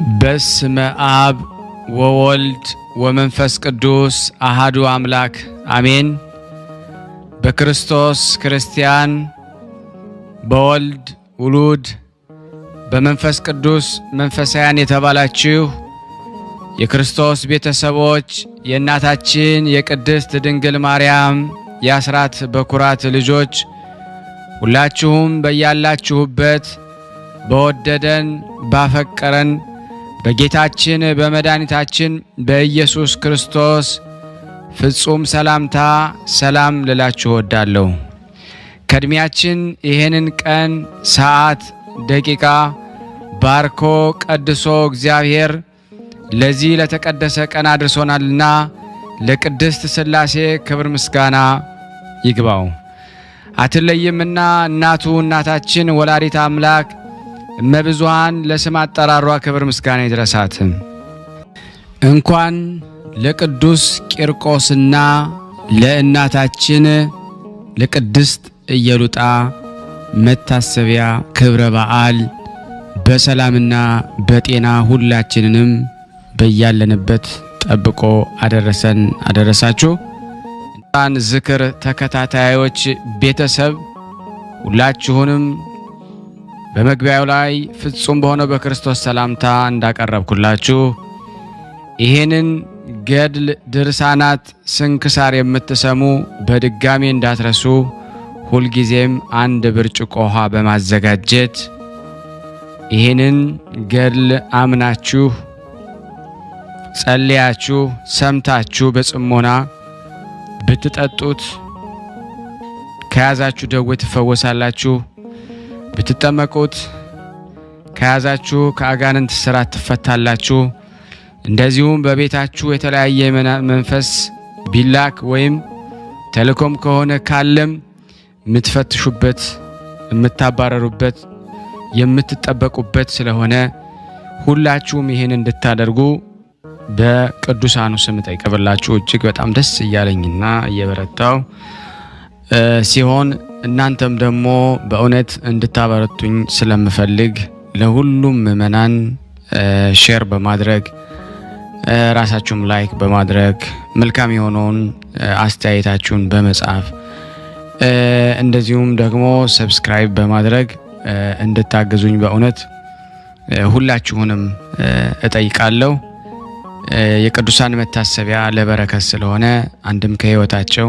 በስመ አብ ወወልድ ወመንፈስ ቅዱስ አሐዱ አምላክ አሜን። በክርስቶስ ክርስቲያን በወልድ ውሉድ በመንፈስ ቅዱስ መንፈሳውያን የተባላችሁ የክርስቶስ ቤተሰቦች የእናታችን የቅድስት ድንግል ማርያም የአስራት በኩራት ልጆች ሁላችሁም በያላችሁበት በወደደን ባፈቀረን በጌታችን በመድኃኒታችን በኢየሱስ ክርስቶስ ፍጹም ሰላምታ ሰላም ልላችሁ እወዳለሁ። ከእድሜያችን ይሄንን ቀን ሰዓት ደቂቃ ባርኮ ቀድሶ እግዚአብሔር ለዚህ ለተቀደሰ ቀን አድርሶናልና ለቅድስት ሥላሴ ክብር ምስጋና ይግባው። አትለይምና እናቱ እናታችን ወላዲተ አምላክ እመብዙኃን ለስም አጠራሯ ክብር ምስጋና ይድረሳት። እንኳን ለቅዱስ ቂርቆስና ለእናታችን ለቅድስት ኢየሉጣ መታሰቢያ ክብረ በዓል በሰላምና በጤና ሁላችንንም በያለንበት ጠብቆ አደረሰን አደረሳችሁ። እንኳን ዝክር ተከታታዮች ቤተሰብ ሁላችሁንም በመግቢያው ላይ ፍጹም በሆነው በክርስቶስ ሰላምታ እንዳቀረብኩላችሁ ይሄንን ገድል ድርሳናት ስንክሳር የምትሰሙ በድጋሚ እንዳትረሱ ሁልጊዜም አንድ ብርጭቆ ውሃ በማዘጋጀት ይሄንን ገድል አምናችሁ ጸልያችሁ ሰምታችሁ በጽሞና ብትጠጡት ከያዛችሁ ደዌ ትፈወሳላችሁ። ብትጠመቁት ከያዛችሁ ከአጋንንት ስራት ትፈታላችሁ። እንደዚሁም በቤታችሁ የተለያየ መንፈስ ቢላክ ወይም ተልኮም ከሆነ ካለም የምትፈትሹበት የምታባረሩበት የምትጠበቁበት ስለሆነ ሁላችሁም ይሄን እንድታደርጉ በቅዱሳኑ ስም ጠይቀብላችሁ እጅግ በጣም ደስ እያለኝና እየበረታው ሲሆን እናንተም ደግሞ በእውነት እንድታበረቱኝ ስለምፈልግ ለሁሉም ምእመናን ሼር በማድረግ ራሳችሁም ላይክ በማድረግ መልካም የሆነውን አስተያየታችሁን በመጻፍ እንደዚሁም ደግሞ ሰብስክራይብ በማድረግ እንድታግዙኝ በእውነት ሁላችሁንም እጠይቃለሁ። የቅዱሳን መታሰቢያ ለበረከት ስለሆነ አንድም ከህይወታቸው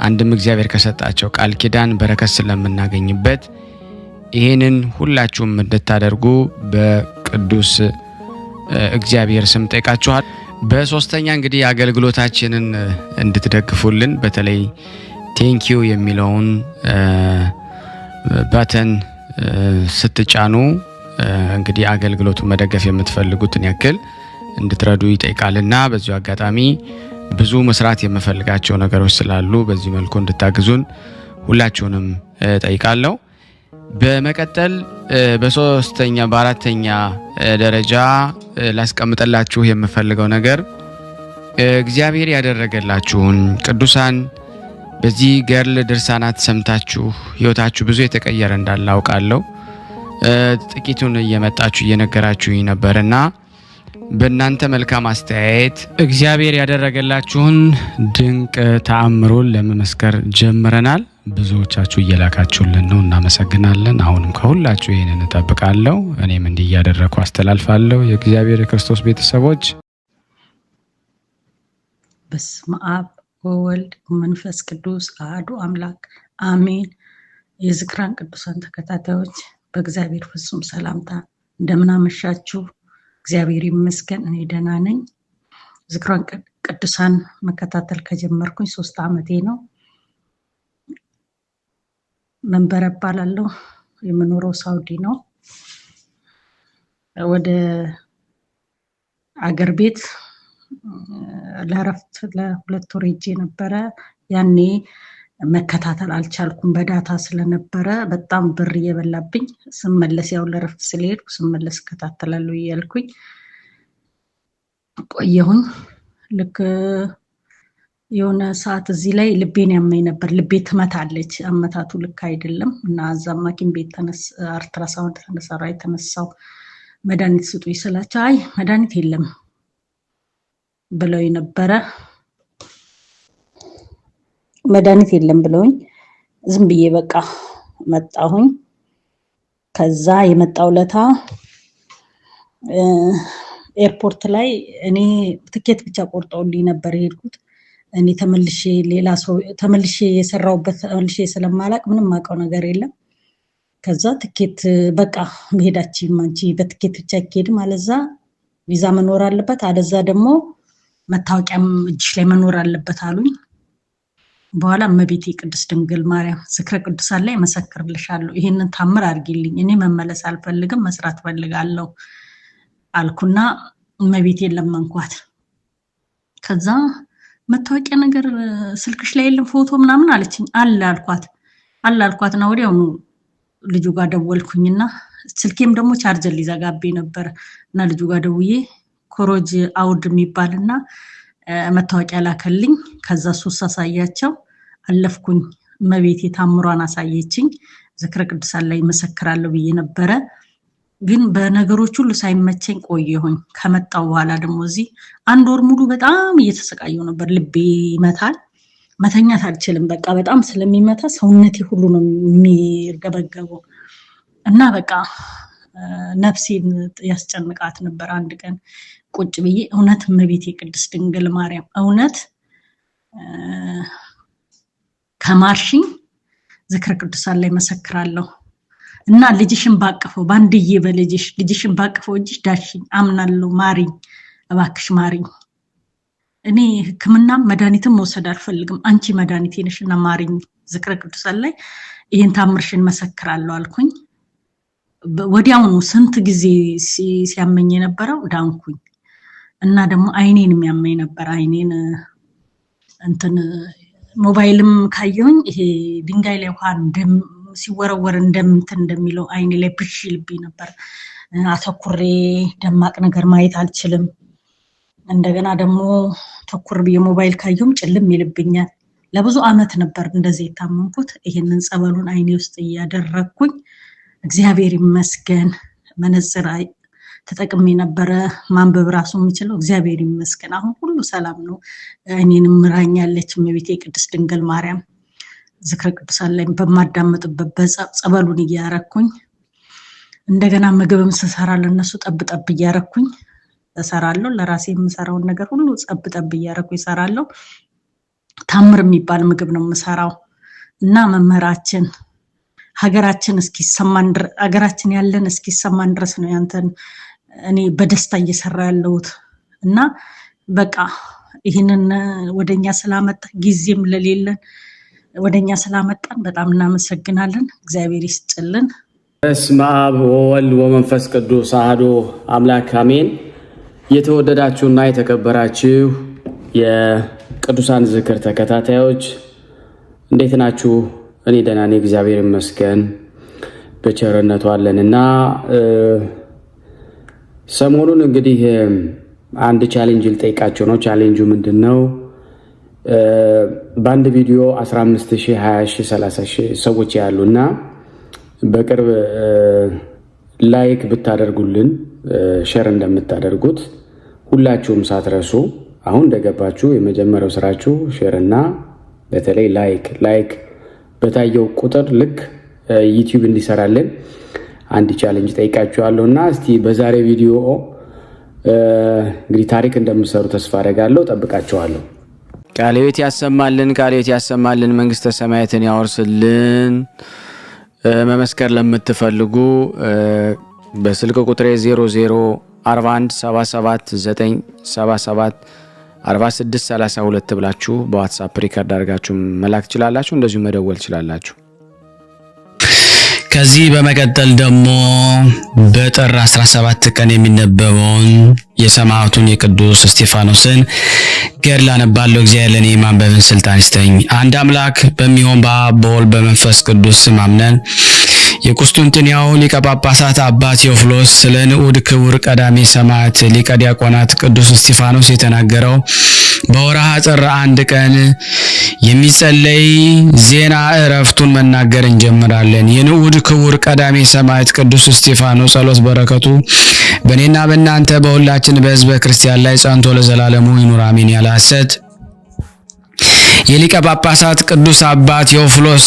አንድም እግዚአብሔር ከሰጣቸው ቃል ኪዳን በረከት ስለምናገኝበት ይሄንን ሁላችሁም እንድታደርጉ በቅዱስ እግዚአብሔር ስም ጠይቃችኋል። በሶስተኛ እንግዲህ አገልግሎታችንን እንድትደግፉልን በተለይ ቴንኪዩ የሚለውን ባተን ስትጫኑ እንግዲህ አገልግሎቱን መደገፍ የምትፈልጉትን ያክል እንድትረዱ ይጠይቃልና በዚሁ አጋጣሚ ብዙ መስራት የምፈልጋቸው ነገሮች ስላሉ በዚህ መልኩ እንድታግዙን ሁላችሁንም ጠይቃለሁ። በመቀጠል በሶስተኛ በአራተኛ ደረጃ ላስቀምጥላችሁ የምፈልገው ነገር እግዚአብሔር ያደረገላችሁን ቅዱሳን በዚህ ገድል ድርሳናት ሰምታችሁ ህይወታችሁ ብዙ የተቀየረ እንዳለ አውቃለሁ። ጥቂቱን እየመጣችሁ እየነገራችሁኝ ነበርና በእናንተ መልካም አስተያየት እግዚአብሔር ያደረገላችሁን ድንቅ ተአምሩን ለመመስከር ጀምረናል። ብዙዎቻችሁ እየላካችሁልን ነው፣ እናመሰግናለን። አሁንም ከሁላችሁ ይሄንን እጠብቃለሁ። እኔም እንዲህ እያደረኩ አስተላልፋለሁ። የእግዚአብሔር የክርስቶስ ቤተሰቦች በስመ አብ ወወልድ ወመንፈስ ቅዱስ አሐዱ አምላክ አሜን። የዝክራን ቅዱሳን ተከታታዮች በእግዚአብሔር ፍጹም ሰላምታ እንደምን አመሻችሁ? እግዚአብሔር ይመስገን እኔ ደህና ነኝ። ዝክራን ቅዱሳን መከታተል ከጀመርኩኝ 3 ዓመቴ ነው። መንበረ እባላለሁ። የምኖረው ሳውዲ ነው። ወደ አገር ቤት ለእረፍት ለ2 ወር ሄጄ ነበረ። ያኔ መከታተል አልቻልኩም በዳታ ስለነበረ በጣም ብር እየበላብኝ ስመለስ ያው ለእረፍት ስለሄድኩ ስመለስ እከታተላለሁ እያልኩኝ ቆየሁኝ። ልክ የሆነ ሰዓት እዚህ ላይ ልቤን ያመኝ ነበር። ልቤ ትመታለች፣ አመታቱ ልክ አይደለም እና አዛም ሐኪም ቤት አልትራሳውንድ ተነሳራ የተነሳው መድኃኒት ስጡኝ ስላቸው አይ መድኃኒት የለም ብለው ነበረ። መድኃኒት የለም ብለውኝ ዝም ብዬ በቃ መጣሁኝ። ከዛ የመጣው ለታ ኤርፖርት ላይ እኔ ትኬት ብቻ ቆርጠውልኝ ነበር የሄድኩት። እኔ ተመልሼ የሰራሁበት ተመልሼ ስለማላቅ ምንም አውቀው ነገር የለም። ከዛ ትኬት በቃ መሄዳችን አንቺ በትኬት ብቻ አይኬድም፣ አለዛ ቪዛ መኖር አለበት፣ አለዛ ደግሞ መታወቂያም እጅሽ ላይ መኖር አለበት አሉኝ። በኋላ እመቤቴ ቅድስት ድንግል ማርያም ዝክረ ቅዱሳን ላይ መሰክርልሻለሁ፣ ይሄንን ታምር አድርጊልኝ፣ እኔ መመለስ አልፈልግም መስራት ፈልጋለሁ አልኩና እመቤቴን ለመንኳት። ከዛ መታወቂያ ነገር ስልክሽ ላይ የለም ፎቶ ምናምን አለችኝ። አለ አልኳትና ወዲያውኑ ልጁ ጋር ደወልኩኝና ስልኬም ደግሞ ቻርጀር ሊዘጋብኝ ነበር እና ልጁ ጋር ደውዬ ኮሮጅ አውድ የሚባልና መታወቂያ ላከልኝ። ከዛ ሱስ አሳያቸው አለፍኩኝ። እመቤቴ ታምሯን አሳየችኝ። ዝክረ ቅዱሳን ላይ መሰክራለሁ ብዬ ነበረ፣ ግን በነገሮች ሁሉ ሳይመቸኝ ቆየሁኝ። ከመጣው በኋላ ደግሞ እዚህ 1 ወር ሙሉ በጣም እየተሰቃየሁ ነበር። ልቤ ይመታል፣ መተኛት አልችልም። በቃ በጣም ስለሚመታ ሰውነቴ ሁሉ ነው የሚርገበገበው እና በቃ ነፍሴን ያስጨንቃት ነበር። አንድ ቀን ቁጭ ብዬ እውነት እመቤቴ ቅድስት ድንግል ማርያም እውነት ከማርሽኝ ዝክረ ቅዱሳን ላይ መሰክራለሁ እና ልጅሽን ባቀፈው ባንድዬ ልጅሽን ባቀፈው እጅሽ ዳሽኝ አምናለሁ፣ ማሪኝ እባክሽ ማሪኝ። እኔ ሕክምናም መድኃኒትም መውሰድ አልፈልግም፣ አንቺ መድኃኒቴ ነሽና ማሪኝ፣ ዝክረ ቅዱሳን ላይ ይሄን ታምርሽን መሰክራለሁ አልኩኝ። ወዲያውኑ ስንት ጊዜ ሲያመኝ የነበረው ዳንኩኝ። እና ደግሞ አይኔን የሚያመኝ ነበር። አይኔን እንትን ሞባይልም ካየሁኝ ይሄ ድንጋይ ላይ ውሃ ሲወረወር እንደሚለው አይኔ ላይ ብሽ ይልብኝ ነበር። አተኩሬ ደማቅ ነገር ማየት አልችልም። እንደገና ደግሞ ተኩር ብዬ ሞባይል ካየሁም ጭልም ይልብኛል። ለብዙ አመት ነበር እንደዚህ የታመምኩት። ይሄንን ጸበሉን አይኔ ውስጥ እያደረግኩኝ እግዚአብሔር ይመስገን መነጽር ተጠቅሜ ነበረ ማንበብ ራሱ የምችለው። እግዚአብሔር ይመስገን አሁን ሁሉ ሰላም ነው። እኔንም ምራኛለች እመቤቴ ቅድስት ድንግል ማርያም። ዝክረ ቅዱሳን ላይ በማዳመጥበት ጸበሉን እያረኩኝ እንደገና ምግብም ስሰራ ለነሱ ጠብ እያረኩኝ እሰራለሁ። ለራሴ የምሰራውን ነገር ሁሉ ጠብ እያረኩ ይሰራለሁ። ታምር የሚባል ምግብ ነው የምሰራው እና መምህራችን ሀገራችን ያለን እስኪሰማን ድረስ ነው ያንተን እኔ በደስታ እየሰራ ያለሁት እና በቃ ይህንን ወደኛ ስላመጣ ጊዜም ለሌለን ወደኛ ስላመጣን በጣም እናመሰግናለን። እግዚአብሔር ይስጥልን። በስመ አብ ወወልድ ወመንፈስ ቅዱስ አሐዱ አምላክ አሜን። የተወደዳችሁና የተከበራችሁ የቅዱሳን ዝክር ተከታታዮች እንዴት ናችሁ? እኔ ደህና ነኝ፣ እግዚአብሔር ይመስገን በቸርነቱ አለንና ሰሞኑን እንግዲህ አንድ ቻሌንጅ ልጠይቃቸው ነው። ቻሌንጁ ምንድነው? በአንድ ቪዲዮ 15,000 20,000 30,000 ሰዎች ያሉና በቅርብ ላይክ ብታደርጉልን ሼር እንደምታደርጉት ሁላችሁም ሳትረሱ አሁን እንደገባችሁ የመጀመሪያው ስራችሁ ሼር እና በተለይ ላይክ በታየው ቁጥር ልክ ዩቲዩብ እንዲሰራልን አንድ ቻሌንጅ ጠይቃችኋለሁ እና እስቲ በዛሬ ቪዲዮ እንግዲህ ታሪክ እንደምሰሩ ተስፋ አደርጋለሁ። ጠብቃችኋለሁ። ቃለ ሕይወት ያሰማልን፣ መንግስተ ሰማያትን ያወርስልን። መመስከር ለምትፈልጉ በስልክ ቁጥሬ 004177977462 ብላችሁ በዋትስአፕ ሪከርድ አድርጋችሁ መላክ ትችላላችሁ። እንደዚሁ መደወል ትችላላችሁ። ከዚህ በመቀጠል ደግሞ በጥር 17 ቀን የሚነበበውን የሰማዕቱን የቅዱስ እስጢፋኖስን ገድል አነባለሁ። እግዚአብሔር ለእኔ ማንበብን ስልጣን ይስጠኝ። አንድ አምላክ በሚሆን በአብ በወልድ በመንፈስ ቅዱስ ስም አምነን የቁስጥንጥንያው ሊቀ ጳጳሳት አባ ቴዎፍሎስ ስለ ንዑድ ክቡር ቀዳሜ ሰማዕት ሊቀ ዲያቆናት ቅዱስ እስጢፋኖስ የተናገረው በወርሃ ጥር 1 ቀን የሚጸለይ ዜና ዕረፍቱን መናገር እንጀምራለን። የንዑድ ክቡር ቀዳሜ ሰማዕት ቅዱስ እስጢፋኖስ ጸሎት በረከቱ በእኔና በእናንተ በሁላችን በሕዝበ ክርስቲያን ላይ ጸንቶ ለዘላለሙ ይኑር አሜን። ያለ ሐሰት የሊቀ ጳጳሳት ቅዱስ አባ ቴዎፍሎስ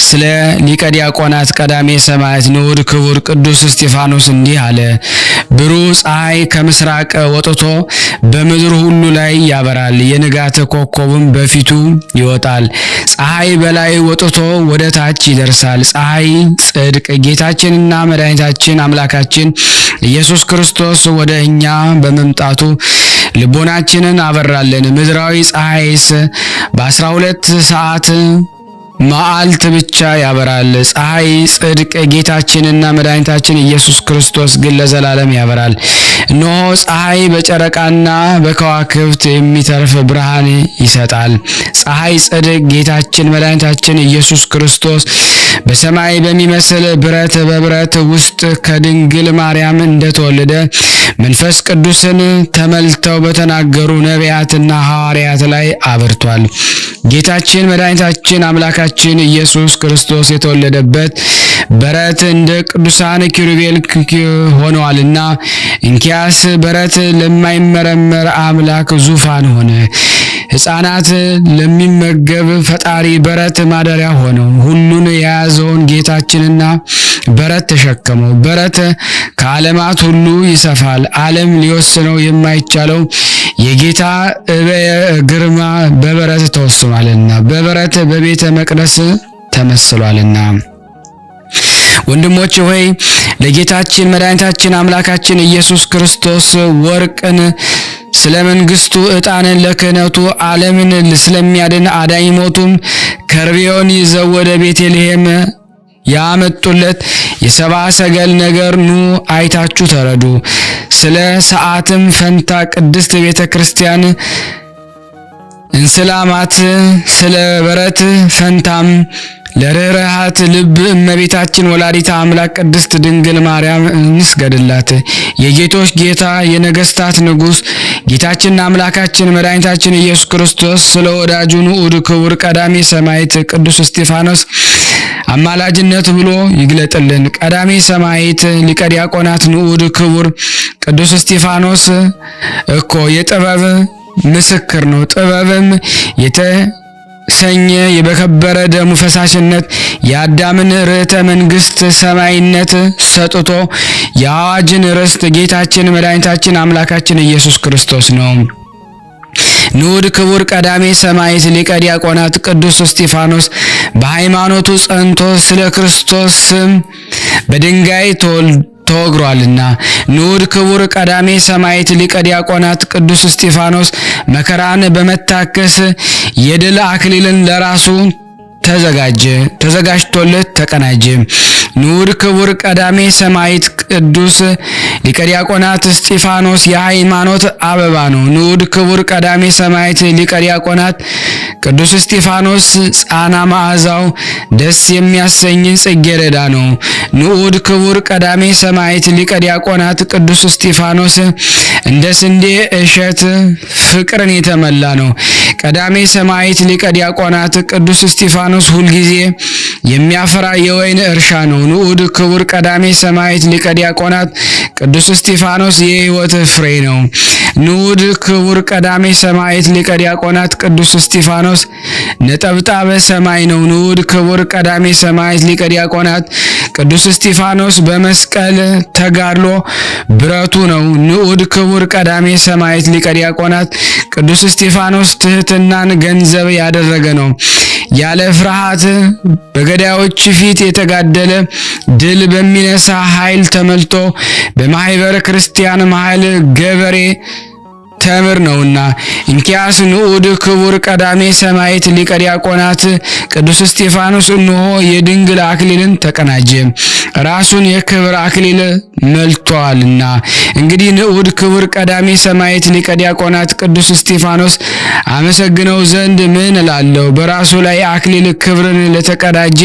ስለ ሊቀ ዲያቆናት ቀዳሜ ሰማዕት ንዑድ ክቡር ቅዱስ እስጢፋኖስ እንዲህ አለ። ብሩህ ፀሐይ ከምስራቅ ወጥቶ በምድር ሁሉ ላይ ያበራል፣ የንጋት ኮከብም በፊቱ ይወጣል። ፀሐይ በላይ ወጥቶ ወደ ታች ይደርሳል። ፀሐይ ጽድቅ ጌታችንና መድኃኒታችን አምላካችን ኢየሱስ ክርስቶስ ወደ እኛ በመምጣቱ ልቦናችንን አበራልን። ምድራዊ ፀሐይስ በ12 ሰዓት መዓልት ብቻ ያበራል። ፀሐይ ጽድቅ ጌታችንና መድኃኒታችን ኢየሱስ ክርስቶስ ግን ለዘላለም ያበራል። እነሆ ፀሐይ በጨረቃና በከዋክብት የሚተርፍ ብርሃን ይሰጣል። ፀሐይ ጽድቅ ጌታችን መድኃኒታችን ኢየሱስ ክርስቶስ በሰማይ በሚመስል ብረት በብረት ውስጥ ከድንግል ማርያም እንደተወለደ መንፈስ ቅዱስን ተመልተው በተናገሩ ነቢያትና ሐዋርያት ላይ አብርቷል። ጌታችን መድኃኒታችን አምላካችን ኢየሱስ ክርስቶስ የተወለደበት በረት እንደ ቅዱሳን ኪሩቤል ሆነዋልና እንኪያስ በረት ለማይመረመር አምላክ ዙፋን ሆነ። ሕፃናት ለሚመገብ ፈጣሪ በረት ማደሪያ ሆነው ሁሉን የያዘውን ጌታችንና በረት ተሸከመው። በረት ከዓለማት ሁሉ ይሰፋል። ዓለም ሊወስነው የማይቻለው የጌታ እበየ ግርማ በበረት ተወስኗልና በበረት በቤተ መቅደስ ተመስሏልና። ወንድሞች ሆይ ለጌታችን መድኃኒታችን አምላካችን ኢየሱስ ክርስቶስ ወርቅን ስለ መንግስቱ ዕጣንን ለክህነቱ ዓለምን ስለሚያድን አዳኝ ሞቱም ከርቤውን ይዘው ወደ ቤተልሔም ያመጡለት የሰብአ ሰገል ነገር ኑ አይታችሁ ተረዱ። ስለ ሰዓትም ፈንታ ቅድስት ቤተ ክርስቲያን እንስላማት፣ ስለ በረት ፈንታም ለርኅራኄት ልብ እመቤታችን ወላዲተ አምላክ ቅድስት ድንግል ማርያም እንስገድላት። የጌቶች ጌታ የነገስታት ንጉሥ ጌታችንና አምላካችን መድኃኒታችን ኢየሱስ ክርስቶስ ስለ ወዳጁ ንዑድ ክቡር ቀዳሜ ሰማዕት ቅዱስ እስጢፋኖስ አማላጅነት ብሎ ይግለጥልን። ቀዳሜ ሰማዕት ሊቀ ዲያቆናት ንዑድ ክቡር ቅዱስ እስጢፋኖስ እኮ የጥበብ ምስክር ነው። ጥበብም የተሰኘ በከበረ ደሙ ፈሳሽነት የአዳምን ርዕተ መንግስት ሰማይነት ሰጥቶ የአዋጅን ርስት ጌታችን መድኃኒታችን አምላካችን ኢየሱስ ክርስቶስ ነው። ንዑድ ክቡር ቀዳሜ ሰማዕት ሊቀ ዲያቆናት ቅዱስ እስጢፋኖስ በሃይማኖቱ ጸንቶ ስለ ክርስቶስ ስም በድንጋይ ተወግሯልና። ንዑድ ክቡር ቀዳሜ ሰማዕት ሊቀ ዲያቆናት ቅዱስ እስጢፋኖስ መከራን በመታከስ የድል አክሊልን ለራሱ ተዘጋጅቶለት ተቀናጀ። ንዑድ ክቡር ቀዳሜ ሰማዕት ቅዱስ ሊቀ ዲያቆናት እስጢፋኖስ የሃይማኖት አበባ ነው። ንዑድ ክቡር ቀዳሜ ሰማዕት ሊቀ ዲያቆናት ቅዱስ እስጢፋኖስ ጻና መዓዛው ደስ የሚያሰኝ ጽጌረዳ ነው። ንዑድ ክቡር ቀዳሜ ሰማዕት ሊቀ ዲያቆናት ቅዱስ እስጢፋኖስ እንደ ስንዴ እሸት ፍቅርን የተመላ ነው። ቀዳሜ ሰማዕት ሊቀ ዲያቆናት ቅዱስ እስጢፋኖስ ሁልጊዜ የሚያፈራ የወይን እርሻ ነው። ንዑድ ክቡር ቀዳሜ ሰማዕት ሊቀ ዲያቆናት ቅዱስ እስጢፋኖስ የሕይወት ፍሬ ነው። ንዑድ ክቡር ቀዳሜ ሰማዕት ሊቀ ዲያቆናት ቅዱስ እስጢፋኖስ ነጠብጣበ ሰማይ ነው። ንዑድ ክቡር ቀዳሜ ሰማዕት ሊቀ ዲያቆናት ቅዱስ እስጢፋኖስ በመስቀል ተጋድሎ ብረቱ ነው። ንዑድ ክቡር ቀዳሜ ሰማዕት ሊቀ ዲያቆናት ቅዱስ እስጢፋኖስ ትሕትናን ገንዘብ ያደረገ ነው። ያለ ፍርሃት በገዳዮች ፊት የተጋደለ ድል በሚነሳ ኃይል ተመልቶ በማህበረ ክርስቲያን መሃል ገበሬ ተምር ነውና። እንኪያስ ንዑድ ክቡር ቀዳሜ ሰማዕት ሊቀ ዲያቆናት ቅዱስ እስጢፋኖስ እነሆ የድንግል አክሊልን ተቀናጀ፣ ራሱን የክብር አክሊል መልቷልና። እንግዲህ ንዑድ ክቡር ቀዳሜ ሰማዕት ሊቀ ዲያቆናት ቅዱስ እስጢፋኖስ አመሰግነው ዘንድ ምን እላለሁ? በራሱ ላይ አክሊል ክብርን ለተቀዳጀ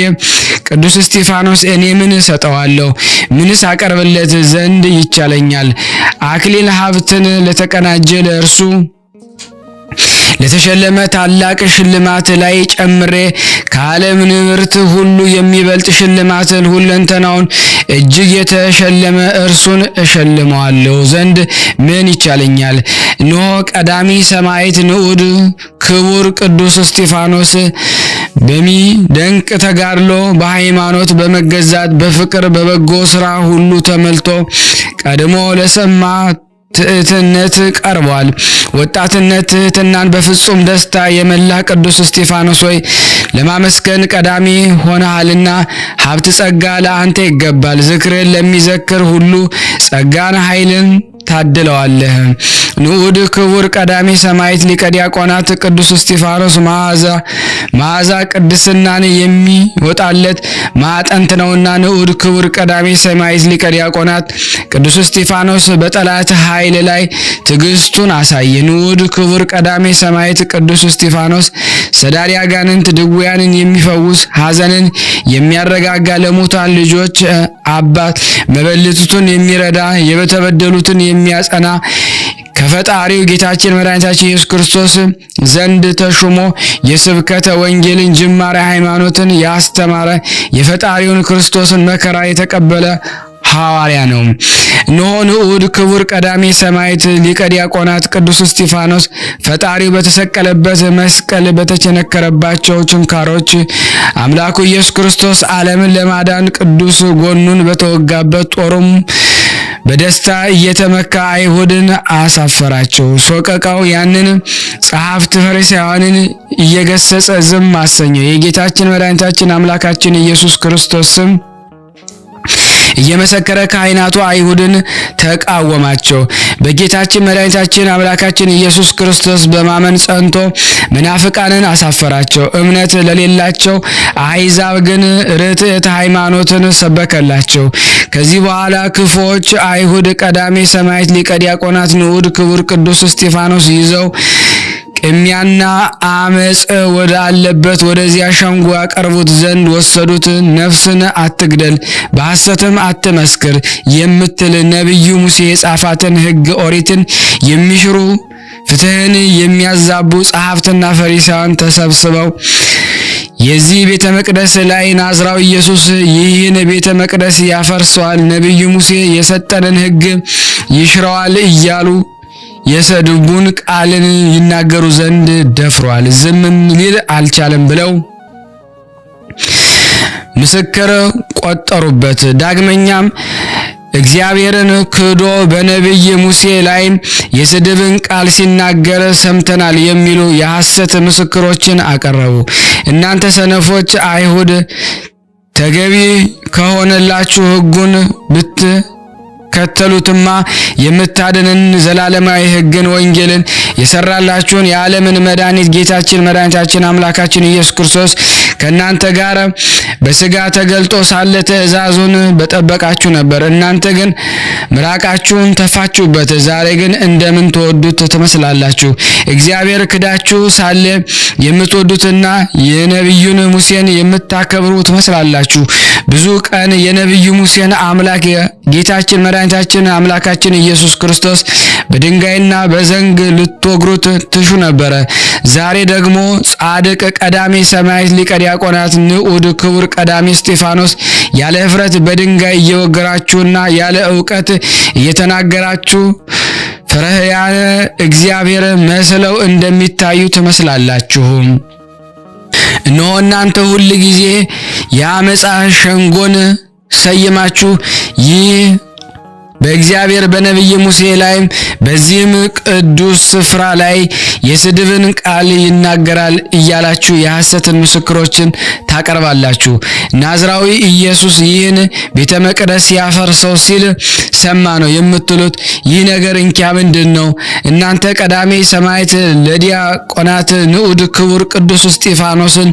ቅዱስ እስጢፋኖስ እኔ ምን እሰጠዋለሁ? ምንስ አቀርብለት ዘንድ ይቻለኛል? አክሊል ሀብትን ለተቀናጀ ለእርሱ ለተሸለመ ታላቅ ሽልማት ላይ ጨምሬ ከዓለም ንብረት ሁሉ የሚበልጥ ሽልማትን ሁለንተናውን እጅግ የተሸለመ እርሱን እሸልመዋለሁ ዘንድ ምን ይቻለኛል? እነሆ ቀዳሚ ሰማዕት ንዑድ ክቡር ቅዱስ እስጢፋኖስ በሚደንቅ ተጋድሎ በሃይማኖት በመገዛት በፍቅር በበጎ ሥራ ሁሉ ተመልቶ ቀድሞ ለሰማ ትዕትነት ቀርቧል። ወጣትነት ትሕትናን በፍጹም ደስታ የመላ ቅዱስ እስጢፋኖስ ሆይ ለማመስገን ቀዳሚ ሆነሃልና ሀብት ጸጋ ለአንተ ይገባል። ዝክርን ለሚዘክር ሁሉ ጸጋን ኃይልን ታድለዋለህ። ንዑድ ክቡር ቀዳሚ ሰማዕት ሊቀ ዲያቆናት ቅዱስ እስጢፋኖስ መዓዛ ቅድስናን የሚወጣለት ማዕጠንት ነውና ንዑድ ክቡር ቀዳሚ ሰማዕት ሊቀ ዲያቆናት ቅዱስ እስጢፋኖስ በጠላት ኃይል ላይ ትዕግስቱን አሳየ። ንዑድ ክቡር ቀዳሚ ሰማዕት ቅዱስ እስጢፋኖስ ሰዳሪ አጋንንት ድውያንን የሚፈውስ ሐዘንን የሚያረጋጋ ለሙታን ልጆች አባት መበለቲቱን የሚረዳ የተበደሉትን የሚያጸና ከፈጣሪው ጌታችን መድኃኒታችን ኢየሱስ ክርስቶስ ዘንድ ተሹሞ የስብከተ ወንጌልን ጅማሬ ሃይማኖትን ያስተማረ የፈጣሪውን ክርስቶስን መከራ የተቀበለ ሐዋርያ ነው። እነሆ ንዑድ ክቡር ቀዳሚ ሰማዕት ሊቀ ዲያቆናት ቅዱስ እስጢፋኖስ ፈጣሪው በተሰቀለበት መስቀል በተቸነከረባቸው ችንካሮች አምላኩ ኢየሱስ ክርስቶስ ዓለምን ለማዳን ቅዱስ ጎኑን በተወጋበት ጦሩም በደስታ እየተመካ አይሁድን አሳፈራቸው። ሶቀቃው ያንን ጸሐፍት ፈሪሳውያንን እየገሰጸ ዝም አሰኘው። የጌታችን መድኃኒታችን አምላካችን ኢየሱስ ክርስቶስ ስም እየመሰከረ ካህናቱ አይሁድን ተቃወማቸው። በጌታችን መድኃኒታችን አምላካችን ኢየሱስ ክርስቶስ በማመን ጸንቶ መናፍቃንን አሳፈራቸው። እምነት ለሌላቸው አሕዛብ ግን ርትዕት ሃይማኖትን ሰበከላቸው። ከዚህ በኋላ ክፉዎች አይሁድ ቀዳሜ ሰማዕት ሊቀ ዲያቆናት ንዑድ ክቡር ቅዱስ እስጢፋኖስ ይዘው ቅሚያና አመጽ ወዳለበት ወደዚያ ሸንጎ ያቀርቡት ዘንድ ወሰዱት። ነፍስን አትግደል፣ በሐሰትም አትመስክር የምትል ነቢዩ ሙሴ የጻፋትን ሕግ ኦሪትን የሚሽሩ ፍትህን የሚያዛቡ ጸሐፍትና ፈሪሳውያን ተሰብስበው የዚህ ቤተ መቅደስ ላይ ናዝራዊ ኢየሱስ ይህን ቤተ መቅደስ ያፈርሰዋል፣ ነቢዩ ሙሴ የሰጠንን ሕግ ይሽረዋል እያሉ የሰድቡን ቃልን ይናገሩ ዘንድ ደፍሯል። ዝምም ሊል አልቻለም ብለው ምስክር ቆጠሩበት። ዳግመኛም እግዚአብሔርን ክዶ በነቢይ ሙሴ ላይ የስድብን ቃል ሲናገር ሰምተናል የሚሉ የሐሰት ምስክሮችን አቀረቡ። እናንተ ሰነፎች አይሁድ ተገቢ ከሆነላችሁ ሕጉን ከተሉትማ የምታድንን ዘላለማዊ ሕግን ወንጌልን የሰራላችሁን የዓለምን መድኃኒት ጌታችን መድኃኒታችን አምላካችን ኢየሱስ ክርስቶስ ከእናንተ ጋር በሥጋ ተገልጦ ሳለ ትእዛዙን በጠበቃችሁ ነበር። እናንተ ግን ምራቃችሁን ተፋችሁበት። ዛሬ ግን እንደምን ተወዱት ትመስላላችሁ? እግዚአብሔር ክዳችሁ ሳለ የምትወዱትና የነቢዩን ሙሴን የምታከብሩ ትመስላላችሁ። ብዙ ቀን የነቢዩ ሙሴን አምላክ ጌታችን መድኃኒታችን አምላካችን ኢየሱስ ክርስቶስ በድንጋይና በዘንግ ልትወግሩት ትሹ ነበረ። ዛሬ ደግሞ ጻድቅ ቀዳሜ ሰማዕት ሊቀ ዲያቆናት ንዑድ ክቡር ቀዳሜ እስጢፋኖስ ያለ እፍረት በድንጋይ እየወገራችሁና ያለ ዕውቀት እየተናገራችሁ ፈሪሃነ እግዚአብሔር መስለው እንደሚታዩ ትመስላላችሁ። እነሆ እናንተ ሁል ጊዜ የአመፃ ሸንጎን ሰይማችሁ ይህ በእግዚአብሔር በነቢይ ሙሴ ላይ በዚህም ቅዱስ ስፍራ ላይ የስድብን ቃል ይናገራል እያላችሁ የሐሰትን ምስክሮችን ታቀርባላችሁ። ናዝራዊ ኢየሱስ ይህን ቤተ መቅደስ ያፈርሰው ሲል ሰማ ነው የምትሉት ይህ ነገር እንኪያ ምንድን ነው? እናንተ ቀዳሜ ሰማዕት ለዲያቆናት ንዑድ ክቡር ቅዱስ እስጢፋኖስን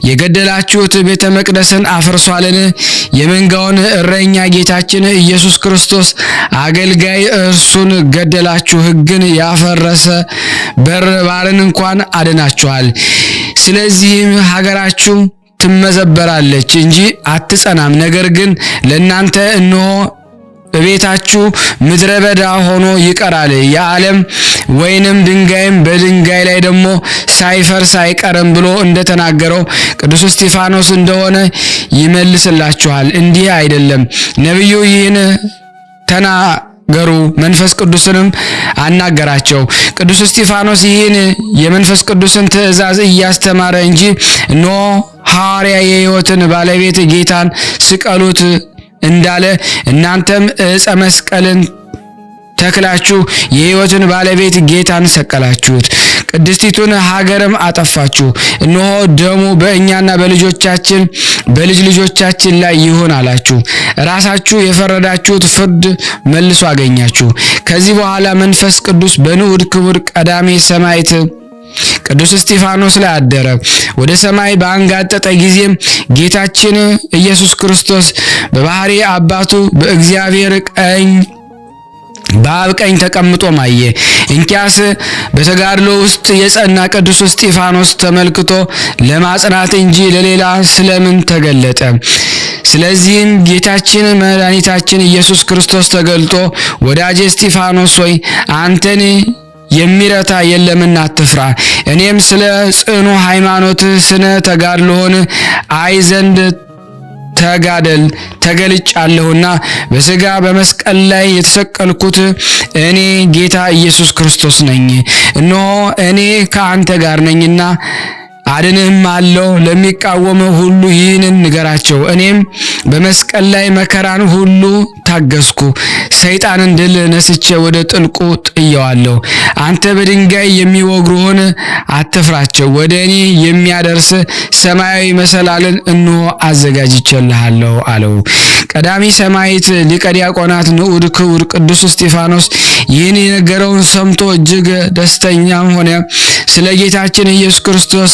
የገደላችሁት ቤተ መቅደስን አፍርሷልን? የመንጋውን እረኛ ጌታችን ኢየሱስ ክርስቶስ አገልጋይ እርሱን ገደላችሁ። ሕግን ያፈረሰ በርባርን እንኳን አድናችኋል። ስለዚህም ሀገራችሁ ትመዘበራለች እንጂ አትጸናም። ነገር ግን ለእናንተ እነሆ እቤታችሁ ምድረ በዳ ሆኖ ይቀራል፣ የዓለም ወይንም ድንጋይም በድንጋይ ላይ ደግሞ ሳይፈርስ አይቀርም ብሎ እንደተናገረው ቅዱስ እስጢፋኖስ እንደሆነ ይመልስላችኋል። እንዲህ አይደለም። ነቢዩ ይህን ተናገሩ፣ መንፈስ ቅዱስንም አናገራቸው። ቅዱስ እስጢፋኖስ ይህን የመንፈስ ቅዱስን ትእዛዝ እያስተማረ እንጂ እነሆ ሐዋርያ የሕይወትን ባለቤት ጌታን ስቀሉት እንዳለ እናንተም ዕፀ መስቀልን ተክላችሁ የሕይወትን ባለቤት ጌታን ሰቀላችሁት፣ ቅድስቲቱን ሀገርም አጠፋችሁ። እነሆ ደሙ በእኛና በልጆቻችን በልጅ ልጆቻችን ላይ ይሁን አላችሁ። ራሳችሁ የፈረዳችሁት ፍርድ መልሶ አገኛችሁ። ከዚህ በኋላ መንፈስ ቅዱስ በንዑድ ክቡር ቀዳሜ ሰማዕት ቅዱስ እስጢፋኖስ ላይ አደረ። ወደ ሰማይ ባንጋጠጠ ጊዜም ጌታችን ኢየሱስ ክርስቶስ በባህሪ አባቱ በእግዚአብሔር ቀኝ በአብ ቀኝ ተቀምጦ ማየ። እንኪያስ በተጋድሎ ውስጥ የጸና ቅዱስ እስጢፋኖስ ተመልክቶ ለማጽናት እንጂ ለሌላ ስለምን ተገለጠ? ስለዚህም ጌታችን መድኃኒታችን ኢየሱስ ክርስቶስ ተገልጦ ወዳጄ እስጢፋኖስ ሆይ አንተን የሚረታ የለምና አትፍራ፣ እኔም ስለ ጽኑ ሃይማኖት ስነ ተጋድሎህን አይ ዘንድ ተገልጫለሁና በሥጋ በመስቀል ላይ የተሰቀልኩት እኔ ጌታ ኢየሱስ ክርስቶስ ነኝ። እነሆ እኔ ከአንተ ጋር ነኝና አድንህም አለው። ለሚቃወመ ሁሉ ይህንን ንገራቸው። እኔም በመስቀል ላይ መከራን ሁሉ ታገስኩ፣ ሰይጣንን ድል ነስቼ ወደ ጥልቁ ጥየዋለሁ። አንተ በድንጋይ የሚወግሩህን አትፍራቸው፣ ወደ እኔ የሚያደርስ ሰማያዊ መሰላልን እንሆ አዘጋጅቼልሃለሁ አለው። ቀዳሚ ሰማዕት ሊቀ ዲያቆናት ንዑድ ክቡር ቅዱስ እስጢፋኖስ ይህን የነገረውን ሰምቶ እጅግ ደስተኛም ሆነ። ስለ ጌታችን ኢየሱስ ክርስቶስ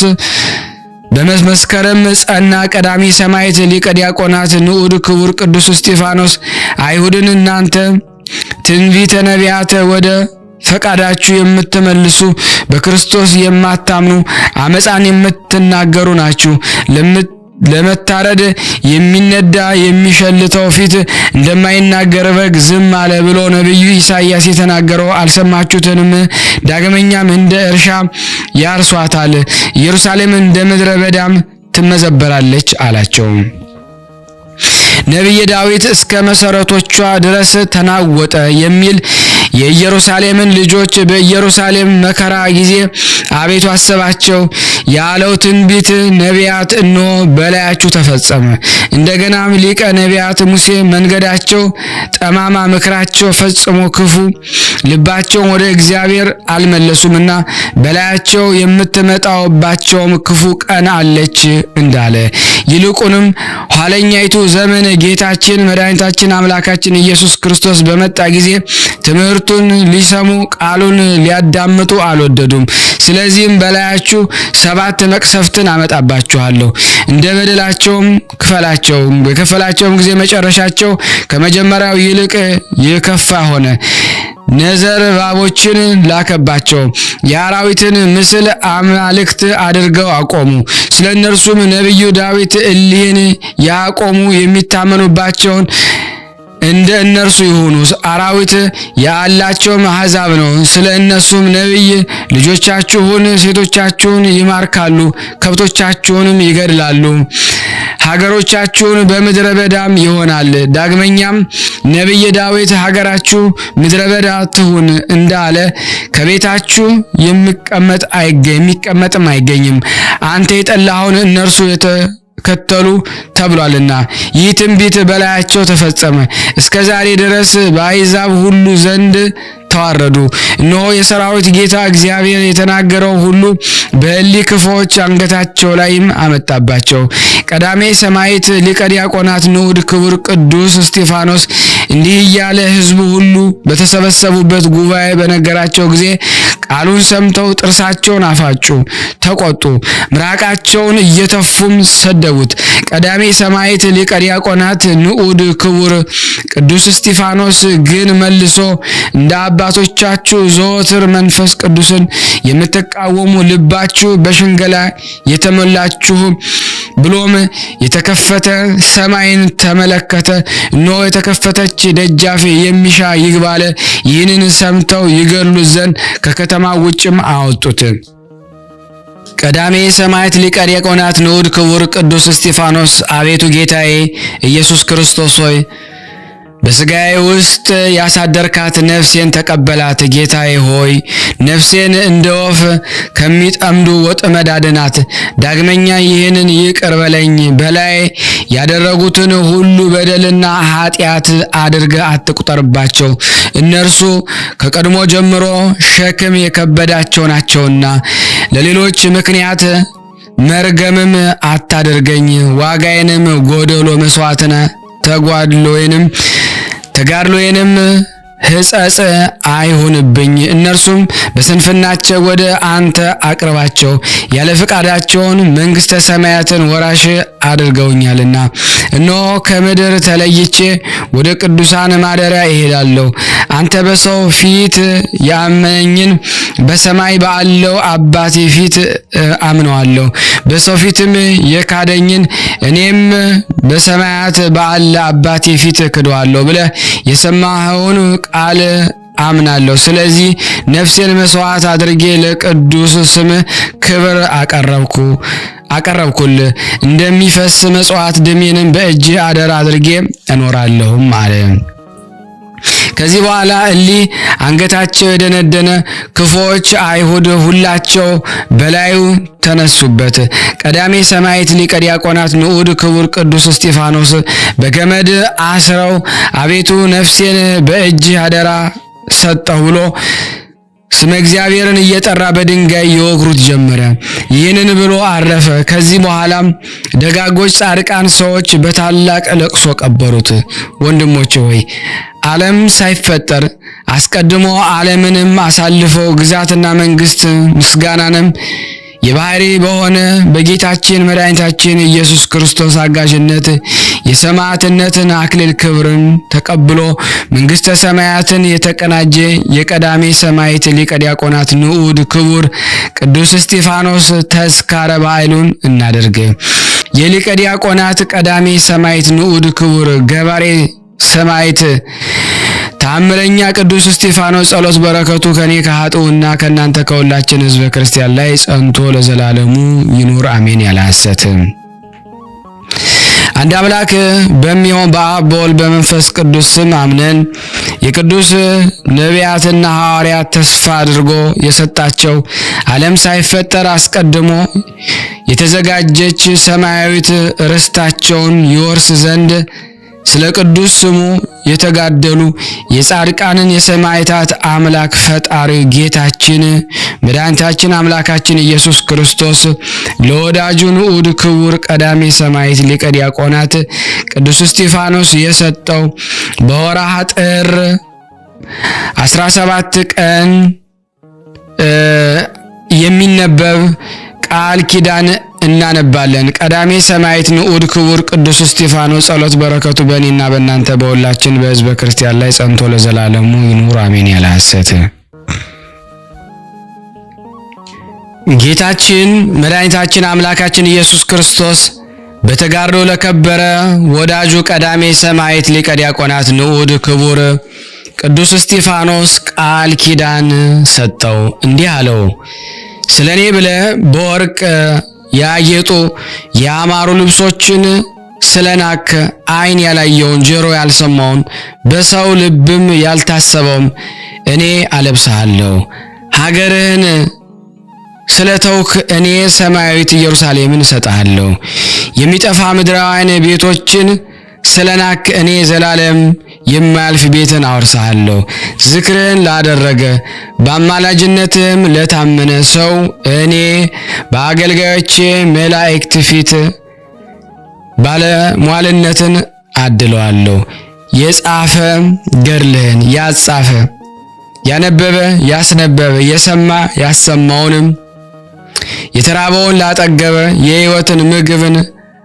በመስከረም ጸና። ቀዳሚ ሰማዕት ሊቀ ዲያቆናት ንዑድ ክቡር ቅዱስ እስጢፋኖስ አይሁድን እናንተ ትንቢተ ነቢያት ወደ ፈቃዳችሁ የምትመልሱ በክርስቶስ የማታምኑ አመፃን የምትናገሩ ናችሁ። ለመታረድ የሚነዳ የሚሸልተው ፊት እንደማይናገር በግ ዝም አለ ብሎ ነቢዩ ኢሳይያስ የተናገረው አልሰማችሁትንም? ዳግመኛም እንደ እርሻ ያርሷታል፣ ኢየሩሳሌም እንደ ምድረ በዳም ትመዘበራለች አላቸው። ነቢየ ዳዊት እስከ መሰረቶቿ ድረስ ተናወጠ የሚል የኢየሩሳሌምን ልጆች በኢየሩሳሌም መከራ ጊዜ አቤቱ አሰባቸው ያለው ትንቢት ነቢያት እነሆ በላያችሁ ተፈጸመ። እንደገናም ሊቀ ነቢያት ሙሴ መንገዳቸው ጠማማ፣ ምክራቸው ፈጽሞ ክፉ፣ ልባቸውን ወደ እግዚአብሔር አልመለሱምና በላያቸው የምትመጣውባቸውም ክፉ ቀን አለች እንዳለ፣ ይልቁንም ኋለኛይቱ ዘመን ጌታችን መድኃኒታችን አምላካችን ኢየሱስ ክርስቶስ በመጣ ጊዜ ትምህርቱን ሊሰሙ ቃሉን ሊያዳምጡ አልወደዱም። ስለዚህም በላያችሁ 7 መቅሰፍትን አመጣባችኋለሁ፣ እንደ በደላቸውም ክፈላቸው። በከፈላቸውም ጊዜ መጨረሻቸው ከመጀመሪያው ይልቅ የከፋ ሆነ። ነዘር እባቦችን ላከባቸው፣ የአራዊትን ምስል አማልክት አድርገው አቆሙ። ስለ እነርሱም ነቢዩ ዳዊት እሊህን ያቆሙ የሚታመኑባቸውን እንደ እነርሱ ይሁኑ፣ አራዊት ያላቸው አሕዛብ ነው። ስለ እነሱም ነቢይ ልጆቻችሁን ሴቶቻችሁን ይማርካሉ፣ ከብቶቻችሁንም ይገድላሉ፣ ሀገሮቻችሁን በምድረ በዳም ይሆናል። ዳግመኛም ነቢየ ዳዊት ሀገራችሁ ምድረ በዳ ትሁን እንዳለ ከቤታችሁ የሚቀመጥም አይገኝም። አንተ የጠላኸውን እነርሱ ከተሉ ተብሏልና ይህ ትንቢት በላያቸው ተፈጸመ። እስከ ዛሬ ድረስ በአሕዛብ ሁሉ ዘንድ ተዋረዱ። እነሆ የሰራዊት ጌታ እግዚአብሔር የተናገረው ሁሉ በእሊ ክፉዎች አንገታቸው ላይም አመጣባቸው። ቀዳሜ ሰማዕት ሊቀ ዲያቆናት ንዑድ ክቡር ቅዱስ እስጢፋኖስ እንዲህ እያለ ሕዝቡ ሁሉ በተሰበሰቡበት ጉባኤ በነገራቸው ጊዜ ቃሉን ሰምተው ጥርሳቸውን አፋጩ፣ ተቆጡ፣ ምራቃቸውን እየተፉም ሰደቡት። ቀዳሜ ሰማዕት ሊቀ ዲያቆናት ንዑድ ክቡር ቅዱስ እስጢፋኖስ ግን መልሶ እንደ አባቶቻችሁ ዘወትር መንፈስ ቅዱስን የምትቃወሙ ልባችሁ በሽንገላ የተሞላችሁ ብሎም የተከፈተ ሰማይን ተመለከተ። እነሆ የተከፈተች ደጃፍ የሚሻ ይግባ አለ። ይህንን ሰምተው ይገድሉት ዘንድ ከከተማ ውጭም አወጡት። ቀዳሜ ሰማዕት ሊቀ ዲያቆናት ንዑድ ክቡር ቅዱስ እስጢፋኖስ አቤቱ ጌታዬ ኢየሱስ ክርስቶስ ሆይ በሥጋዬ ውስጥ ያሳደርካት ነፍሴን ተቀበላት። ጌታዬ ሆይ ነፍሴን እንደ ወፍ ከሚጠምዱ ወጥመድ አድናት። ዳግመኛ ይህንን ይቅር በለኝ። በላይ ያደረጉትን ሁሉ በደልና ኃጢአት አድርገህ አትቁጠርባቸው። እነርሱ ከቀድሞ ጀምሮ ሸክም የከበዳቸው ናቸውና ለሌሎች ምክንያት መርገምም አታድርገኝ። ዋጋዬንም ጎደሎ መስዋዕትን ተጋድሎዬንም ሕጸጽ አይሁንብኝ። እነርሱም በስንፍናቸው ወደ አንተ አቅርባቸው፣ ያለ ፈቃዳቸውን መንግሥተ ሰማያትን ወራሽ አድርገውኛልና። እነሆ ከምድር ተለይቼ ወደ ቅዱሳን ማደሪያ እሄዳለሁ። አንተ በሰው ፊት ያመነኝን በሰማይ ባለው አባቴ ፊት አምነዋለሁ። በሰው ፊትም የካደኝን እኔም በሰማያት ባለ አባቴ ፊት ክደዋለሁ ብለህ የሰማኸውን ቃል አምናለሁ። ስለዚህ ነፍሴን መስዋዕት አድርጌ ለቅዱስ ስምህ ክብር አቀረብኩልህ። እንደሚፈስ መስዋዕት ደሜንም በእጅ አደራ አድርጌ እኖራለሁም አለ። ከዚህ በኋላ እሊህ አንገታቸው የደነደነ ክፉዎች አይሁድ ሁላቸው በላዩ ተነሱበት። ቀዳሜ ሰማዕት ሊቀ ዲያቆናት ንዑድ ክቡር ቅዱስ እስጢፋኖስ በገመድ አስረው አቤቱ ነፍሴን በእጅ አደራ ሰጠሁ ብሎ ስመ እግዚአብሔርን እየጠራ በድንጋይ ይወግሩት ጀመረ። ይህንን ብሎ አረፈ። ከዚህ በኋላም ደጋጎች ጻድቃን ሰዎች በታላቅ ለቅሶ ቀበሩት። ወንድሞቼ ሆይ ዓለም ሳይፈጠር አስቀድሞ ዓለምንም አሳልፈው ግዛትና መንግስት ምስጋናንም የባህሪ በሆነ በጌታችን መድኃኒታችን ኢየሱስ ክርስቶስ አጋዥነት የሰማዕትነትን አክሊል ክብርን ተቀብሎ መንግሥተ ሰማያትን የተቀናጀ የቀዳሜ ሰማዕት ሊቀ ዲያቆናት ንዑድ ክቡር ቅዱስ እስጢፋኖስ ተስካረ በዓሉን እናድርግ። የሊቀ ዲያቆናት ቀዳሜ ሰማዕት ንዑድ ክቡር ገባሬ ሰማዕት ተአምረኛ ቅዱስ እስጢፋኖስ ጸሎት በረከቱ ከኔ ከኃጥኡና ከእናንተ ከሁላችን ሕዝበ ክርስቲያን ላይ ጸንቶ ለዘላለሙ ይኑር አሜን። ያለ ሐሰት አንድ አምላክ በሚሆን በአብ በወልድ በመንፈስ ቅዱስ ስም አምነን የቅዱስ ነቢያትና ሐዋርያት ተስፋ አድርጎ የሰጣቸው ዓለም ሳይፈጠር አስቀድሞ የተዘጋጀች ሰማያዊት ርስታቸውን ይወርስ ዘንድ ስለ ቅዱስ ስሙ የተጋደሉ የጻድቃንን የሰማዕታት አምላክ ፈጣሪ ጌታችን መድኃኒታችን አምላካችን ኢየሱስ ክርስቶስ ለወዳጁ ንዑድ ክቡር ቀዳሜ ሰማዕት ሊቀ ዲያቆናት ቅዱስ እስጢፋኖስ የሰጠው በወርኃ ጥር 17 ቀን የሚነበብ ቃል ኪዳን እናነባለን። ቀዳሜ ሰማዕት ንዑድ ክቡር ቅዱስ እስጢፋኖስ ጸሎት በረከቱ በእኔና በእናንተ በሁላችን በሕዝበ ክርስቲያን ላይ ጸንቶ ለዘላለሙ ይኑር አሜን። ያለ ሐሰት ጌታችን መድኃኒታችን አምላካችን ኢየሱስ ክርስቶስ በተጋድሎ ለከበረ ወዳጁ ቀዳሜ ሰማዕት ሊቀ ዲያቆናት ንዑድ ክቡር ቅዱስ እስጢፋኖስ ቃል ኪዳን ሰጠው። እንዲህ አለው። ስለኔ ብለህ በወርቅ ያጌጡ ያማሩ ልብሶችን ስለናክ ዓይን ያላየውን ጆሮ ያልሰማውን በሰው ልብም ያልታሰበውን እኔ አለብስሃለሁ። ሀገርህን ስለተውክ እኔ ሰማያዊት ኢየሩሳሌምን እሰጥሃለሁ። የሚጠፋ ምድራውያን ቤቶችን ስለናክ እኔ ዘላለም የማያልፍ ቤትን አወርሳለሁ። ዝክርህን ላደረገ በአማላጅነትህም ለታመነ ሰው እኔ በአገልጋዮቼ መላእክት ፊት ባለሟልነትን አድለዋለሁ። የጻፈ ገድልህን ያጻፈ ያነበበ ያስነበበ የሰማ ያሰማውንም የተራበውን ላጠገበ የሕይወትን ምግብን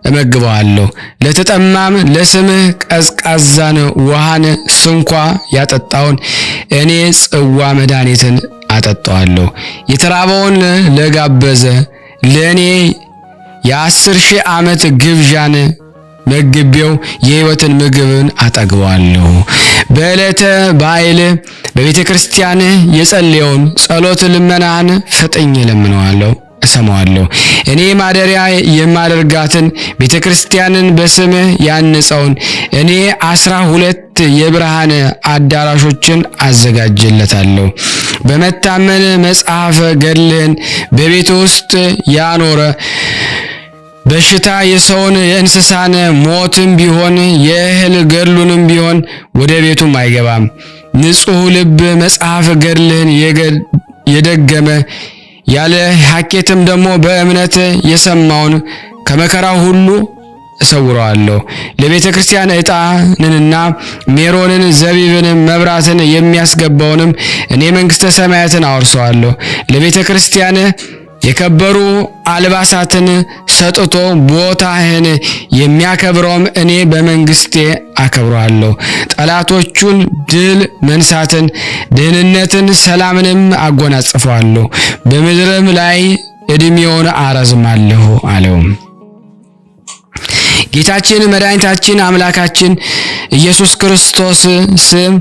እመግበዋለሁ። ለተጠማም ለስምህ ቀዝቃዛን ውሃን ስንኳ ያጠጣውን እኔ ጽዋ መድኃኒትን አጠጣዋለሁ። የተራበውን ለጋበዘ ለእኔ የ10,000 ዓመት ግብዣን መግቤው የሕይወትን ምግብን አጠግባለሁ። በዕለተ ባይል በቤተ ክርስቲያን የጸለየውን ጸሎት ልመናን ፈጥኜ ለምነዋለሁ እሰማዋለሁ። እኔ ማደሪያ የማደርጋትን ቤተ ክርስቲያንን በስምህ ያነጸውን እኔ 12 የብርሃን አዳራሾችን አዘጋጅለታለሁ። በመታመን መጽሐፈ ገድልህን በቤት ውስጥ ያኖረ በሽታ የሰውን የእንስሳን ሞትም ቢሆን የእህል ገድሉንም ቢሆን ወደ ቤቱም አይገባም። ንጹሕ ልብ መጽሐፍ ገድልህን የደገመ ያለ ሐኬትም ደግሞ በእምነት የሰማውን ከመከራው ሁሉ እሰውረዋለሁ። ለቤተ ክርስቲያን ዕጣንንና ሜሮንን ዘቢብን መብራትን የሚያስገባውንም እኔ መንግሥተ ሰማያትን አወርሰዋለሁ። ለቤተ ክርስቲያን የከበሩ አልባሳትን ሰጥቶ ቦታህን የሚያከብረውም እኔ በመንግስቴ አከብረዋለሁ። ጠላቶቹን ድል መንሳትን፣ ደህንነትን፣ ሰላምንም አጎናጽፈዋለሁ። በምድርም ላይ ዕድሜውን አረዝማለሁ አለው። ጌታችን መድኃኒታችን አምላካችን ኢየሱስ ክርስቶስ ስም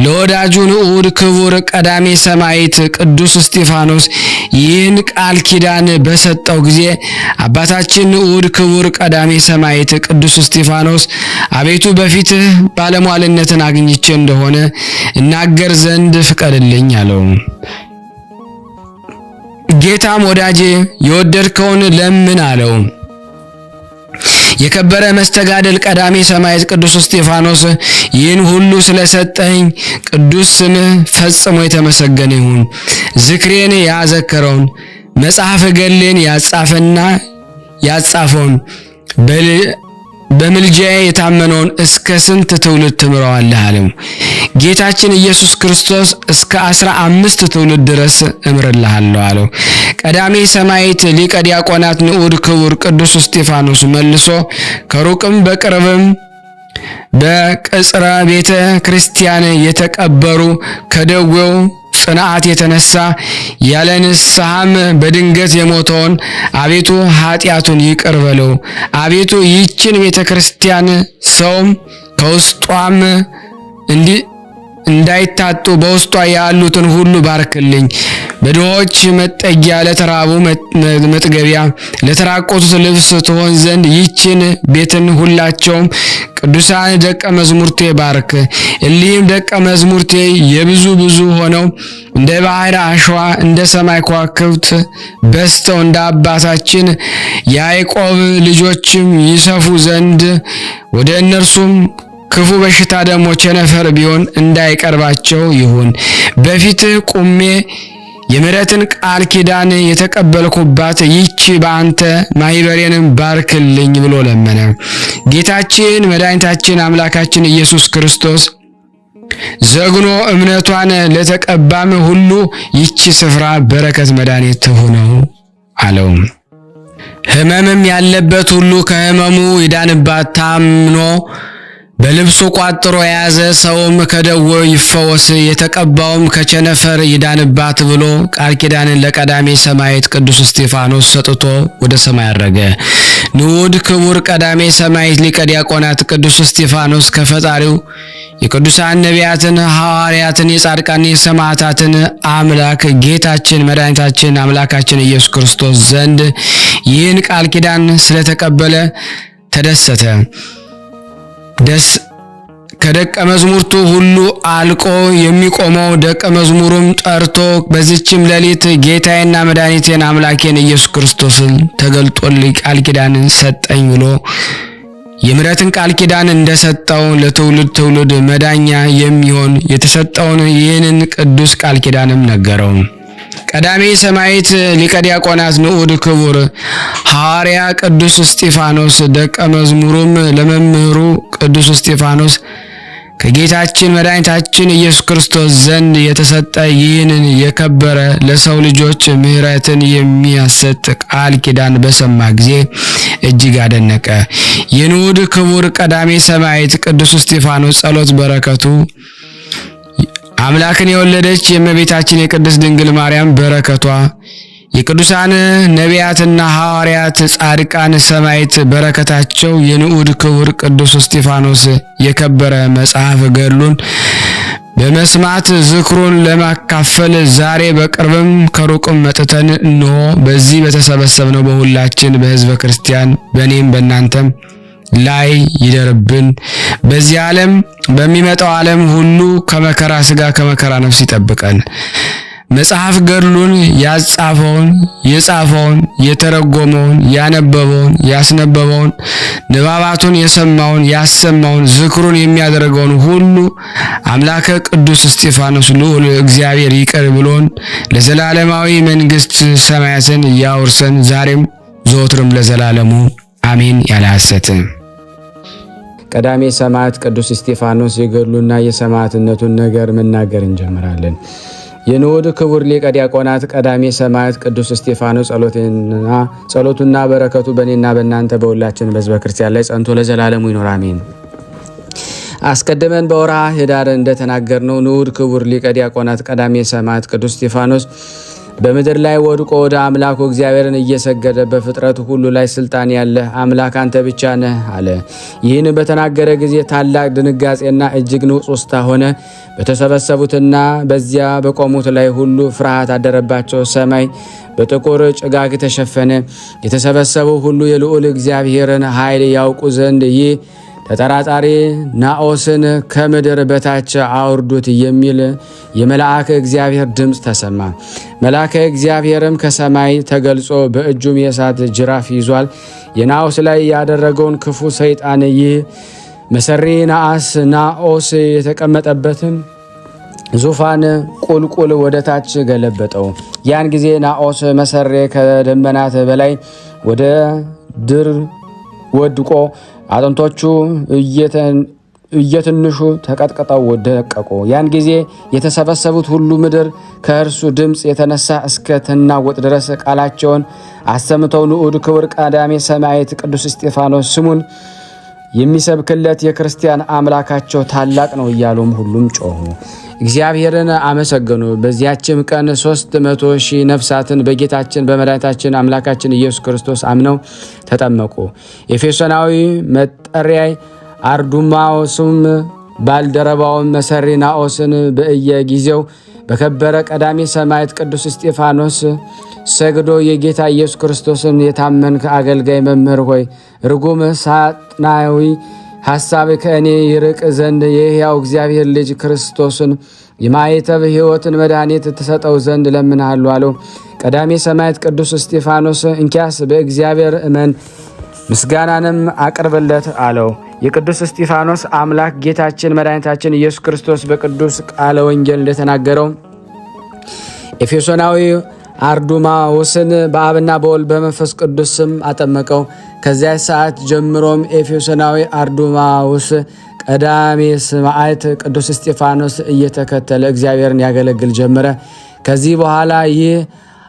ለወዳጁ ንዑድ ክቡር ቀዳሜ ሰማዕት ቅዱስ እስጢፋኖስ ይህን ቃል ኪዳን በሰጠው ጊዜ አባታችን ንዑድ ክቡር ቀዳሜ ሰማዕት ቅዱስ እስጢፋኖስ አቤቱ በፊትህ ባለሟልነትን አግኝቼ እንደሆነ እናገር ዘንድ ፍቀድልኝ አለው። ጌታም ወዳጄ የወደድከውን ለምን አለው። የከበረ መስተጋድል ቀዳሜ ሰማዕት ቅዱስ እስጢፋኖስ ይህን ሁሉ ስለሰጠኝ ቅዱስ ስምህ ፈጽሞ የተመሰገነ ይሁን። ዝክሬን ያዘከረውን መጽሐፈ ገድሌን ያጻፈና ያጻፈውን በምልጃዬ የታመነውን እስከ ስንት ትውልድ ትምረዋለህ አለው። ጌታችን ኢየሱስ ክርስቶስ እስከ 15 ትውልድ ድረስ እምርልሃለሁ አለው። ቀዳሜ ሰማዕት ሊቀ ዲያቆናት ንዑድ ክቡር ቅዱስ እስጢፋኖስ መልሶ ከሩቅም በቅርብም በቅጽረ ቤተ ክርስቲያን የተቀበሩ ከደዌው ጽንዓት የተነሳ ያለ ንስሐም በድንገት የሞተውን አቤቱ ኃጢአቱን ይቅር በለው። አቤቱ ይህችን ቤተ ክርስቲያን ሰውም ከውስጧም እንዳይታጡ በውስጧ ያሉትን ሁሉ ባርክልኝ። በድሆች መጠጊያ፣ ለተራቡ መጥገቢያ፣ ለተራቆቱት ልብስ ትሆን ዘንድ ይህችን ቤትን ሁላቸውም ቅዱሳን ደቀ መዝሙርቴ ባርክ። እሊህም ደቀ መዝሙርቴ የብዙ ሆነው እንደ ባህር አሸዋ እንደ ሰማይ ከዋክብት በዝተው እንደ አባታችን ያዕቆብ ልጆችም ይሰፉ ዘንድ ወደ እነርሱም ክፉ በሽታ ደግሞ ቸነፈር ቢሆን እንዳይቀርባቸው ይሁን። በፊትህ ቁሜ የምሕረትን ቃል ኪዳን የተቀበልኩባት ይህች በአንተ ማኅበሬንም ባርክልኝ ብሎ ለመነ። ጌታችን መድኃኒታችን አምላካችን ኢየሱስ ክርስቶስ ዘግኖ እምነቷን ለተቀባም ሁሉ ይህች ስፍራ በረከት መድኃኒት ትሁነው አለው። ሕመምም ያለበት ሁሉ ከሕመሙ ይዳንባት። ታምኖ በልብሱ ቋጥሮ የያዘ ሰውም ከደዌው ይፈወስ፣ የተቀባውም ከቸነፈር ይዳንባት ብሎ ቃል ኪዳንን ለቀዳሜ ሰማዕት ቅዱስ እስጢፋኖስ ሰጥቶ ወደ ሰማይ አረገ። ንዑድ ክቡር ቀዳሜ ሰማዕት ሊቀ ዲያቆናት ቅዱስ እስጢፋኖስ ከፈጣሪው የቅዱሳን ነቢያትን፣ ሐዋርያትን፣ የጻድቃን የሰማዕታትን አምላክ ጌታችን መድኃኒታችን አምላካችን ኢየሱስ ክርስቶስ ዘንድ ይህን ቃል ኪዳን ስለተቀበለ ተደሰተ። ከደቀ መዝሙርቱ ሁሉ አልቆ የሚቆመው ደቀ መዝሙሩም ጠርቶ በዚችም ሌሊት ጌታዬና መድኃኒቴን አምላኬን ኢየሱስ ክርስቶስን ተገልጦልኝ ቃል ኪዳንን ሰጠኝ ብሎ የምሕረትን ቃል ኪዳን እንደሰጠው ለትውልድ ትውልድ መዳኛ የሚሆን የተሰጠውን ይህንን ቅዱስ ቃል ኪዳንም ነገረው። ቀዳሜ ሰማዕት ሊቀ ዲያቆናት ንዑድ ክቡር ሐዋርያ ቅዱስ እስጢፋኖስ ደቀ መዝሙሩም ለመምህሩ ቅዱስ እስጢፋኖስ ከጌታችን መድኃኒታችን ኢየሱስ ክርስቶስ ዘንድ የተሰጠ ይህንን የከበረ ለሰው ልጆች ምሕረትን የሚያሰጥ ቃል ኪዳን በሰማ ጊዜ እጅግ አደነቀ። የንዑድ ክቡር ቀዳሜ ሰማዕት ቅዱስ እስጢፋኖስ ጸሎት በረከቱ አምላክን የወለደች የእመቤታችን የቅድስት ድንግል ማርያም በረከቷ የቅዱሳን ነቢያትና ሐዋርያት፣ ጻድቃን፣ ሰማዕታት በረከታቸው የንዑድ ክቡር ቅዱስ እስጢፋኖስ የከበረ መጽሐፍ ገድሉን በመስማት ዝክሩን ለማካፈል ዛሬ በቅርብም ከሩቅም መጥተን እንሆ በዚህ በተሰበሰብነው በሁላችን በሕዝበ ክርስቲያን በእኔም በእናንተም ላይ ይደርብን። በዚህ ዓለም በሚመጣው ዓለም ሁሉ ከመከራ ሥጋ ከመከራ ነፍስ ይጠብቀን። መጽሐፍ ገድሉን ያጻፈውን የጻፈውን የተረጎመውን ያነበበውን ያስነበበውን ንባባቱን የሰማውን ያሰማውን ዝክሩን የሚያደርገውን ሁሉ አምላከ ቅዱስ እስጢፋኖስ ልዑል እግዚአብሔር ይቅር ብሎን ለዘላለማዊ መንግሥት ሰማያትን ያውርሰን ዛሬም ዘወትርም ለዘላለሙ አሜን። ያለ ሐሰት። ቀዳሜ ሰማዕት ቅዱስ እስጢፋኖስ የገድሉና የሰማዕትነቱን ነገር መናገር እንጀምራለን። የንዑድ ክቡር ሊቀ ዲያቆናት ቀዳሜ ሰማዕት ቅዱስ እስጢፋኖስ ጸሎቱና በረከቱ በእኔና በእናንተ በሁላችን በሕዝበ ክርስቲያን ላይ ጸንቶ ለዘላለሙ ይኖር አሜን። አስቀድመን በወርሃ ኅዳር እንደተናገርነው ንዑድ ክቡር ሊቀ ዲያቆናት ቀዳሜ ሰማዕት ቅዱስ እስጢፋኖስ በምድር ላይ ወድቆ ወደ አምላኩ እግዚአብሔርን እየሰገደ በፍጥረቱ ሁሉ ላይ ስልጣን ያለህ አምላክ አንተ ብቻ ነህ አለ። ይህን በተናገረ ጊዜ ታላቅ ድንጋጼና እጅግ ንውጽውጽታ ሆነ። በተሰበሰቡትና በዚያ በቆሙት ላይ ሁሉ ፍርሃት አደረባቸው። ሰማይ በጥቁር ጭጋግ ተሸፈነ። የተሰበሰቡ ሁሉ የልዑል እግዚአብሔርን ኃይል ያውቁ ዘንድ ይህ ተጠራጣሪ ናኦስን ከምድር በታች አውርዱት የሚል የመልአከ እግዚአብሔር ድምፅ ተሰማ። መልአከ እግዚአብሔርም ከሰማይ ተገልጾ በእጁም የእሳት ጅራፍ ይዟል። የናኦስ ላይ ያደረገውን ክፉ ሰይጣን ይህ መሰሪ ናኦስ የተቀመጠበትን ዙፋን ቁልቁል ወደ ታች ገለበጠው። ያን ጊዜ ናኦስ መሰሬ ከደመናት በላይ ወደ ድር ወድቆ አጥንቶቹ እየትንሹ ተቀጥቅጠው ደቀቁ። ያን ጊዜ የተሰበሰቡት ሁሉ ምድር ከእርሱ ድምፅ የተነሳ እስከ ትናወጥ ድረስ ቃላቸውን አሰምተው ንዑድ ክቡር ቀዳሜ ሰማዕት ቅዱስ እስጢፋኖስ ስሙን የሚሰብክለት የክርስቲያን አምላካቸው ታላቅ ነው እያሉም ሁሉም ጮኹ፣ እግዚአብሔርን አመሰገኑ። በዚያችም ቀን 300,000 ነፍሳትን በጌታችን በመድኃኒታችን አምላካችን ኢየሱስ ክርስቶስ አምነው ተጠመቁ። ኤፌሶናዊ መጠሪያ አርዱማዎስም ባልደረባውን መሰሪ ናኦስን በየጊዜው በከበረ ቀዳሜ ሰማዕት ቅዱስ እስጢፋኖስ ሰግዶ የጌታ ኢየሱስ ክርስቶስን የታመንክ አገልጋይ መምህር ሆይ ርጉም ሳጥናዊ ሐሳብ ከእኔ ይርቅ ዘንድ የሕያው እግዚአብሔር ልጅ ክርስቶስን የማይተብ ሕይወትን መድኃኒት ትሰጠው ዘንድ ለምንሃሉ አለው። ቀዳሜ ሰማዕት ቅዱስ እስጢፋኖስ እንኪያስ በእግዚአብሔር እመን ምስጋናንም አቅርብለት አለው። የቅዱስ እስጢፋኖስ አምላክ ጌታችን መድኃኒታችን ኢየሱስ ክርስቶስ በቅዱስ ቃለ ወንጌል እንደተናገረው ኤፌሶናዊ አርዱማዎስን በአብና በወልድ በመንፈስ ቅዱስ ስም አጠመቀው። ከዚያ ሰዓት ጀምሮም ኤፌሶናዊ አርዱማዎስ ቀዳሜ ሰማዕት ቅዱስ እስጢፋኖስ እየተከተለ እግዚአብሔርን ያገለግል ጀመረ። ከዚህ በኋላ ይህ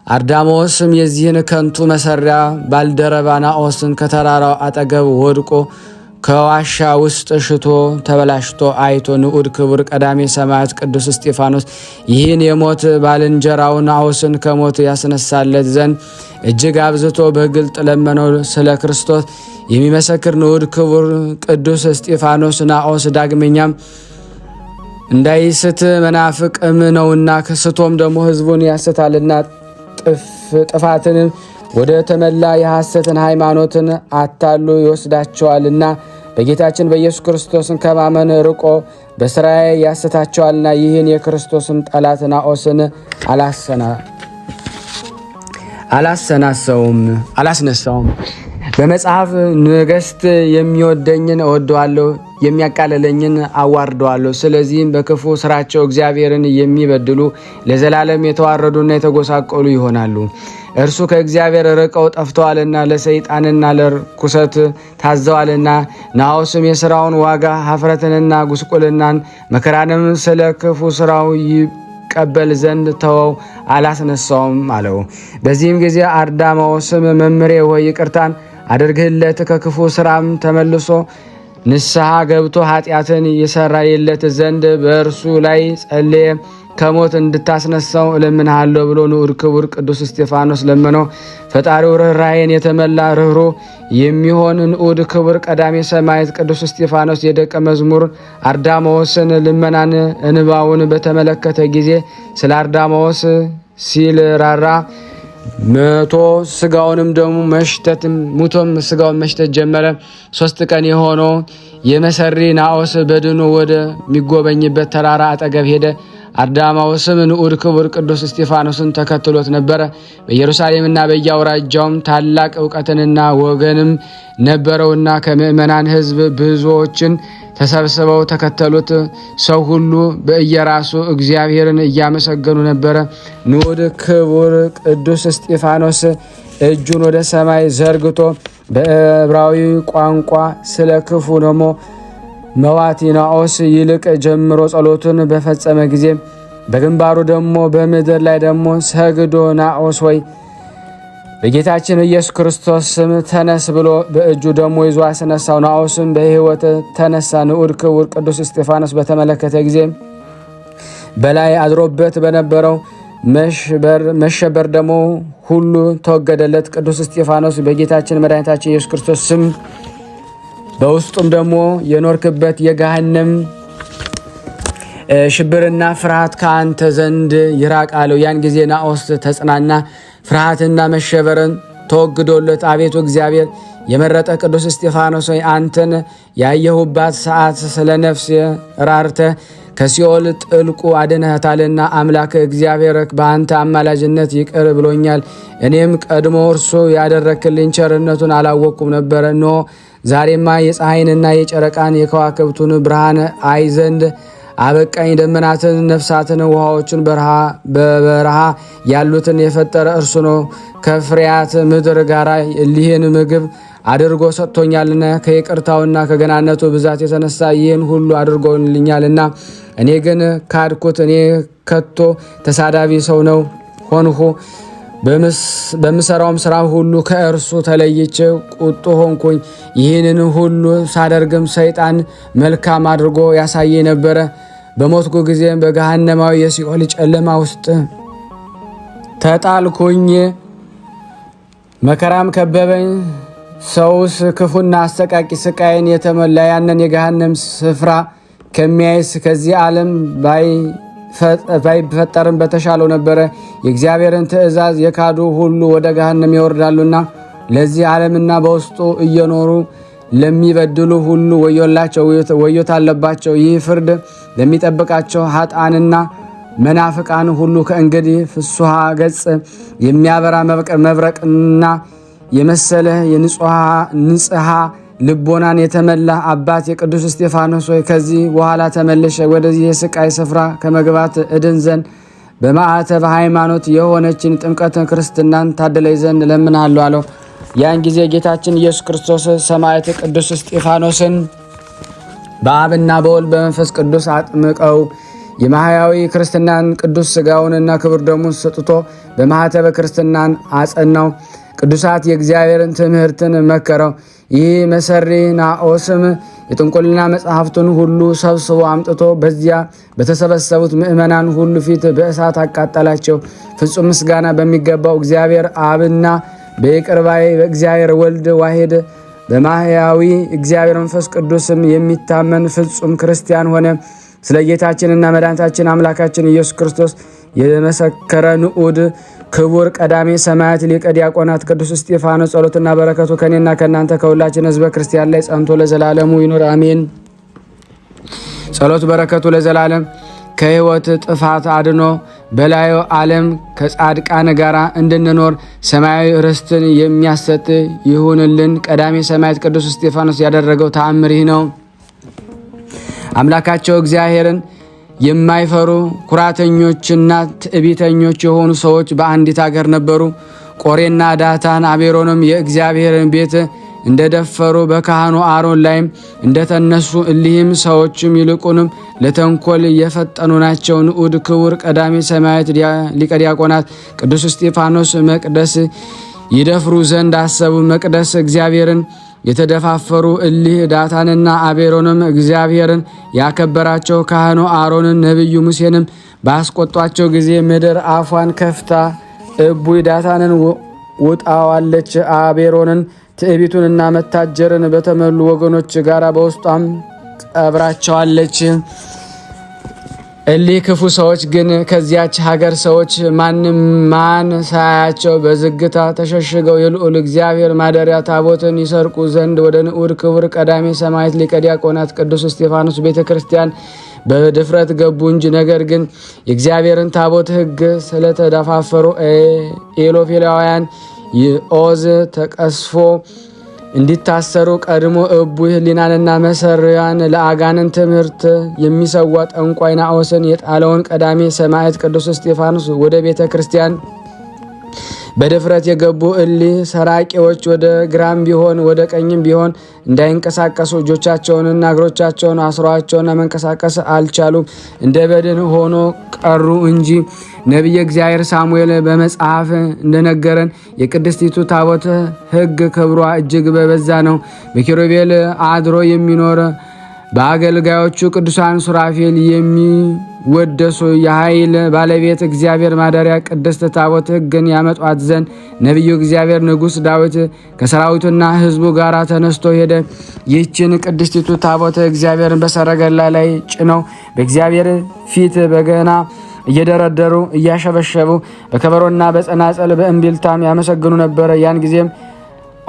አርዳሞስም የዚህን ከንቱ መሰሪያ ባልደረባ ናኦስን ከተራራው አጠገብ ወድቆ ከዋሻ ውስጥ ሽቶ ተበላሽቶ አይቶ ንዑድ ክቡር ቀዳሜ ሰማዕት ቅዱስ እስጢፋኖስ ይህን የሞት ባልንጀራው ናኦስን ከሞት ያስነሳለት ዘንድ እጅግ አብዝቶ በግልጥ ለመነው። ስለ ክርስቶስ የሚመሰክር ንዑድ ክቡር ቅዱስ እስጢፋኖስ ናኦስ ዳግመኛም እንዳይስት መናፍቅም ነውና ከስቶም ደግሞ ሕዝቡን ያስታልና ጥፋትንም ወደ ተመላ የሐሰትን ሃይማኖትን አታሉ ይወስዳቸዋልና በጌታችን በኢየሱስ ክርስቶስን ከማመን ርቆ በስራዬ ያስታቸዋልና ይህን የክርስቶስን ጠላት ናኦስን አላስነሳውም። በመጽሐፍ ነገሥት የሚወደኝን እወደዋለሁ፣ የሚያቃልለኝን አዋርደዋለሁ። ስለዚህም በክፉ ስራቸው እግዚአብሔርን የሚበድሉ ለዘላለም የተዋረዱና የተጎሳቆሉ ይሆናሉ። እርሱ ከእግዚአብሔር ርቀው ጠፍተዋልና ለሰይጣንና ለርኩሰት ታዘዋልና። ናኦስም የሥራውን ዋጋ ኀፍረትንና ጉስቁልናን መከራንም ስለ ክፉ ሥራው ይቀበል ዘንድ ተወው፣ አላስነሳውም አለው። በዚህም ጊዜ አርዳማዎስም መምሬ ሆይ ይቅርታን አድርግህለት ከክፉ ሥራም ተመልሶ ንስሐ ገብቶ ኃጢአትን ይሰራይለት ዘንድ በእርሱ ላይ ጸለየ። ከሞት እንድታስነሳው እለምንሃለሁ ብሎ ንዑድ ክቡር ቅዱስ እስጢፋኖስ ለመነው። ፈጣሪው ርኅራኄን የተመላ ርኅሩህ የሚሆን ንዑድ ክቡር ቀዳሜ ሰማዕት ቅዱስ እስጢፋኖስ የደቀ መዝሙር አርዳማዎስን ልመናን እንባውን በተመለከተ ጊዜ ስለ አርዳማዎስ ሲል ራራ። ስጋውንም ደሙ መሽተትም ሙቶም ስጋውን መሽተት ጀመረ። 3 ቀን የሆነው የመሰሪ ናዖስ በድኑ ወደ ሚጎበኝበት ተራራ አጠገብ ሄደ። አርዳማዎስም ንዑድ ክቡር ቅዱስ እስጢፋኖስን ተከትሎት ነበረ። በኢየሩሳሌምና በየአውራጃውም ታላቅ ዕውቀትንና ወገንም ነበረውና ከምእመናን ሕዝብ ብዙዎችን ተሰብስበው ተከተሉት። ሰው ሁሉ በየራሱ እግዚአብሔርን እያመሰገኑ ነበረ። ንዑድ ክቡር ቅዱስ እስጢፋኖስ እጁን ወደ ሰማይ ዘርግቶ በዕብራዊ ቋንቋ ስለ ክፉ ደግሞ መዋቲ ናዖስ ይልቅ ጀምሮ ጸሎቱን በፈጸመ ጊዜ በግንባሩ ደግሞ በምድር ላይ ደግሞ ሰግዶ ናዖስ ሆይ በጌታችን ኢየሱስ ክርስቶስ ስም ተነስ ብሎ በእጁ ደግሞ ይዞ አስነሳው። ናዖስም በሕይወት ተነሳ። ንዑድ ክቡር ቅዱስ እስጢፋኖስ በተመለከተ ጊዜ በላይ አድሮበት በነበረው መሸበር ደግሞ ሁሉ ተወገደለት። ቅዱስ እስጢፋኖስ በጌታችን መድኃኒታችን ኢየሱስ ክርስቶስ ስም በውስጡም ደግሞ የኖርክበት የገሃነም ሽብርና ፍርሃት ከአንተ ዘንድ ይራቅ አለው። ያን ጊዜ ናዖስ ተጽናና፣ ፍርሃትና መሸበርን ተወግዶለት አቤቱ እግዚአብሔር የመረጠ ቅዱስ እስጢፋኖስ ሆይ አንተን ያየሁባት ሰዓት ስለ ነፍስ ራርተ ከሲኦል ጥልቁ አድነህታልና አምላክ እግዚአብሔር በአንተ አማላጅነት ይቅር ብሎኛል። እኔም ቀድሞ እርሱ ያደረክልኝ ቸርነቱን አላወቅኩም ነበረ። እነሆ ዛሬማ የፀሐይንና የጨረቃን የከዋክብቱን ብርሃን አይ ዘንድ አበቃኝ። ደመናትን፣ ነፍሳትን፣ ውሃዎችን፣ በበረሃ ያሉትን የፈጠረ እርሱ ነው። ከፍሬያት ምድር ጋር እሊህን ምግብ አድርጎ ሰጥቶኛልና ከይቅርታውና ከገናነቱ ብዛት የተነሳ ይህን ሁሉ አድርጎልኛልና እኔ ግን ካድኩት። እኔ ከቶ ተሳዳቢ ሰው ነው ሆንሁ። በምሰራውም ስራ ሁሉ ከእርሱ ተለይቼ ቁጡ ሆንኩኝ። ይህንን ሁሉ ሳደርግም ሰይጣን መልካም አድርጎ ያሳየ ነበረ። በሞትኩ ጊዜ በገሃነማዊ የሲኦል ጨለማ ውስጥ ተጣልኩኝ። መከራም ከበበኝ። ሰውስ ክፉና አሰቃቂ ስቃይን የተሞላ ያንን የገሃነም ስፍራ ከሚያይስ ከዚህ ዓለም ባይፈጠርም በተሻለው ነበረ። የእግዚአብሔርን ትእዛዝ የካዱ ሁሉ ወደ ገሃነም ይወርዳሉና ለዚህ ዓለምና በውስጡ እየኖሩ ለሚበድሉ ሁሉ ወዮላቸው፣ ወዮታ አለባቸው። ይህ ፍርድ ለሚጠብቃቸው ኃጥአንና መናፍቃን ሁሉ ከእንግዲህ ፍሱሃ ገጽ የሚያበራ መብረቅና የመሰለ የንጽሐ ልቦናን የተመላ አባት የቅዱስ እስጢፋኖስ ሆይ ከዚህ በኋላ ተመልሼ ወደዚህ የስቃይ ስፍራ ከመግባት እድን ዘንድ በማዕተበ ሃይማኖት የሆነችን ጥምቀትን ክርስትናን ታደለይ ዘንድ እለምንሃለሁ አለው። ያን ጊዜ ጌታችን ኢየሱስ ክርስቶስ ሰማዕት ቅዱስ እስጢፋኖስን በአብና በወልድ በመንፈስ ቅዱስ አጥምቀው የማህያዊ ክርስትናን ቅዱስ ሥጋውንና ክብር ደሙን ሰጥቶ በማኅተበ ክርስትናን አጸናው። ቅዱሳት የእግዚአብሔርን ትምህርትን መከረው። ይህ መሰሪ ናዖስም የጥንቁልና መጽሐፍቱን ሁሉ ሰብስቦ አምጥቶ በዚያ በተሰበሰቡት ምእመናን ሁሉ ፊት በእሳት አቃጠላቸው። ፍጹም ምስጋና በሚገባው እግዚአብሔር አብና በይቅር ባይ በእግዚአብሔር ወልድ ዋሕድ በማህያዊ እግዚአብሔር መንፈስ ቅዱስም የሚታመን ፍጹም ክርስቲያን ሆነ። ስለ ጌታችንና መድኃኒታችን አምላካችን ኢየሱስ ክርስቶስ የመሰከረ ንዑድ ክቡር ቀዳሜ ሰማዕት ሊቀ ዲያቆናት ቅዱስ እስጢፋኖስ ጸሎትና በረከቱ ከኔና ከእናንተ ከሁላችን ሕዝበ ክርስቲያን ላይ ጸንቶ ለዘላለሙ ይኑር አሜን። ጸሎት በረከቱ ለዘላለም ከሕይወት ጥፋት አድኖ በላዩ ዓለም ከጻድቃን ጋር እንድንኖር ሰማያዊ ርስትን የሚያሰጥ ይሁንልን። ቀዳሜ ሰማዕት ቅዱስ እስጢፋኖስ ያደረገው ተአምር ይህ ነው። አምላካቸው እግዚአብሔርን የማይፈሩ ኩራተኞችና ትዕቢተኞች የሆኑ ሰዎች በአንዲት አገር ነበሩ። ቆሬና ዳታን አቤሮንም የእግዚአብሔርን ቤት እንደደፈሩ በካህኑ አሮን ላይም እንደተነሱ እሊህም ሰዎችም ይልቁንም ለተንኮል የፈጠኑ ናቸው። ንዑድ ክቡር ቀዳሜ ሰማዕት ሊቀ ዲያቆናት ቅዱስ እስጢፋኖስ መቅደስ ይደፍሩ ዘንድ አሰቡ። መቅደስ እግዚአብሔርን የተደፋፈሩ እሊህ ዳታንና አቤሮንም እግዚአብሔርን ያከበራቸው ካህኑ አሮንን ነቢዩ ሙሴንም ባስቆጧቸው ጊዜ ምድር አፏን ከፍታ እቡይ ዳታንን ውጣዋለች። አቤሮንን ትዕቢቱንና መታጀርን በተመሉ ወገኖች ጋር በውስጧም ቀብራቸዋለች። እሊህ ክፉ ሰዎች ግን ከዚያች ሀገር ሰዎች ማን ሳያቸው በዝግታ ተሸሽገው የልዑል እግዚአብሔር ማደሪያ ታቦትን ይሰርቁ ዘንድ ወደ ንዑድ ክቡር ቀዳሜ ሰማዕት ሊቀ ዲያቆናት ቅዱስ እስጢፋኖስ ቤተ ክርስቲያን በድፍረት ገቡ እንጂ። ነገር ግን የእግዚአብሔርን ታቦት ሕግ ስለተዳፋፈሩ ኤሎፌላውያን ኦዝ ተቀስፎ እንዲታሰሩ ቀድሞ እቡይ ሕሊናንና መሰሪያን ለአጋንን ትምህርት የሚሰዋ ጠንቋይ ናዖስን የጣለውን ቀዳሜ ሰማዕት ቅዱስ እስጢፋኖስ ወደ ቤተ ክርስቲያን በድፍረት የገቡ እሊህ ሰራቂዎች ወደ ግራም ቢሆን ወደ ቀኝም ቢሆን እንዳይንቀሳቀሱ እጆቻቸውንና እግሮቻቸውን አስሯቸውና መንቀሳቀስ አልቻሉም። እንደ በድን ሆኖ ቀሩ እንጂ። ነቢየ እግዚአብሔር ሳሙኤል በመጽሐፍ እንደነገረን የቅድስቲቱ ታቦት ሕግ ክብሯ እጅግ በበዛ ነው። በኪሩቤል አድሮ የሚኖር በአገልጋዮቹ ቅዱሳን ሱራፌል የሚወደሱ የኃይል ባለቤት እግዚአብሔር ማደሪያ ቅድስት ታቦት ሕግን ያመጧት ዘንድ ነቢዩ እግዚአብሔር ንጉሥ ዳዊት ከሰራዊቱና ሕዝቡ ጋር ተነስቶ ሄደ። ይህችን ቅድስቲቱ ታቦት እግዚአብሔርን በሰረገላ ላይ ጭነው በእግዚአብሔር ፊት በገና እየደረደሩ እያሸበሸቡ በከበሮና በጸናጸል በእምቢልታም ያመሰግኑ ነበረ። ያን ጊዜም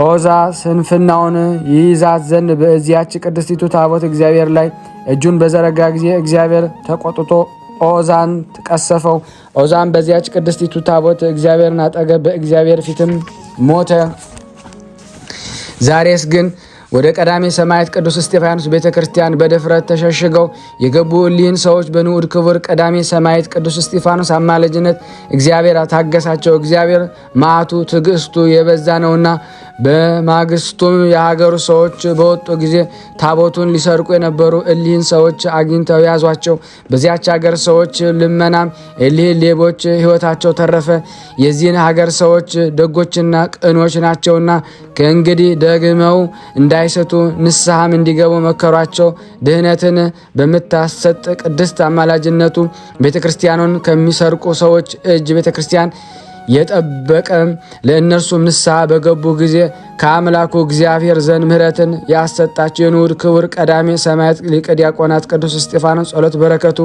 ኦዛ ስንፍናውን ይይዛት ዘንድ በዚያች ቅድስቲቱ ታቦት እግዚአብሔር ላይ እጁን በዘረጋ ጊዜ እግዚአብሔር ተቆጥቶ ኦዛን ተቀሰፈው። ኦዛን በዚያች ቅድስቲቱ ታቦት እግዚአብሔርን አጠገብ በእግዚአብሔር ፊትም ሞተ። ዛሬስ ግን ወደ ቀዳሜ ሰማዕት ቅዱስ እስጢፋኖስ ቤተ ክርስቲያን በድፍረት ተሸሽገው የገቡ እሊህን ሰዎች በንዑድ ክቡር ቀዳሜ ሰማዕት ቅዱስ እስጢፋኖስ አማላጅነት እግዚአብሔር ታገሳቸው። እግዚአብሔር መዓቱ ትዕግስቱ የበዛ ነውና በማግስቱም የሀገሩ ሰዎች በወጡ ጊዜ ታቦቱን ሊሰርቁ የነበሩ እሊህን ሰዎች አግኝተው ያዟቸው። በዚያች ሀገር ሰዎች ልመናም እሊህን ሌቦች ሕይወታቸው ተረፈ። የዚህን ሀገር ሰዎች ደጎችና ቅኖች ናቸውና ከእንግዲህ ደግመው እንዳይስቱ ንስሐም እንዲገቡ መከሯቸው። ድህነትን በምታሰጥ ቅድስት አማላጅነቱ ቤተ ክርስቲያኑን ከሚሰርቁ ሰዎች እጅ ቤተ ክርስቲያን የጠበቀ ለእነርሱም ንስሐ በገቡ ጊዜ ከአምላኩ እግዚአብሔር ዘንድ ምሕረትን ያሰጣቸው የንዑድ ክቡር ቀዳሜ ሰማዕት ሊቀ ዲያቆናት ቅዱስ እስጢፋኖስ ጸሎት በረከቱ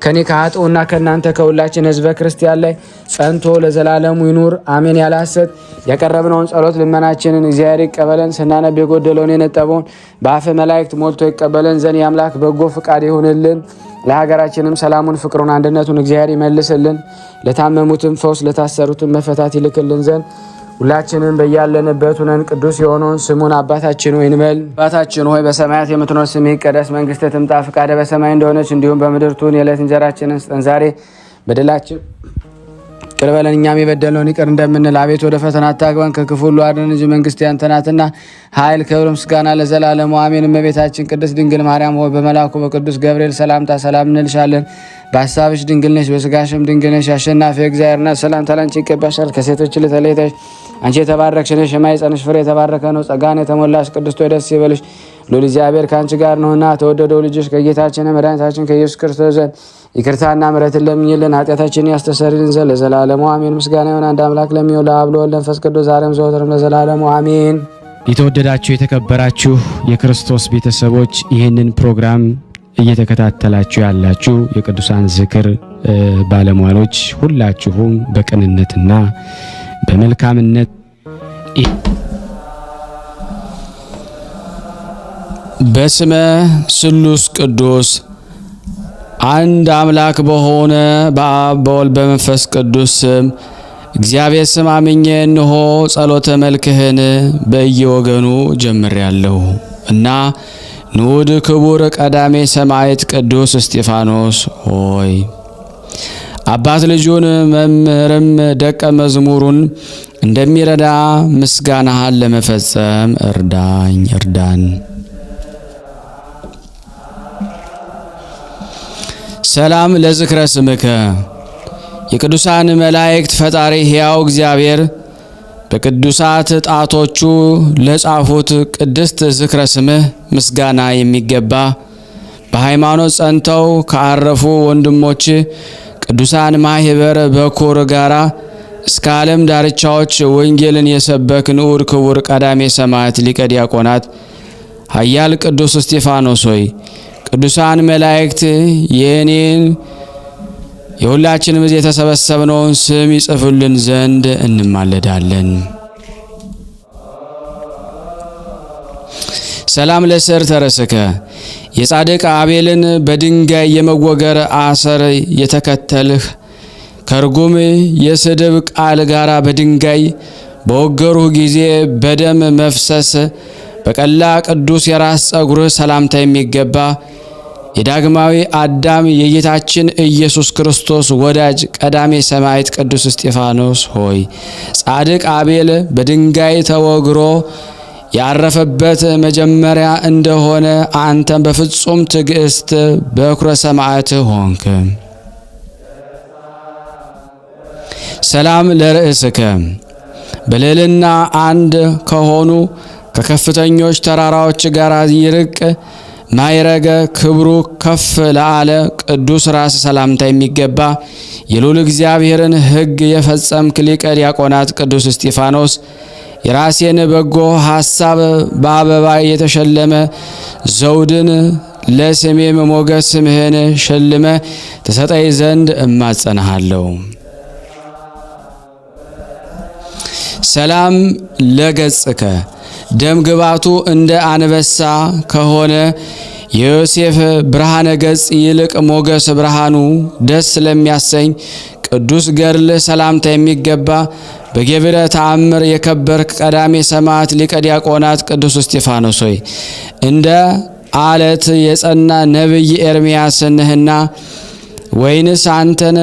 ከኔ ከኃጥኡና ከእናንተ ከሁላችን ሕዝበ ክርስቲያን ላይ ጸንቶ ለዘላለሙ ይኑር አሜን። ያለ ሐሰት ያቀረብነውን ጸሎት ልመናችንን እግዚአብሔር ይቀበለን። ስናነብ የጎደለውን የነጠበውን በአፈ መላእክት ሞልቶ ይቀበለን ዘንድ የአምላክ በጎ ፍቃድ ይሁንልን። ለሀገራችንም ሰላሙን፣ ፍቅሩን፣ አንድነቱን እግዚአብሔር ይመልስልን። ለታመሙትም ፈውስ፣ ለታሰሩትም መፈታት ይልክልን ዘንድ ሁላችንም በያለንበት ሆነን ቅዱስ የሆነውን ስሙን አባታችን ሆይ እንበል። አባታችን ሆይ በሰማያት የምትኖር ስምህ ይቀደስ፣ መንግስትህ ትምጣ፣ ፈቃድህ በሰማይ እንደሆነች እንዲሁም በምድር ትሁን። የዕለት እንጀራችንን ስጠን ዛሬ፣ በደላችን ይቅር በለን እኛም የበደልነውን ይቅር እንደምንል። አቤት ወደ ፈተና አታግባን ከክፉ ሁሉ አድነን እንጂ መንግስት ያንተ ናትና ኃይል፣ ክብር፣ ምስጋና ለዘላለሙ አሜን። እመቤታችን ቅድስት ድንግል ማርያም ሆይ በመልአኩ በቅዱስ ገብርኤል ሰላምታ ሰላም እንልሻለን። በሀሳብሽ ድንግል ነሽ፣ በስጋሽም ድንግል ነሽ። አሸናፊ እግዚአብሔር እናት ሰላምታ ላንቺ ይገባሻል። ከሴቶች ሁሉ ተለይተሽ አንቺ የተባረክሽ ነሽ፣ የማኅፀንሽ ፍሬ የተባረከ ነው። ጸጋን የተሞላሽ ቅድስት ሆይ ደስ ይበልሽ፣ ልዑል እግዚአብሔር ከአንቺ ጋር ነውና ተወደደው ልጅሽ ከጌታችን መድኃኒታችን ከኢየሱስ ክርስቶስ ዘንድ ይቅርታና ምሕረትን ለምኝልን ኃጢአታችንን ያስተሰርይልን ዘንድ ለዘላለሙ አሜን። ምስጋና ይሁን አንድ አምላክ ለሚሆን ለአብ ለወልድ ለመንፈስ ቅዱስ ዛሬም ዘወትርም ለዘላለሙ አሜን። የተወደዳችሁ የተከበራችሁ የክርስቶስ ቤተሰቦች ይህንን ፕሮግራም እየተከታተላችሁ ያላችሁ የቅዱሳን ዝክር ባለሟሎች ሁላችሁም በቅንነትና በመልካምነት በስመ ስሉስ ቅዱስ አንድ አምላክ በሆነ በአብ በወልድ በመንፈስ ቅዱስ ስም እግዚአብሔር ስም አምኜ እንሆ ጸሎተ መልክህን በየወገኑ ጀምሬያለሁ እና ንዑድ ክቡር ቀዳሜ ሰማዕት ቅዱስ እስጢፋኖስ ሆይ አባት ልጁን መምህርም ደቀ መዝሙሩን እንደሚረዳ ምስጋናህን ለመፈጸም እርዳን። ሰላም ለዝክረ ስምከ የቅዱሳን መላእክት ፈጣሪ ሕያው እግዚአብሔር በቅዱሳት ጣቶቹ ለጻፉት ቅድስት ዝክረ ስምህ ምስጋና የሚገባ በሃይማኖት ጸንተው ከአረፉ ወንድሞች ቅዱሳን ማህበር በኩር ጋራ እስከ ዓለም ዳርቻዎች ወንጌልን የሰበክ ንዑድ ክቡር ቀዳሜ ሰማዕት ሊቀ ዲያቆናት ኃያል ቅዱስ እስጢፋኖስ ሆይ ቅዱሳን መላእክት የኔን የሁላችንም እዚህ የተሰበሰብነውን ስም ይጽፉልን ዘንድ እንማለዳለን። ሰላም ለስር ተረስከ የጻድቅ አቤልን በድንጋይ የመወገር አሰር የተከተልህ ከርጉም የስድብ ቃል ጋራ በድንጋይ በወገሩህ ጊዜ በደም መፍሰስ በቀላ ቅዱስ የራስ ጸጉርህ ሰላምታ የሚገባ የዳግማዊ አዳም የጌታችን ኢየሱስ ክርስቶስ ወዳጅ ቀዳሜ ሰማዕት ቅዱስ እስጢፋኖስ ሆይ ጻድቅ አቤል በድንጋይ ተወግሮ ያረፈበት መጀመሪያ እንደሆነ አንተም በፍጹም ትዕግስት በኩረ ሰማዕት ሆንክ። ሰላም ለርእስከ በልዕልና አንድ ከሆኑ ከከፍተኞች ተራራዎች ጋር ይርቅ ማይረገ ክብሩ ከፍ ለአለ ቅዱስ ራስ ሰላምታ የሚገባ የልዑል እግዚአብሔርን ሕግ የፈጸምክ ሊቀ ዲያቆናት ቅዱስ እስጢፋኖስ የራሴን በጎ ሐሳብ በአበባ የተሸለመ ዘውድን ለስሜም ሞገስ ስምህን ሸልመ ተሰጠይ ዘንድ እማጸናሃለሁ። ሰላም ለገጽከ ደም ግባቱ እንደ አንበሳ ከሆነ የዮሴፍ ብርሃነ ገጽ ይልቅ ሞገስ ብርሃኑ ደስ ለሚያሰኝ ቅዱስ ገርል ሰላምታ የሚገባ በገቢረ ተአምር የከበርክ ቀዳሜ ሰማዕት ሊቀ ዲያቆናት ቅዱስ እስጢፋኖስ ሆይ እንደ አለት የጸና ነብይ ኤርምያስ ነህና ወይንስ አንተን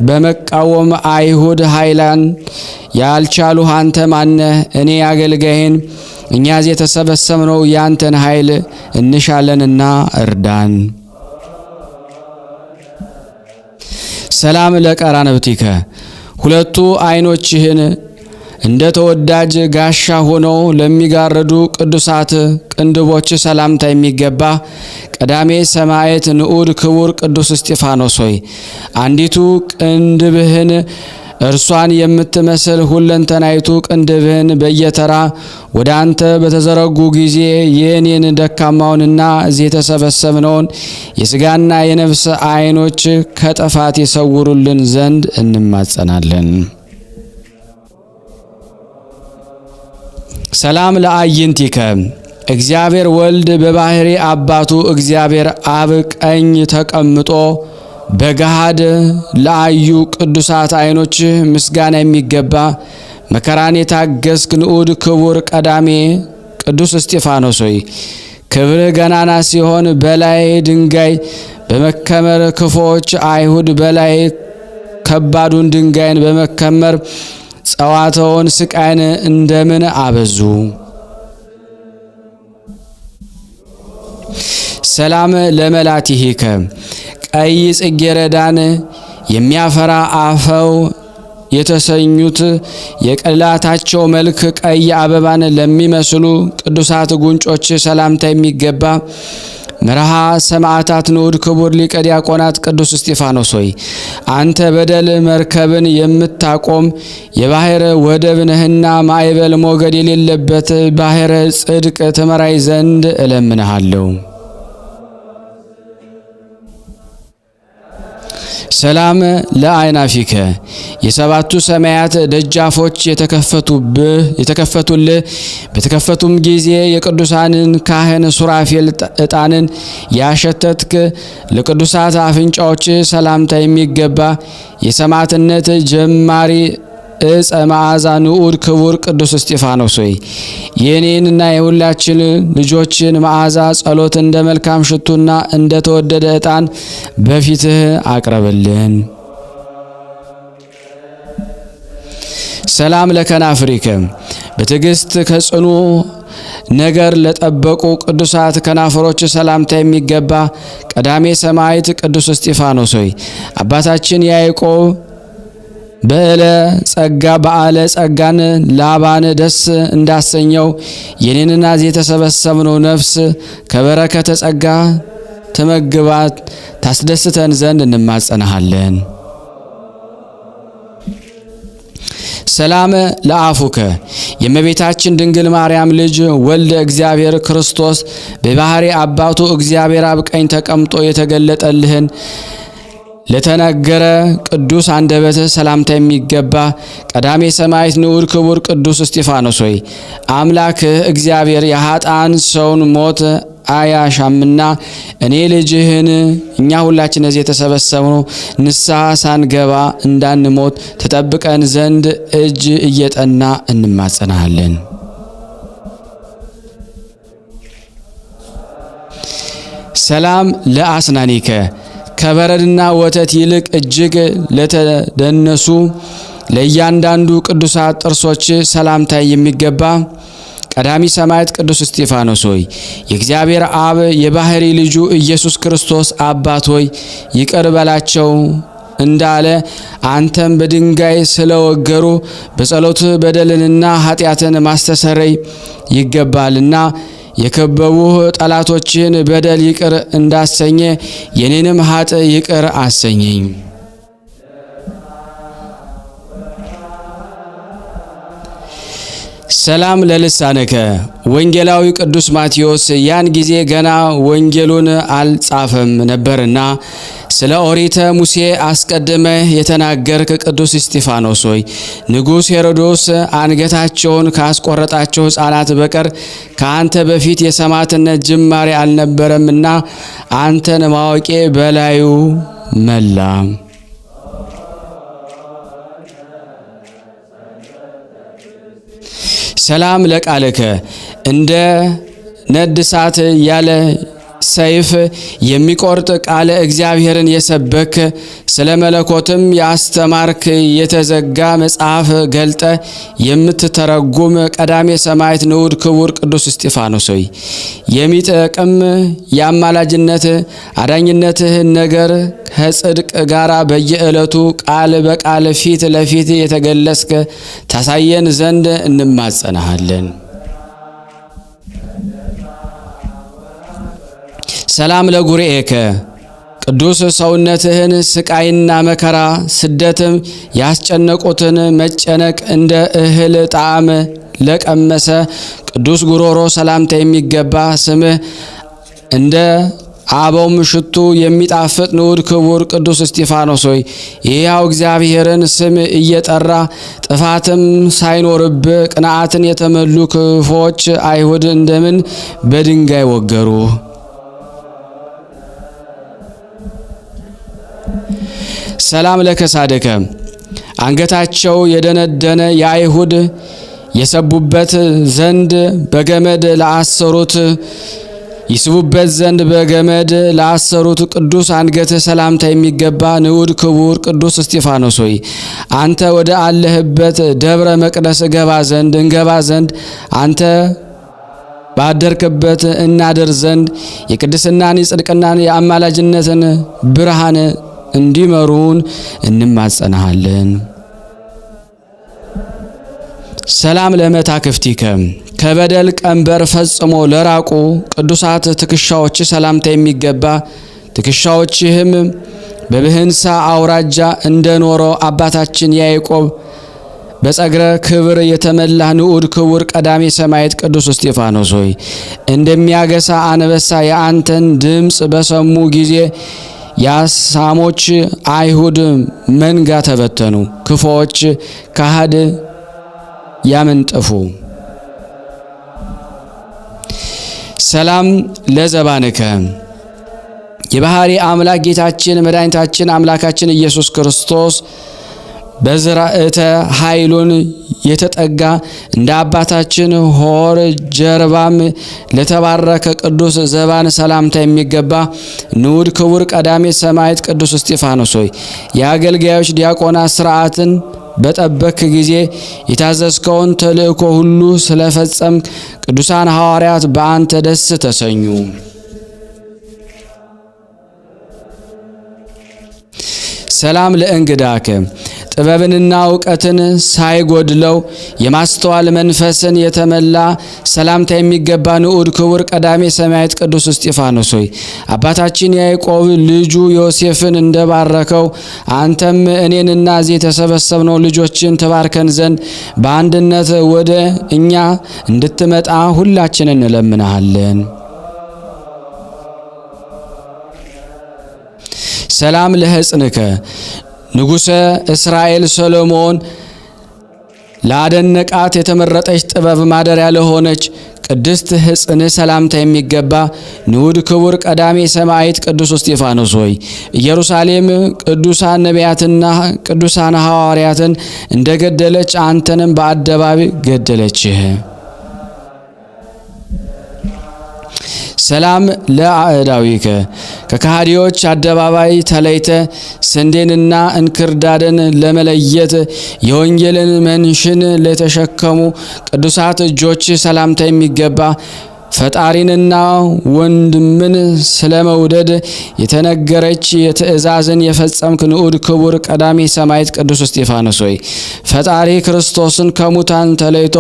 በመቃወም አይሁድ ኃይላን ያልቻሉ አንተ ማነህ? እኔ አገልጋይን እኛዝ የተሰበሰብነው ያንተን ኃይል እንሻለንና እርዳን። ሰላም ለቀራንብቲከ ሁለቱ አይኖችህን እንደ ተወዳጅ ጋሻ ሆነው ለሚጋረዱ ቅዱሳት ቅንድቦች ሰላምታ የሚገባ ቀዳሜ ሰማዕት ንዑድ ክቡር ቅዱስ እስጢፋኖስ ሆይ አንዲቱ ቅንድብህን እርሷን የምትመስል ሁለንተናይቱ ቅንድብህን በየተራ ወደ አንተ በተዘረጉ ጊዜ የኔን ደካማውንና እዚህ የተሰበሰብነውን የሥጋና የነፍስ አይኖች ከጥፋት ይሰውሩልን ዘንድ እንማጸናለን። ሰላም ለአይንቲከ እግዚአብሔር ወልድ በባህሪ አባቱ እግዚአብሔር አብ ቀኝ ተቀምጦ በገሃድ ለአዩ ቅዱሳት አይኖች ምስጋና የሚገባ መከራን የታገስክ ንዑድ ክቡር ቀዳሜ ቅዱስ እስጢፋኖስ ሆይ ክብር ገናና ሲሆን በላይ ድንጋይ በመከመር ክፎች አይሁድ በላይ ከባዱን ድንጋይን በመከመር ጸዋተውን ስቃይን እንደምን አበዙ። ሰላም ለመላቲሂከ ቀይ ጽጌረዳን የሚያፈራ አፈው የተሰኙት የቅላታቸው መልክ ቀይ አበባን ለሚመስሉ ቅዱሳት ጉንጮች ሰላምታ የሚገባ መርሃ ሰማዕታት ንዑድ ክቡር ሊቀ ዲያቆናት ቅዱስ እስጢፋኖስ ሆይ አንተ በደል መርከብን የምታቆም የባህር ወደብ ነህና ማዕበል ሞገድ የሌለበት ባህር ጽድቅ ትመራይ ዘንድ እለምንሃለሁ። ሰላም ለአይናፊከ የሰባቱ ሰማያት ደጃፎች የተከፈቱልህ በተከፈቱም ጊዜ የቅዱሳንን ካህን ሱራፌል ዕጣንን ያሸተትክ ለቅዱሳት አፍንጫዎች ሰላምታ የሚገባ የሰማዕትነት ጀማሪ እፀ መዓዛ ንዑድ ክቡር ቅዱስ እስጢፋኖስ ሆይ የኔንና የሁላችን ልጆችን መዓዛ ጸሎት እንደ መልካም ሽቱና እንደ ተወደደ ዕጣን በፊትህ አቅርብልን። ሰላም ለከናፍሪከ በትዕግስት ከጽኑ ነገር ለጠበቁ ቅዱሳት ከናፍሮች ሰላምታ የሚገባ ቀዳሜ ሰማዕት ቅዱስ እስጢፋኖስ ሆይ አባታችን ያዕቆብ በዓለ ጸጋን ላባን ደስ እንዳሰኘው የኔንና የተሰበሰብነው ነፍስ ከበረከተ ጸጋ ተመግባት ታስደስተን ዘንድ እንማጸናሃለን። ሰላም ለአፉከ የእመቤታችን ድንግል ማርያም ልጅ ወልደ እግዚአብሔር ክርስቶስ በባህሪ አባቱ እግዚአብሔር አብ ቀኝ ተቀምጦ የተገለጠልህን ለተነገረ ቅዱስ አንደበት ሰላምታ የሚገባ ቀዳሜ ሰማዕት ንዑድ ክቡር ቅዱስ እስጢፋኖስ ሆይ አምላክ እግዚአብሔር የኃጥአን ሰውን ሞት አያሻምና እኔ ልጅህን እኛ ሁላችን እዚህ የተሰበሰብነው ንስሐ ሳንገባ እንዳንሞት ተጠብቀን ዘንድ እጅ እየጠና እንማጸናለን። ሰላም ለአስናኒከ ከበረድና ወተት ይልቅ እጅግ ለተደነሱ ለእያንዳንዱ ቅዱሳት ጥርሶች ሰላምታ የሚገባ ቀዳሚ ሰማዕት ቅዱስ እስጢፋኖስ ሆይ የእግዚአብሔር አብ የባህሪ ልጁ ኢየሱስ ክርስቶስ አባት ሆይ ይቅር በላቸው እንዳለ አንተም በድንጋይ ስለወገሩ በጸሎት በደልንና ኃጢአትን ማስተሰረይ ይገባልና የከበቡህ ጠላቶችን በደል ይቅር እንዳሰኘ የኔንም ኃጥ ይቅር አሰኘኝ። ሰላም ለልሳነከ ወንጌላዊ ቅዱስ ማቴዎስ ያን ጊዜ ገና ወንጌሉን አልጻፈም ነበርና ስለ ኦሪተ ሙሴ አስቀድመ የተናገርክ ቅዱስ እስጢፋኖስ ሆይ ንጉሥ ሄሮዶስ አንገታቸውን ካስቆረጣቸው ሕፃናት በቀር ከአንተ በፊት የሰማዕትነት ጅማሬ አልነበረምና አንተን ማወቄ በላዩ መላ። ሰላም ለቃልከ እንደ ነድ እሳት ያለ ሰይፍ የሚቆርጥ ቃለ እግዚአብሔርን የሰበክ ስለ መለኮትም ያስተማርክ የተዘጋ መጽሐፍ ገልጠ የምትተረጉም ቀዳሜ ሰማዕት ንዑድ ክቡር ቅዱስ እስጢፋኖስ ሆይ የሚጠቅም የአማላጅነት አዳኝነትህን ነገር ከጽድቅ ጋራ በየዕለቱ ቃል በቃል ፊት ለፊት የተገለጽክ ታሳየን ዘንድ እንማጸናሃለን። ሰላም ለጉርኤከ ቅዱስ ሰውነትህን ስቃይና መከራ ስደትም ያስጨነቁትን መጨነቅ እንደ እህል ጣዕም ለቀመሰ ቅዱስ ጉሮሮ ሰላምታ የሚገባ ስምህ እንደ አበውም ሽቱ የሚጣፍጥ ንዑድ ክቡር ቅዱስ እስጢፋኖስ ሆይ የሕያው እግዚአብሔርን ስም እየጠራ ጥፋትም ሳይኖርብ ቅንዓትን የተመሉ ክፎች አይሁድ እንደምን በድንጋይ ወገሩ። ሰላም ለከሳደከ አንገታቸው የደነደነ የአይሁድ የሰቡበት ዘንድ በገመድ ለአሰሩት ይስቡበት ዘንድ በገመድ ለአሰሩት ቅዱስ አንገት ሰላምታ የሚገባ ንዑድ ክቡር ቅዱስ እስጢፋኖስ ሆይ አንተ ወደ አለህበት ደብረ መቅደስ እንገባ ዘንድ አንተ ባደርክበት እናድር ዘንድ የቅድስናን የጽድቅናን የአማላጅነትን ብርሃን እንዲመሩን እንማጸናሃለን። ሰላም ለመታክፍቲከ ከበደል ቀንበር ፈጽሞ ለራቁ ቅዱሳት ትከሻዎች ሰላምታ የሚገባ ትከሻዎችህም በብህንሳ አውራጃ እንደኖረው አባታችን ያዕቆብ በጸግረ ክብር የተመላ ንዑድ ክቡር ቀዳሜ ሰማዕት ቅዱስ እስጢፋኖስ ሆይ እንደሚያገሳ አንበሳ የአንተን ድምፅ በሰሙ ጊዜ ያሳሞች አይሁድ መንጋ ተበተኑ፣ ክፎች ካህድ ያመንጠፉ። ሰላም ለዘባንከ የባህሪ አምላክ ጌታችን መድኃኒታችን አምላካችን ኢየሱስ ክርስቶስ በዝራእተ ኃይሉን የተጠጋ እንደ አባታችን ሆር ጀርባም ለተባረከ ቅዱስ ዘባን ሰላምታ የሚገባ ንዑድ ክቡር ቀዳሜ ሰማዕት ቅዱስ እስጢፋኖስ ሆይ የአገልጋዮች ዲያቆናት ሥርዓትን በጠበክ ጊዜ የታዘዝከውን ተልእኮ ሁሉ ስለፈጸም ቅዱሳን ሐዋርያት በአንተ ደስ ተሰኙ። ሰላም ለእንግዳከ ጥበብንና ዕውቀትን ሳይጎድለው የማስተዋል መንፈስን የተመላ ሰላምታ የሚገባ ንዑድ ክቡር ቀዳሜ ሰማዕት ቅዱስ እስጢፋኖስ ሆይ አባታችን ያዕቆብ ልጁ ዮሴፍን እንደባረከው አንተም እኔንና እዚህ የተሰበሰብነው ልጆችን ተባርከን ዘንድ በአንድነት ወደ እኛ እንድትመጣ ሁላችንን እንለምናለን። ሰላም ለሕፅንከ ንጉሠ እስራኤል ሰሎሞን ላደነቃት የተመረጠች ጥበብ ማደሪያ ለሆነች ቅድስት ሕፅን ሰላምታ የሚገባ ንዑድ ክቡር ቀዳሜ ሰማዕት ቅዱስ እስጢፋኖስ ሆይ ኢየሩሳሌም ቅዱሳን ነቢያትና ቅዱሳን ሐዋርያትን እንደገደለች አንተንም በአደባባይ ገደለችህ። ሰላም ለአዕዳዊከ ከካህዲዎች አደባባይ ተለይተ ስንዴንና እንክርዳድን ለመለየት የወንጌልን መንሽን ለተሸከሙ ቅዱሳት እጆች ሰላምታ የሚገባ ፈጣሪንና ወንድምን ስለመውደድ የተነገረች የትእዛዝን የፈጸምክ ንዑድ ክቡር ቀዳሜ ሰማዕት ቅዱስ እስጢፋኖስ ሆይ ፈጣሪ ክርስቶስን ከሙታን ተለይቶ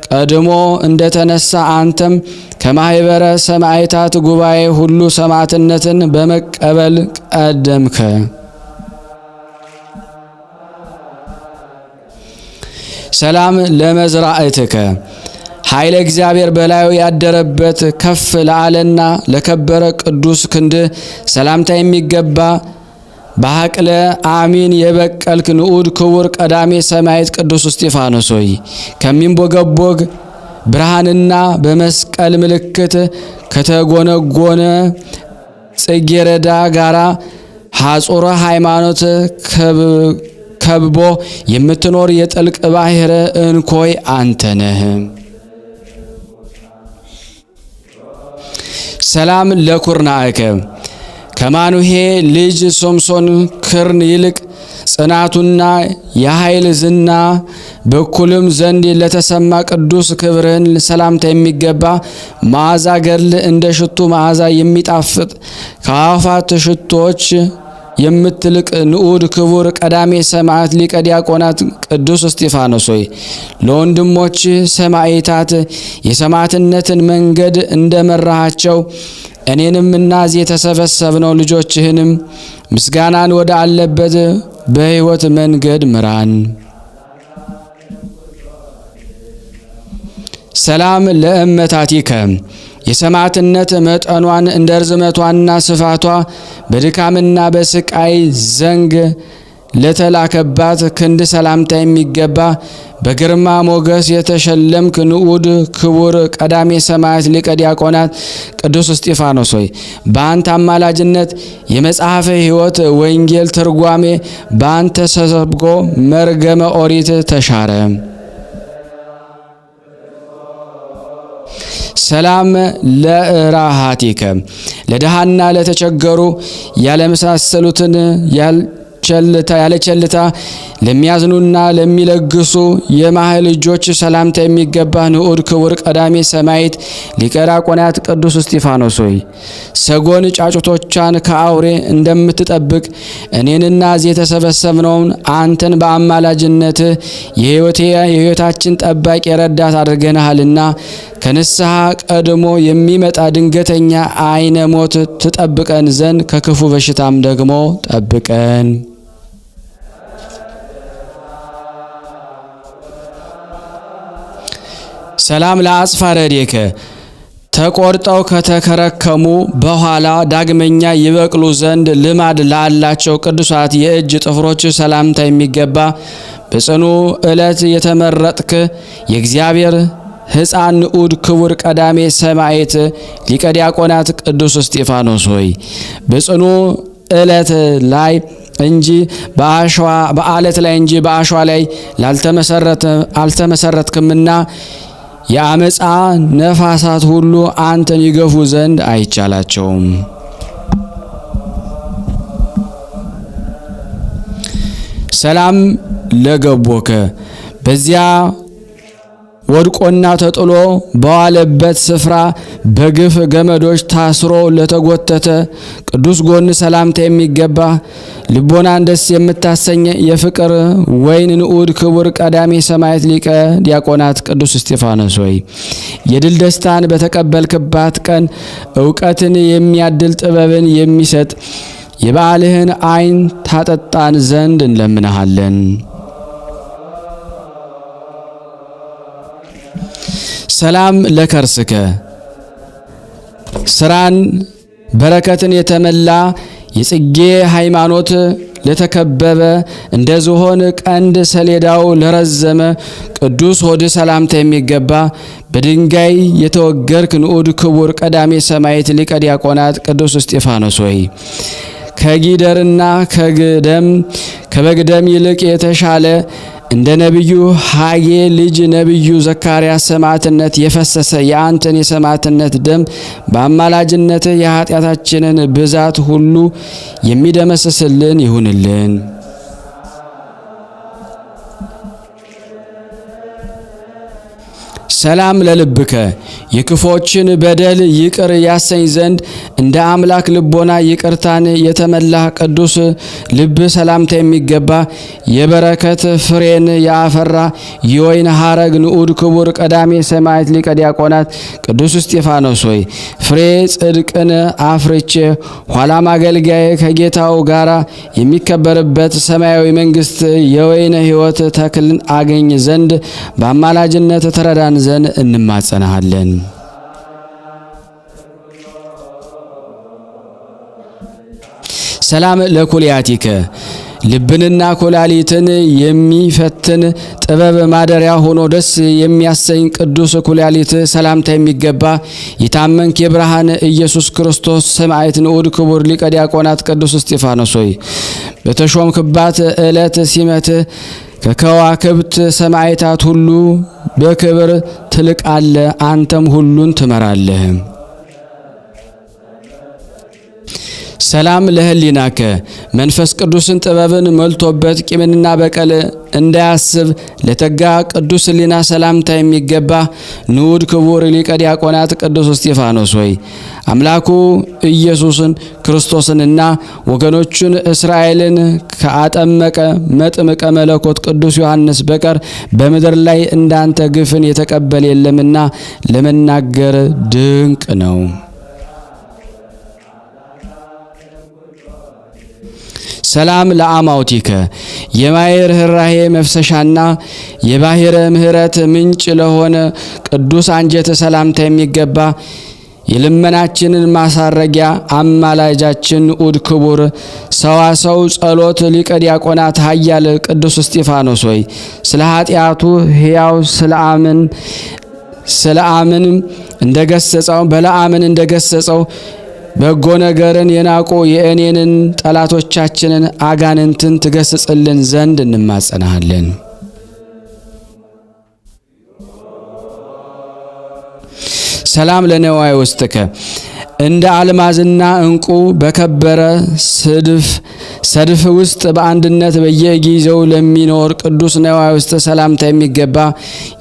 ቀድሞ እንደተነሳ አንተም ከማኅበረ ሰማዕታት ጉባኤ ሁሉ ሰማዕትነትን በመቀበል ቀደምከ። ሰላም ለመዝራእትከ ኃይለ እግዚአብሔር በላዩ ያደረበት ከፍ ለአለና ለከበረ ቅዱስ ክንድ ሰላምታ የሚገባ በሐቅለ አሚን የበቀልክ ንዑድ ክቡር ቀዳሜ ሰማዕት ቅዱስ እስጢፋኖስ ሆይ ከሚንቦገቦግ ብርሃንና በመስቀል ምልክት ከተጎነጎነ ጽጌረዳ ጋራ ሐጹረ ሃይማኖት ከብቦ የምትኖር የጥልቅ ባሕር እንኮይ አንተ ነህ። ሰላም ለኩርናእከ ከማኑሄ ልጅ ሶምሶን ክርን ይልቅ ጽናቱና የኃይል ዝና በኩልም ዘንድ ለተሰማ ቅዱስ ክብርህን ሰላምታ የሚገባ መዓዛ ገድል እንደ ሽቱ መዓዛ የሚጣፍጥ ከአፋት ሽቶች የምትልቅ ንዑድ ክቡር ቀዳሜ ሰማዕት ሊቀ ዲያቆናት ቅዱስ እስጢፋኖስ ሆይ ለወንድሞች ሰማዕታት የሰማዕትነትን መንገድ እንደመራሃቸው እኔንም እናዚህ የተሰበሰብነው ልጆችህንም ምስጋናን ወደ አለበት በሕይወት መንገድ ምራን። ሰላም ለእመታቲከ የሰማዕትነት መጠኗን እንደ ርዝመቷና ስፋቷ በድካምና በስቃይ ዘንግ ለተላከባት ክንድ ሰላምታ የሚገባ በግርማ ሞገስ የተሸለምክ ንዑድ ክቡር ቀዳሜ ሰማዕት ሊቀ ዲያቆናት ቅዱስ እስጢፋኖስ ሆይ በአንተ አማላጅነት የመጽሐፈ ሕይወት ወንጌል ትርጓሜ በአንተ ተሰብኮ መርገመ ኦሪት ተሻረ። ሰላም ለራሃቲከ ለደሃና ለተቸገሩ ያለመሳሰሉትን ያለ ቸልታ ለሚያዝኑና ለሚለግሱ የማህል እጆች ሰላምታ የሚገባ ንዑድ ክቡር ቀዳሜ ሰማዕት ሊቀ ዲያቆናት ቅዱስ እስጢፋኖስ ሆይ ሰጎን ጫጩቶቿን ከአውሬ እንደምትጠብቅ እኔንና እዚህ የተሰበሰብነውን አንተን በአማላጅነት የሕይወታችን ጠባቂ ረዳት አድርገናልና ከንስሐ ቀድሞ የሚመጣ ድንገተኛ አይነ ሞት ትጠብቀን ዘንድ ከክፉ በሽታም ደግሞ ጠብቀን። ሰላም ለአጽፋረ እዴከ ተቆርጠው ከተከረከሙ በኋላ ዳግመኛ ይበቅሉ ዘንድ ልማድ ላላቸው ቅዱሳት የእጅ ጥፍሮች ሰላምታ የሚገባ በጽኑ ዕለት የተመረጥክ የእግዚአብሔር ሕፃን ንዑድ ክቡር ቀዳሜ ሰማዕት ሊቀ ዲያቆናት ቅዱስ እስጢፋኖስ ሆይ በጽኑ ዕለት ላይ እንጂ በአለት ላይ እንጂ በአሸዋ ላይ አልተመሰረትክምና የአመፃ ነፋሳት ሁሉ አንተን ይገፉ ዘንድ አይቻላቸውም። ሰላም ለገቦከ በዚያ ወድቆና ተጥሎ በዋለበት ስፍራ በግፍ ገመዶች ታስሮ ለተጎተተ ቅዱስ ጎን ሰላምታ የሚገባ ልቦናን ደስ የምታሰኝ የፍቅር ወይን ንዑድ ክቡር ቀዳሜ ሰማዕት ሊቀ ዲያቆናት ቅዱስ እስጢፋኖስ ሆይ የድል ደስታን በተቀበልክባት ቀን ዕውቀትን የሚያድል ጥበብን የሚሰጥ የበዓልህን ዓይን ታጠጣን ዘንድ እንለምንሃለን። ሰላም ለከርስከ ስራን በረከትን የተመላ የጽጌ ሃይማኖት ለተከበበ እንደ ዝሆን ቀንድ ሰሌዳው ለረዘመ ቅዱስ ሆድ ሰላምታ የሚገባ በድንጋይ የተወገርክ ንዑድ ክቡር ቀዳሜ ሰማዕት ሊቀ ዲያቆናት ቅዱስ እስጢፋኖስ ሆይ ከጊደርና ከበግደም ይልቅ የተሻለ እንደ ነቢዩ ሐጌ ልጅ ነቢዩ ዘካርያስ ሰማዕትነት የፈሰሰ የአንተን የሰማዕትነት ደም በአማላጅነት የኃጢአታችንን ብዛት ሁሉ የሚደመስስልን ይሁንልን። ሰላም ለልብከ የክፎችን በደል ይቅር ያሰኝ ዘንድ እንደ አምላክ ልቦና ይቅርታን የተመላ ቅዱስ ልብ ሰላምታ የሚገባ የበረከት ፍሬን ያፈራ የወይን ሐረግ ንዑድ ክቡር ቀዳሜ ሰማዕት ሊቀ ዲያቆናት ቅዱስ እስጢፋኖስ ሆይ ፍሬ ጽድቅን አፍርቼ ኋላም አገልጋዬ ከጌታው ጋራ የሚከበርበት ሰማያዊ መንግስት የወይን ሕይወት ተክልን አገኝ ዘንድ በአማላጅነት ተረዳን ዘንድ እንማጸናሃለን። ሰላም ለኩልያቲከ ልብንና ኩላሊትን የሚፈትን ጥበብ ማደሪያ ሆኖ ደስ የሚያሰኝ ቅዱስ ኩላሊት ሰላምታ የሚገባ የታመንክ የብርሃን ኢየሱስ ክርስቶስ ሰማዕት ንዑድ ክቡር ሊቀ ዲያቆናት ቅዱስ እስጢፋኖስ ሆይ በተሾምክባት ዕለት ሲመት ከከዋክብት ሰማዕታት ሁሉ በክብር ትልቃለ፣ አንተም ሁሉን ትመራለህ። ሰላም ለህሊናከ መንፈስ ቅዱስን ጥበብን መልቶበት ቂምንና በቀል እንዳያስብ ለተጋ ቅዱስ ህሊና ሰላምታ የሚገባ ንዑድ ክቡር ሊቀ ዲያቆናት ቅዱስ እስጢፋኖስ ሆይ አምላኩ ኢየሱስን ክርስቶስንና ወገኖቹን እስራኤልን ከአጠመቀ መጥምቀ መለኮት ቅዱስ ዮሐንስ በቀር በምድር ላይ እንዳንተ ግፍን የተቀበለ የለምና ለመናገር ድንቅ ነው። ሰላም ለአማውቲከ የማየ ርኅራኄ መፍሰሻና የባሕረ ምሕረት ምንጭ ለሆነ ቅዱስ አንጀት ሰላምታ የሚገባ የልመናችንን ማሳረጊያ አማላጃችን ንዑድ ክቡር ሰዋሰው ጸሎት ሊቀ ዲያቆናት ኃያል ቅዱስ እስጢፋኖስ ሆይ ስለ ኃጢአቱ ሕያው ስለአምን እንደገሰጸው በጎ ነገርን የናቁ የእኔንን ጠላቶቻችንን አጋንንትን ትገስጽልን ዘንድ እንማጸናሃለን። ሰላም ለነዋይ ውስጥከ እንደ አልማዝና እንቁ በከበረ ሰድፍ ውስጥ በአንድነት በየጊዜው ለሚኖር ቅዱስ ነዋይ ውስጥ ሰላምታ የሚገባ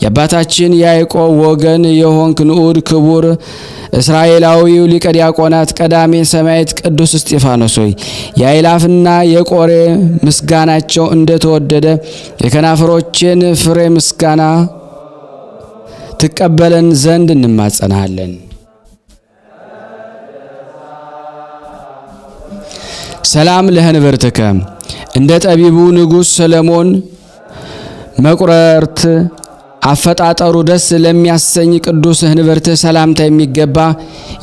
የአባታችን ያዕቆብ ወገን የሆንክ ንዑድ ክቡር እስራኤላዊው ሊቀ ዲያቆናት ቀዳሜ ሰማዕት ቅዱስ እስጢፋኖስ ሆይ የአእላፍና የቆሬ ምስጋናቸው እንደተወደደ የከናፍሮችን ፍሬ ምስጋና ትቀበለን ዘንድ እንማጸናለን። ሰላም ለህንብርትከ እንደ ጠቢቡ ንጉሥ ሰለሞን መቁረርት አፈጣጠሩ ደስ ለሚያሰኝ ቅዱስ ህንብርት ሰላምታ የሚገባ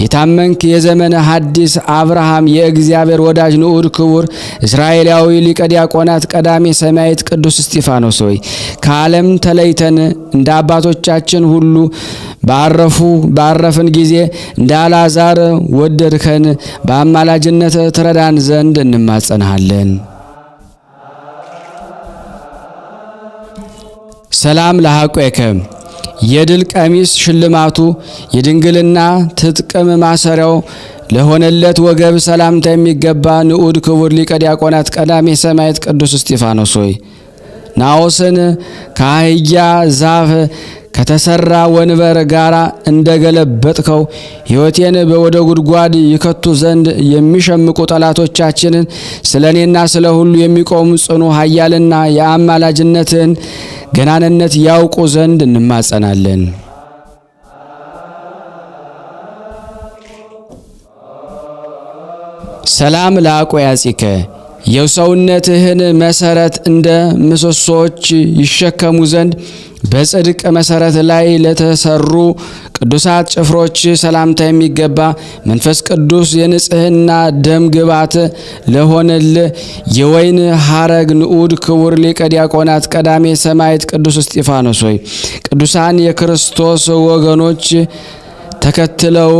የታመንክ የዘመነ ሐዲስ አብርሃም የእግዚአብሔር ወዳጅ ንዑድ ክቡር እስራኤላዊ ሊቀ ዲያቆናት ቀዳሜ ሰማዕት ቅዱስ እስጢፋኖስ ሆይ ከዓለም ተለይተን እንደ አባቶቻችን ሁሉ ባረፍን ጊዜ እንደ አልዓዛር ወደድከን፣ በአማላጅነት ትረዳን ዘንድ እንማጸናሃለን። ሰላም ለሐቆከ የድል ቀሚስ ሽልማቱ የድንግልና ትጥቅም ማሰሪያው ለሆነለት ወገብ ሰላምታ የሚገባ ንዑድ ክቡር ሊቀ ዲያቆናት ቀዳሜ ሰማዕት ቅዱስ እስጢፋኖስ ሆይ ናዖስን ከአህያ ዛፍ ከተሰራ ወንበር ጋር እንደገለበጥከው ሕይወቴን ወደ ጉድጓድ ይከቱ ዘንድ የሚሸምቁ ጠላቶቻችንን ስለኔና ስለ ሁሉ የሚቆሙ ጽኑ ኃያልና የአማላጅነትን ገናንነት ያውቁ ዘንድ እንማጸናለን። ሰላም ለአቆያጺከ የሰውነትህን መሰረት እንደ ምሰሶች ይሸከሙ ዘንድ በጽድቅ መሰረት ላይ ለተሰሩ ቅዱሳት ጭፍሮች ሰላምታ የሚገባ መንፈስ ቅዱስ የንጽህና ደም ግባት ለሆነል የወይን ሐረግ ንዑድ ክቡር ሊቀ ዲያቆናት ቀዳሜ ሰማዕት ቅዱስ እስጢፋኖስ ሆይ ቅዱሳን የክርስቶስ ወገኖች ተከትለው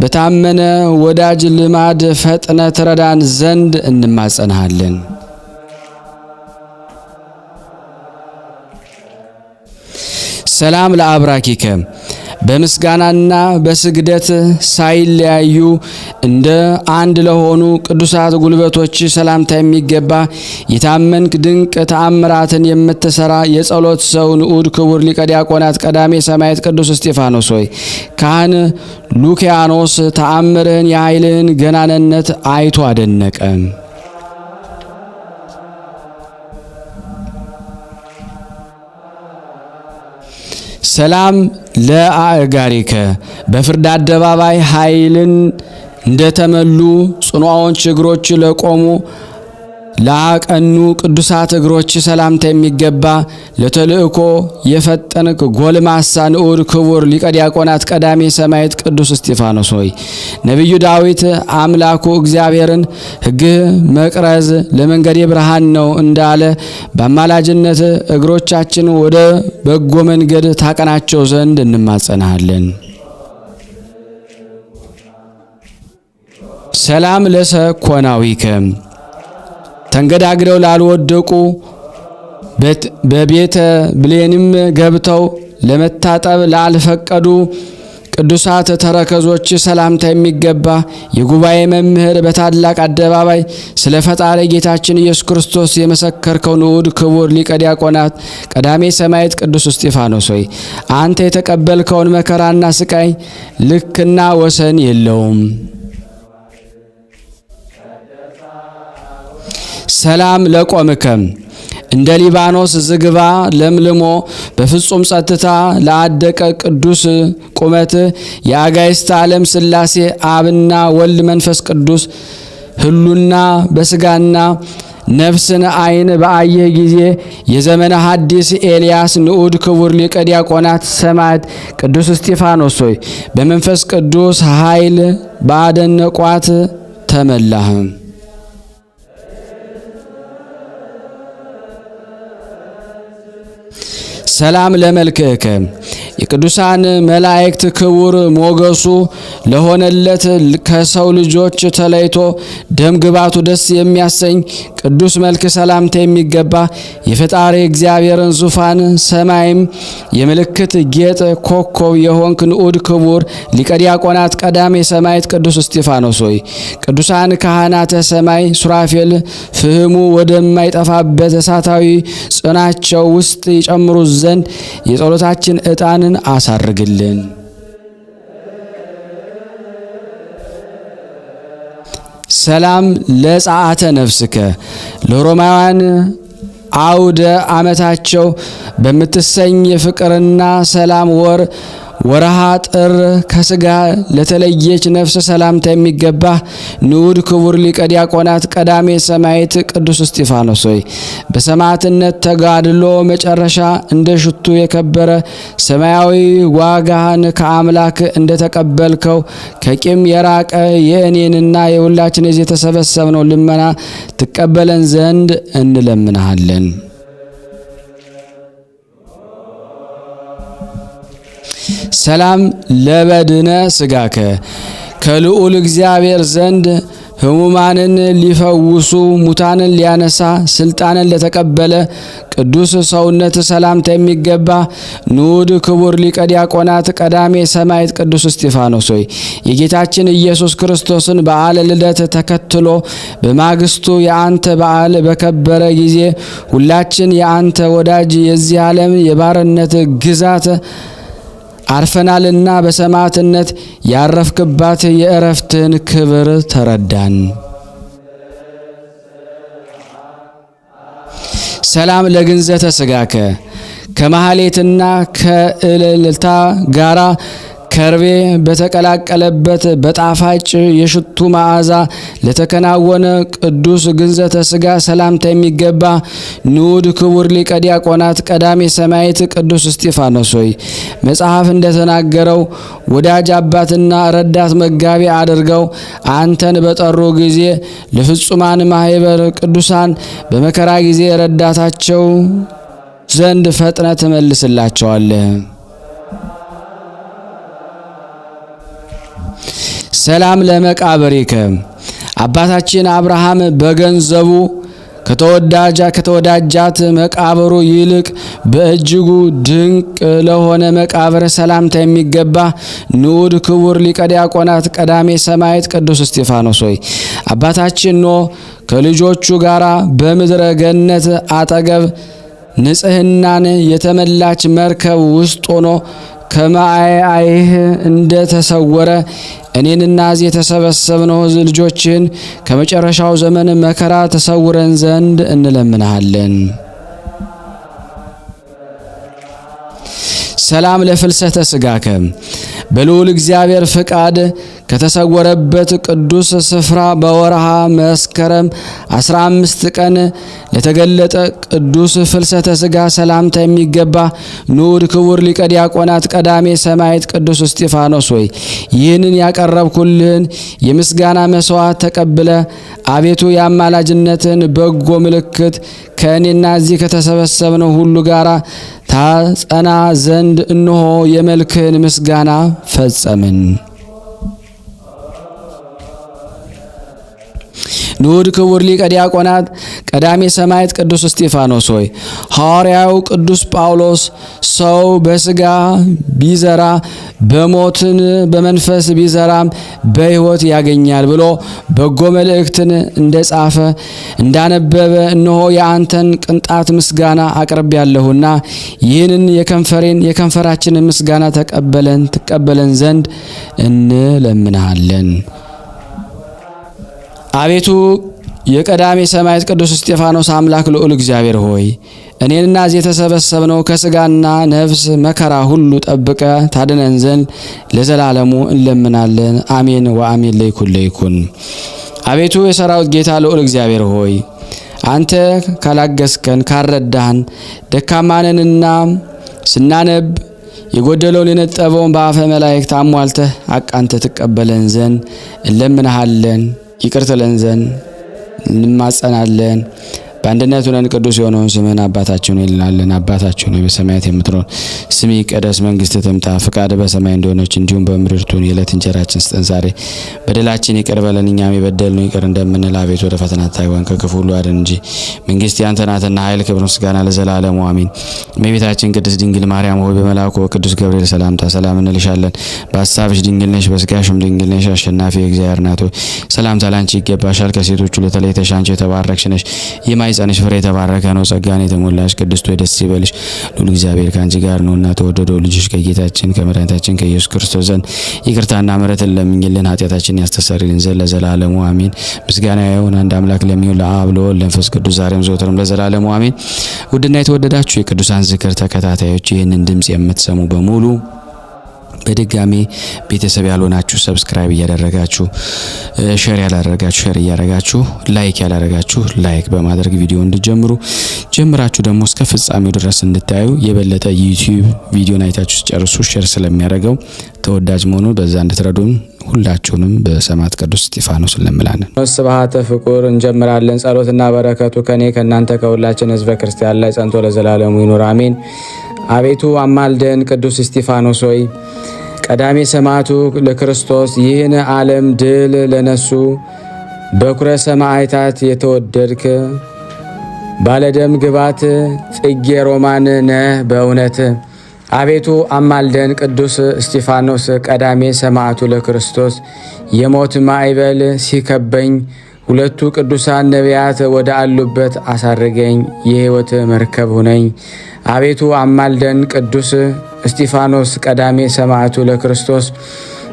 በታመነ ወዳጅ ልማድ ፈጥነ ትረዳን ዘንድ እንማጸናለን። ሰላም ለአብራኪከ በምስጋናና በስግደት ሳይለያዩ እንደ አንድ ለሆኑ ቅዱሳት ጉልበቶች ሰላምታ የሚገባ የታመንክ ድንቅ ተአምራትን የምትሰራ የጸሎት ሰው ንዑድ ክቡር ሊቀ ዲያቆናት ቀዳሜ ሰማዕት ቅዱስ እስጢፋኖስ ሆይ ካህን ሉኪያኖስ ተአምርህን የኃይልህን ገናንነት አይቶ አደነቀ። ሰላም ለአእጋሪከ በፍርድ አደባባይ ኃይልን እንደተመሉ ጽኑዓን እግሮች ለቆሙ ላቀኑ ቅዱሳት እግሮች ሰላምታ የሚገባ ለተልእኮ የፈጠንክ ጎልማሳ ንዑድ ክቡር ሊቀ ዲያቆናት ቀዳሜ ሰማዕት ቅዱስ እስጢፋኖስ ሆይ ነቢዩ ዳዊት አምላኩ እግዚአብሔርን ሕግህ መቅረዝ ለመንገዴ ብርሃን ነው እንዳለ በአማላጅነት እግሮቻችን ወደ በጎ መንገድ ታቀናቸው ዘንድ እንማጸናለን። ሰላም ለሰኮናዊከ ተንገዳግደው ላልወደቁ በቤተ ብሌንም ገብተው ለመታጠብ ላልፈቀዱ ቅዱሳት ተረከዞች ሰላምታ የሚገባ የጉባኤ መምህር በታላቅ አደባባይ ስለ ፈጣሪ ጌታችን ኢየሱስ ክርስቶስ የመሰከርከው ንዑድ ክቡር ሊቀ ዲያቆናት ቀዳሜ ሰማዕት ቅዱስ እስጢፋኖስ ሆይ አንተ የተቀበልከውን መከራና ስቃይ ልክና ወሰን የለውም። ሰላም ለቆምከም እንደ ሊባኖስ ዝግባ ለምልሞ በፍጹም ጸጥታ ለአደቀ ቅዱስ ቁመት የአጋዕዝተ ዓለም ሥላሴ አብና ወልድ መንፈስ ቅዱስ ህሉና በስጋና ነፍስን አይን በአየህ ጊዜ የዘመነ ሐዲስ ኤልያስ ንዑድ ክቡር ሊቀ ዲያቆናት ሰማዕት ቅዱስ እስጢፋኖስ ሆይ በመንፈስ ቅዱስ ኃይል ባደነቋት ተመላህ። ሰላም ለመልክከ የቅዱሳን መላእክት ክቡር ሞገሱ ለሆነለት ከሰው ልጆች ተለይቶ ደም ግባቱ ደስ የሚያሰኝ ቅዱስ መልክ ሰላምታ የሚገባ የፈጣሪ እግዚአብሔርን ዙፋን ሰማይም የምልክት ጌጥ ኮከብ የሆንክ ንዑድ ክቡር ሊቀ ዲያቆናት ቀዳሜ ሰማዕት ቅዱስ እስጢፋኖስ ሆይ ቅዱሳን ካህናተ ሰማይ ሱራፌል ፍህሙ ወደማይጠፋበት እሳታዊ ጽናቸው ውስጥ ይጨምሩ ዘንድ የጸሎታችን ዕጣንን አሳርግልን። ሰላም ለጸአተ ነፍስከ ለሮማውያን አውደ ዓመታቸው በምትሰኝ የፍቅርና ሰላም ወር ወረሃ ጥር ከስጋ ለተለየች ነፍስ ሰላምታ የሚገባ ንዑድ ክቡር ሊቀ ዲያቆናት ቀዳሜ ሰማዕት ቅዱስ እስጢፋኖስ ሆይ በሰማዕትነት ተጋድሎ መጨረሻ እንደ ሽቱ የከበረ ሰማያዊ ዋጋህን ከአምላክ እንደተቀበልከው ከቂም የራቀ የእኔንና የሁላችን የዚህ የተሰበሰብነው ልመና ትቀበለን ዘንድ እንለምናለን። ሰላም ለበድነ ስጋከ ከልዑል እግዚአብሔር ዘንድ ሕሙማንን ሊፈውሱ ሙታንን ሊያነሳ ስልጣንን ለተቀበለ ቅዱስ ሰውነት ሰላምታ የሚገባ ንዑድ ክቡር ሊቀ ዲያቆናት ቀዳሜ ሰማዕት ቅዱስ እስጢፋኖስ ሆይ የጌታችን ኢየሱስ ክርስቶስን በዓለ ልደት ተከትሎ በማግስቱ የአንተ በዓል በከበረ ጊዜ ሁላችን የአንተ ወዳጅ የዚህ ዓለም የባርነት ግዛት አርፈናልና በሰማዕትነት ያረፍክባት የእረፍትን ክብር ተረዳን። ሰላም ለግንዘተ ሥጋከ ከማህሌትና ከእልልታ ጋራ ከርቤ በተቀላቀለበት በጣፋጭ የሽቱ መዓዛ ለተከናወነ ቅዱስ ግንዘተ ሥጋ ሰላምታ የሚገባ ንዑድ ክቡር ሊቀ ዲያቆናት ቀዳሜ ሰማዕት ቅዱስ እስጢፋኖስ ሆይ መጽሐፍ እንደተናገረው ወዳጅ አባትና ረዳት መጋቢ አድርገው አንተን በጠሩ ጊዜ ለፍጹማን ማህበር ቅዱሳን በመከራ ጊዜ ረዳታቸው ዘንድ ፈጥነ ትመልስላቸዋለህ። ሰላም ለመቃብሪከ አባታችን አብርሃም በገንዘቡ ከተወዳጃት መቃብሩ ይልቅ በእጅጉ ድንቅ ለሆነ መቃብር ሰላምታ የሚገባ ንዑድ ክቡር ሊቀ ዲያቆናት ቀዳሜ ሰማዕት ቅዱስ እስጢፋኖስ ሆይ አባታችን ኖህ ከልጆቹ ጋራ በምድረ ገነት አጠገብ ንጽህናን የተመላች መርከብ ውስጥ ሆኖ ከማይህ እንደተሰወረ እኔንና እዚህ የተሰበሰብነው ልጆችን ከመጨረሻው ዘመን መከራ ተሰውረን ዘንድ እንለምናለን። ሰላም ለፍልሰተ ሥጋከ በልዑል እግዚአብሔር ፍቃድ ከተሰወረበት ቅዱስ ስፍራ በወርሃ መስከረም 15 ቀን ለተገለጠ ቅዱስ ፍልሰተ ሥጋ ሰላምታ የሚገባ ንዑድ ክቡር ሊቀ ዲያቆናት ቀዳሜ ሰማዕት ቅዱስ እስጢፋኖስ ሆይ ይህንን ያቀረብኩልህን የምስጋና መስዋዕት ተቀብለ አቤቱ የአማላጅነትን በጎ ምልክት ከእኔና እዚህ ከተሰበሰብነው ሁሉ ጋር ታጸና ዘንድ እነሆ የመልክህን ምስጋና ፈጸምን። ንዑድ ክቡር ሊቀ ዲያቆናት ቀዳሜ ሰማዕት ቅዱስ እስጢፋኖስ ሆይ ሐዋርያው ቅዱስ ጳውሎስ ሰው በሥጋ ቢዘራ በሞትን በመንፈስ ቢዘራም በሕይወት ያገኛል ብሎ በጎ መልእክትን እንደጻፈ እንዳነበበ እነሆ የአንተን ቅንጣት ምስጋና አቅርቤያለሁና ይህንን የከንፈራችንን ምስጋና ትቀበለን ዘንድ እንለምናለን። አቤቱ የቀዳሜ ሰማዕት ቅዱስ እስጢፋኖስ አምላክ ልዑል እግዚአብሔር ሆይ እኔንና እዚህ የተሰበሰብነው ከሥጋና ነፍስ መከራ ሁሉ ጠብቀ ታድነን ዘንድ ለዘላለሙ እንለምናለን። አሜን ወአሜን ለይኩን። አቤቱ የሰራዊት ጌታ ልዑል እግዚአብሔር ሆይ አንተ ካላገስከን ካረዳህን ደካማነንና ስናነብ የጎደለውን የነጠበውን በአፈ መላእክት አሟልተህ አቃንተ ትቀበለን ዘንድ እንለምናሃለን። ይቅር ትለን ዘንድ እንማጸናለን። በአንድነት ሆነን ቅዱስ የሆነውን ስምህን አባታችን እንላለን። አባታችን ሆይ በሰማያት የምትኖር ስምህ ይቀደስ፣ መንግስትህ ትምጣ፣ ፈቃድህ በሰማይ እንደሆነች እንዲሁም በምድር ትሁን። የዕለት እንጀራችንን ስጠን ዛሬ፣ በደላችን ይቅር በለን እኛም የበደልነውን ይቅር እንደምንል፣ አቤቱ ወደ ፈተና አታግባን ከክፉ ሁሉ አድነን እንጂ መንግስት ያንተ ናትና ኃይል፣ ክብር፣ ምስጋና ለዘላለሙ አሜን። እመቤታችን ቅድስት ድንግል ማርያም ሆይ በመልአኩ በቅዱስ ገብርኤል ሰላምታ ሰላም እንልሻለን። በሐሳብሽ ድንግል ነሽ፣ በሥጋሽም ድንግል ነሽ። አሸናፊ የእግዚአብሔር እናት ሆይ ሰላምታ ላንቺ ይገባሻል። ከሴቶች ሁሉ ተለይተሽ አንቺ የተባረክሽ ነሽ። የማኅፀንሽ ፍሬ የተባረከ ነው። ጸጋን የተሞላሽ ቅድስት ሆይ ደስ ይበልሽ፣ ልዑል እግዚአብሔር ከአንቺ ጋር ነውና ተወደደው ልጅሽ ከጌታችን ከመድኃኒታችን ከኢየሱስ ክርስቶስ ዘንድ ይቅርታና ምሕረትን ለምኝልን ኃጢአታችንን ያስተሰርይልን ዘንድ ለዘላለሙ አሜን። ምስጋና ይሁን አንድ አምላክ ለሚሆን ለአብ ለወልድ ለመንፈስ ቅዱስ ዛሬም ዘወትርም ለዘላለሙ አሜን። ውድና የተወደዳችሁ የቅዱሳን ዝክር ተከታታዮች ይህንን ድምጽ የምትሰሙ በሙሉ በድጋሚ ቤተሰብ ያልሆናችሁ ሰብስክራይብ እያደረጋችሁ ሼር ያላደረጋችሁ ሼር እያደረጋችሁ ላይክ ያላደረጋችሁ ላይክ በማድረግ ቪዲዮ እንድጀምሩ ጀምራችሁ ደግሞ እስከ ፍጻሜው ድረስ እንድታዩ የበለጠ ዩቲዩብ ቪዲዮን አይታችሁ ጨርሱ ሼር ስለሚያደርገው ተወዳጅ መሆኑን በዛ እንድትረዱን ሁላችሁንም በሰማዕት ቅዱስ እስጢፋኖስ እንለምናለን። ስብሐተ ፍቁር እንጀምራለን። ጸሎትና በረከቱ ከኔ ከናንተ ከሁላችን ሕዝበ ክርስቲያን ላይ ጸንቶ ለዘላለሙ ይኑር አሜን። አቤቱ አማልደን። ቅዱስ እስጢፋኖስ ሆይ ቀዳሜ ሰማዕቱ ለክርስቶስ ይህን ዓለም ድል ለነሱ በኩረ ሰማዕታት የተወደድክ ባለደም ግባት ጽጌ ሮማን ነህ በእውነት። አቤቱ አማልደን። ቅዱስ እስጢፋኖስ ቀዳሜ ሰማዕቱ ለክርስቶስ የሞት ማዕበል ሲከበኝ ሁለቱ ቅዱሳን ነቢያት ወደ አሉበት አሳርገኝ፣ የሕይወት መርከብ ሁነኝ። አቤቱ አማልደን። ቅዱስ እስጢፋኖስ ቀዳሜ ሰማዕቱ ለክርስቶስ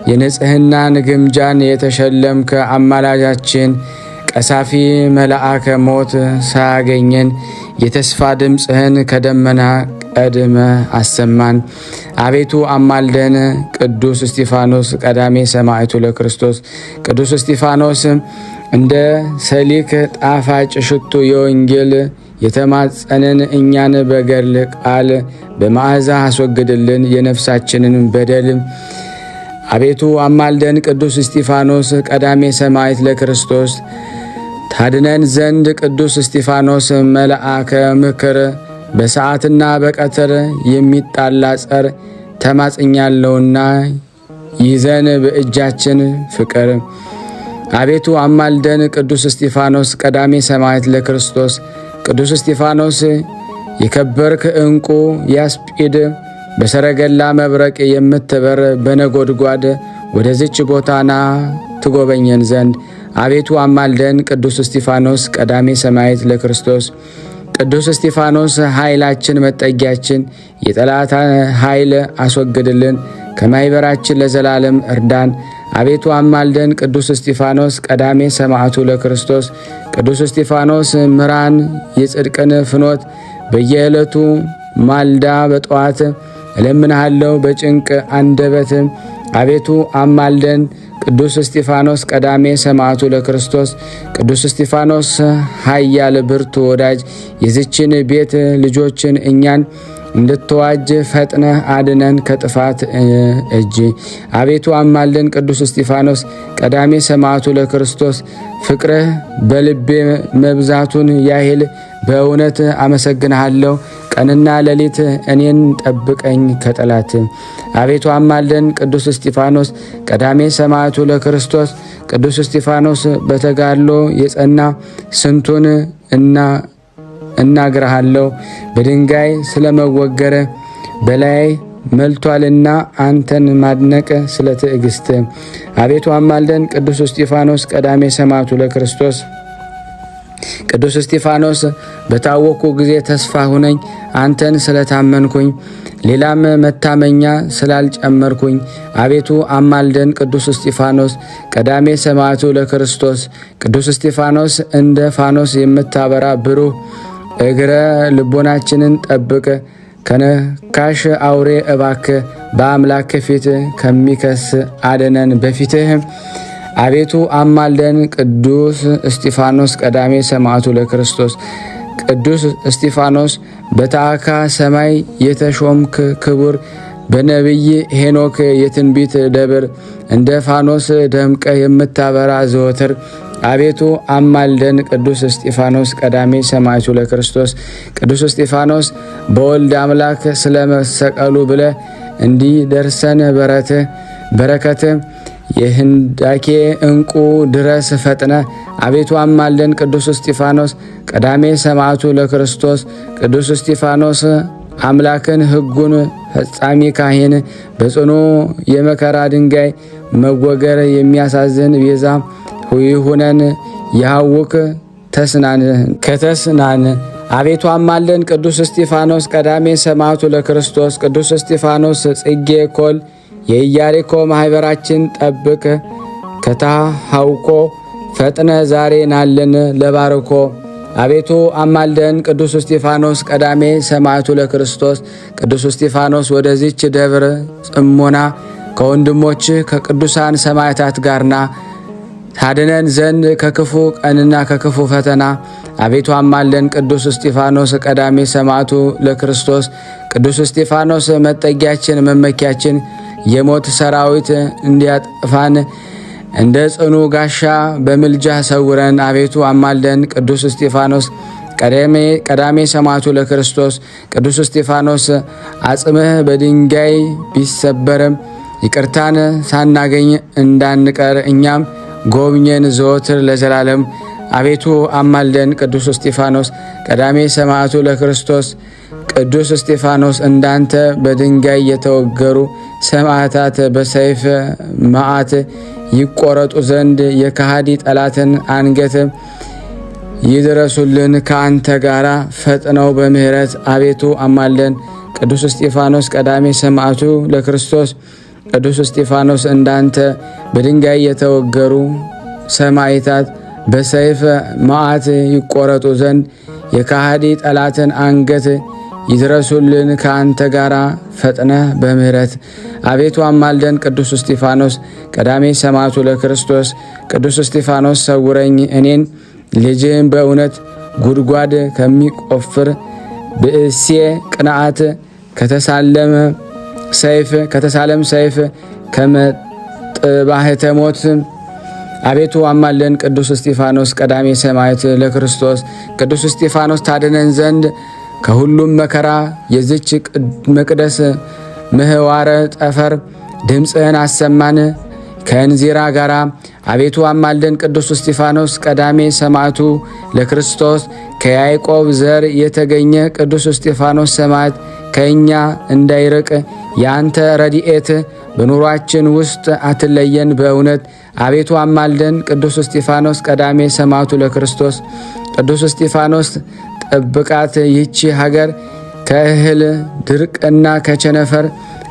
የንጽሕናን ግምጃን የተሸለምከ አማላጃችን ቀሳፊ መልአከ ሞት ሳያገኘን የተስፋ ድምፅህን ከደመና ቀድመ አሰማን። አቤቱ አማልደን። ቅዱስ እስጢፋኖስ ቀዳሜ ሰማዕቱ ለክርስቶስ ቅዱስ እስጢፋኖስ እንደ ሰሊክ ጣፋጭ ሽቱ የወንጌል የተማጸንን እኛን በገድል ቃል በመዓዛ አስወግድልን የነፍሳችንን በደል። አቤቱ አማልደን። ቅዱስ እስጢፋኖስ ቀዳሜ ሰማዕት ለክርስቶስ ታድነን ዘንድ ቅዱስ እስጢፋኖስ መልአከ ምክር በሰዓትና በቀትር የሚጣላ ጸር ተማጽኛለውና ይዘን በእጃችን ፍቅር። አቤቱ አማልደን። ቅዱስ እስጢፋኖስ ቀዳሜ ሰማዕት ለክርስቶስ ቅዱስ እስጢፋኖስ የከበርክ ዕንቁ ያስጲድ በሰረገላ መብረቅ የምትበር በነጎድጓድ ወደዚች ቦታና ትጎበኘን ዘንድ አቤቱ አማልደን። ቅዱስ እስጢፋኖስ ቀዳሜ ሰማዕት ለክርስቶስ ቅዱስ እስጢፋኖስ ኃይላችን መጠጊያችን የጠላት ኃይል አስወግድልን፣ ከማይበራችን ለዘላለም እርዳን። አቤቱ አማልደን። ቅዱስ እስጢፋኖስ ቀዳሜ ሰማዕቱ ለክርስቶስ ቅዱስ እስጢፋኖስ ምራን የጽድቅን ፍኖት በየዕለቱ ማልዳ በጠዋት እለምንሃለሁ በጭንቅ አንደበት። አቤቱ አማልደን። ቅዱስ እስጢፋኖስ ቀዳሜ ሰማዕቱ ለክርስቶስ ቅዱስ እስጢፋኖስ ኃያል ብርቱ ወዳጅ የዝችን ቤት ልጆችን እኛን እንድትዋጅ ፈጥነ አድነን ከጥፋት እጅ። አቤቱ አማልደን። ቅዱስ እስጢፋኖስ ቀዳሜ ሰማዕቱ ለክርስቶስ ፍቅርህ በልቤ መብዛቱን ያህል በእውነት አመሰግንሃለሁ። ቀንና ሌሊት እኔን ጠብቀኝ ከጠላት። አቤቱ አማልደን። ቅዱስ እስጢፋኖስ ቀዳሜ ሰማዕቱ ለክርስቶስ ቅዱስ እስጢፋኖስ በተጋድሎ የጸና ስንቱን እናግርሃለሁ በድንጋይ ስለመወገረ በላይ መልቷልና አንተን ማድነቅ ስለ ትዕግስት። አቤቱ አማልደን። ቅዱስ እስጢፋኖስ ቀዳሜ ሰማዕቱ ለክርስቶስ ቅዱስ እስጢፋኖስ በታወኩ ጊዜ ተስፋ ሁነኝ አንተን ስለታመንኩኝ ሌላም መታመኛ ስላልጨመርኩኝ። አቤቱ አማልደን። ቅዱስ እስጢፋኖስ ቀዳሜ ሰማዕቱ ለክርስቶስ ቅዱስ እስጢፋኖስ እንደ ፋኖስ የምታበራ ብሩህ እግረ ልቦናችንን ጠብቅ፣ ከነካሽ አውሬ እባክ በአምላክ ፊት ከሚከስ አድነን በፊትህ። አቤቱ አማልደን። ቅዱስ እስጢፋኖስ ቀዳሜ ሰማዕቱ ለክርስቶስ ቅዱስ እስጢፋኖስ በታዕካ ሰማይ የተሾምክ ክቡር በነቢይ ሄኖክ የትንቢት ደብር እንደ ፋኖስ ደምቀ የምታበራ ዘወትር። አቤቱ አማልደን። ቅዱስ እስጢፋኖስ ቀዳሜ ሰማዕቱ ለክርስቶስ ቅዱስ እስጢፋኖስ በወልድ አምላክ ስለመሰቀሉ ብለ እንዲደርሰን በረከት የህንዳኬ እንቁ ድረስ ፈጥነ። አቤቱ አማልደን። ቅዱስ እስጢፋኖስ ቀዳሜ ሰማዕቱ ለክርስቶስ ቅዱስ እስጢፋኖስ አምላክን ሕጉን ፈጻሚ ካህን በጽኑ የመከራ ድንጋይ መወገር የሚያሳዝን ቤዛ ይሁነን የሐውክ ከተስናን። አቤቱ አማልደን። ቅዱስ እስጢፋኖስ ቀዳሜ ሰማዕቱ ለክርስቶስ ቅዱስ እስጢፋኖስ ጽጌ ኮል የኢያሪኮ ማኅበራችን ጠብቅ፣ ከታሐውኮ ፈጥነ ዛሬ ናለን ለባርኮ። አቤቱ አማልደን። ቅዱስ እስጢፋኖስ ቀዳሜ ሰማዕቱ ለክርስቶስ ቅዱስ እስጢፋኖስ ወደዚች ደብር ጽሞና ከወንድሞች ከቅዱሳን ሰማዕታት ጋርና ታድነን ዘንድ ከክፉ ቀንና ከክፉ ፈተና። አቤቱ አማልደን። ቅዱስ እስጢፋኖስ ቀዳሜ ሰማዕቱ ለክርስቶስ ቅዱስ እስጢፋኖስ መጠጊያችን መመኪያችን የሞት ሰራዊት እንዲያጠፋን እንደ ጽኑ ጋሻ በምልጃ ሰውረን። አቤቱ አማልደን። ቅዱስ እስጢፋኖስ ቀዳሜ ሰማዕቱ ለክርስቶስ ቅዱስ እስጢፋኖስ አጽምህ በድንጋይ ቢሰበርም ይቅርታን ሳናገኝ እንዳንቀር እኛም ጎብኘን ዘወትር ለዘላለም። አቤቱ አማልደን። ቅዱስ እስጢፋኖስ ቀዳሜ ሰማዕቱ ለክርስቶስ። ቅዱስ እስጢፋኖስ እንዳንተ በድንጋይ የተወገሩ ሰማዕታት በሰይፍ መዓት ይቆረጡ ዘንድ የከሃዲ ጠላትን አንገት ይድረሱልን ከአንተ ጋራ ፈጥነው በምህረት አቤቱ አማልደን። ቅዱስ እስጢፋኖስ ቀዳሜ ሰማዕቱ ለክርስቶስ። ቅዱስ እስጢፋኖስ እንዳንተ በድንጋይ የተወገሩ ሰማዕታት በሰይፍ መዓት ይቆረጡ ዘንድ የከሃዲ ጠላትን አንገት ይድረሱልን ከአንተ ጋራ ፈጥነህ በምህረት አቤቱ አማልደን። ቅዱስ እስጢፋኖስ ቀዳሜ ሰማዕቱ ለክርስቶስ። ቅዱስ እስጢፋኖስ ሰውረኝ እኔን ልጅህን በእውነት ጉድጓድ ከሚቆፍር ብእሴ ቅንዓት ከተሳለም ሰይፍ ከመጥባሕተ ሞት አቤቱ አማልደን። ቅዱስ እስጢፋኖስ ቀዳሜ ሰማዕት ለክርስቶስ። ቅዱስ እስጢፋኖስ ታድነን ዘንድ ከሁሉም መከራ የዝች መቅደስ ምህዋረ ጠፈር ድምፅህን አሰማን ከእንዚራ ጋራ አቤቱ አማልደን። ቅዱስ እስጢፋኖስ ቀዳሜ ሰማዕቱ ለክርስቶስ። ከያዕቆብ ዘር የተገኘ ቅዱስ እስጢፋኖስ ሰማዕት ከእኛ እንዳይርቅ የአንተ ረድኤት በኑሯችን ውስጥ አትለየን በእውነት አቤቱ አማልደን። ቅዱስ እስጢፋኖስ ቀዳሜ ሰማዕቱ ለክርስቶስ። ቅዱስ እስጢፋኖስ ጠብቃት ይቺ ሀገር ከእህል ድርቅና ከቸነፈር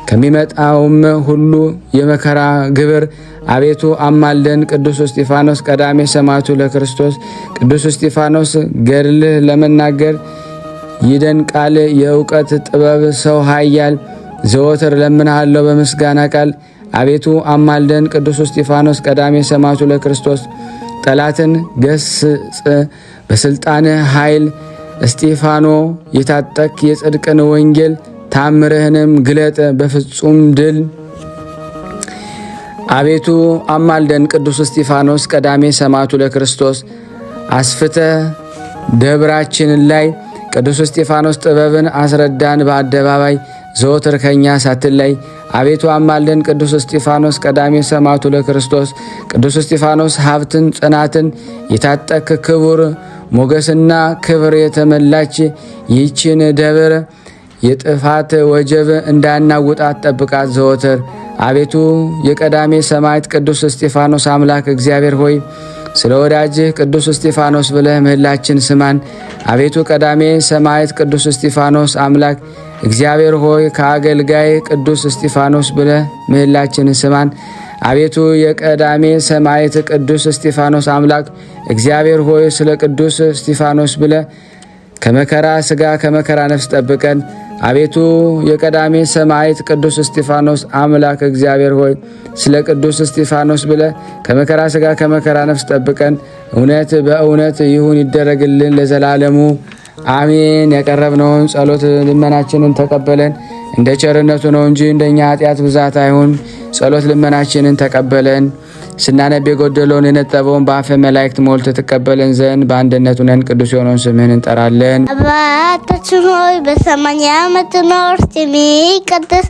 ከሚመጣውም ሁሉ የመከራ ግብር አቤቱ አማልደን። ቅዱስ እስጢፋኖስ ቀዳሜ ሰማዕቱ ለክርስቶስ። ቅዱስ እስጢፋኖስ ገድልህ ለመናገር ይደንቃል የእውቀት ጥበብ ሰው ኃያል ዘወትር ለምንሃለው በምስጋና ቃል አቤቱ አማልደን። ቅዱስ እስጢፋኖስ ቀዳሜ ሰማዕቱ ለክርስቶስ። ጠላትን ገስጽ በስልጣን ኃይል እስጢፋኖ የታጠቅ የጽድቅን ወንጌል ታምርህንም ግለጥ በፍጹም ድል አቤቱ አማልደን። ቅዱስ እስጢፋኖስ ቀዳሜ ሰማዕቱ ለክርስቶስ። አስፍተ ደብራችን ላይ ቅዱስ እስጢፋኖስ ጥበብን አስረዳን በአደባባይ ዘወትር ከኛ ሳትለይ አቤቱ አማልደን። ቅዱስ እስጢፋኖስ ቀዳሜ ሰማዕቱ ለክርስቶስ። ቅዱስ እስጢፋኖስ ሀብትን ጽናትን የታጠቅ ክቡር ሞገስና ክብር የተመላች ይህችን ደብር የጥፋት ወጀብ እንዳናውጣት ጠብቃት ዘወትር አቤቱ የቀዳሜ ሰማዕት ቅዱስ እስጢፋኖስ አምላክ እግዚአብሔር ሆይ ስለ ወዳጅህ ቅዱስ እስጢፋኖስ ብለህ ምህላችን ስማን። አቤቱ ቀዳሜ ሰማዕት ቅዱስ እስጢፋኖስ አምላክ እግዚአብሔር ሆይ ከአገልጋይ ቅዱስ እስጢፋኖስ ብለህ ምህላችን ስማን። አቤቱ የቀዳሜ ሰማዕት ቅዱስ እስጢፋኖስ አምላክ እግዚአብሔር ሆይ ስለ ቅዱስ እስጢፋኖስ ብለህ ከመከራ ሥጋ ከመከራ ነፍስ ጠብቀን። አቤቱ የቀዳሜ ሰማዕት ቅዱስ እስጢፋኖስ አምላክ እግዚአብሔር ሆይ ስለ ቅዱስ እስጢፋኖስ ብለህ ከመከራ ሥጋ ከመከራ ነፍስ ጠብቀን። እውነት በእውነት ይሁን ይደረግልን ለዘላለሙ አሜን። ያቀረብነውን ጸሎት ልመናችንን ተቀበለን። እንደ ቸርነቱ ነው እንጂ እንደኛ ኃጢአት ብዛት አይሁን። ጸሎት ልመናችንን ተቀበለን። ስናነብ የጎደለውን የነጠበውን በአፈ መላእክት ሞልተ ተቀበለን ዘንድ በአንድነት ሆነን ቅዱስ የሆነውን ስምህን እንጠራለን። አባታችን ሆይ በሰማይ የምትኖር ስምህ ይቀደስ፣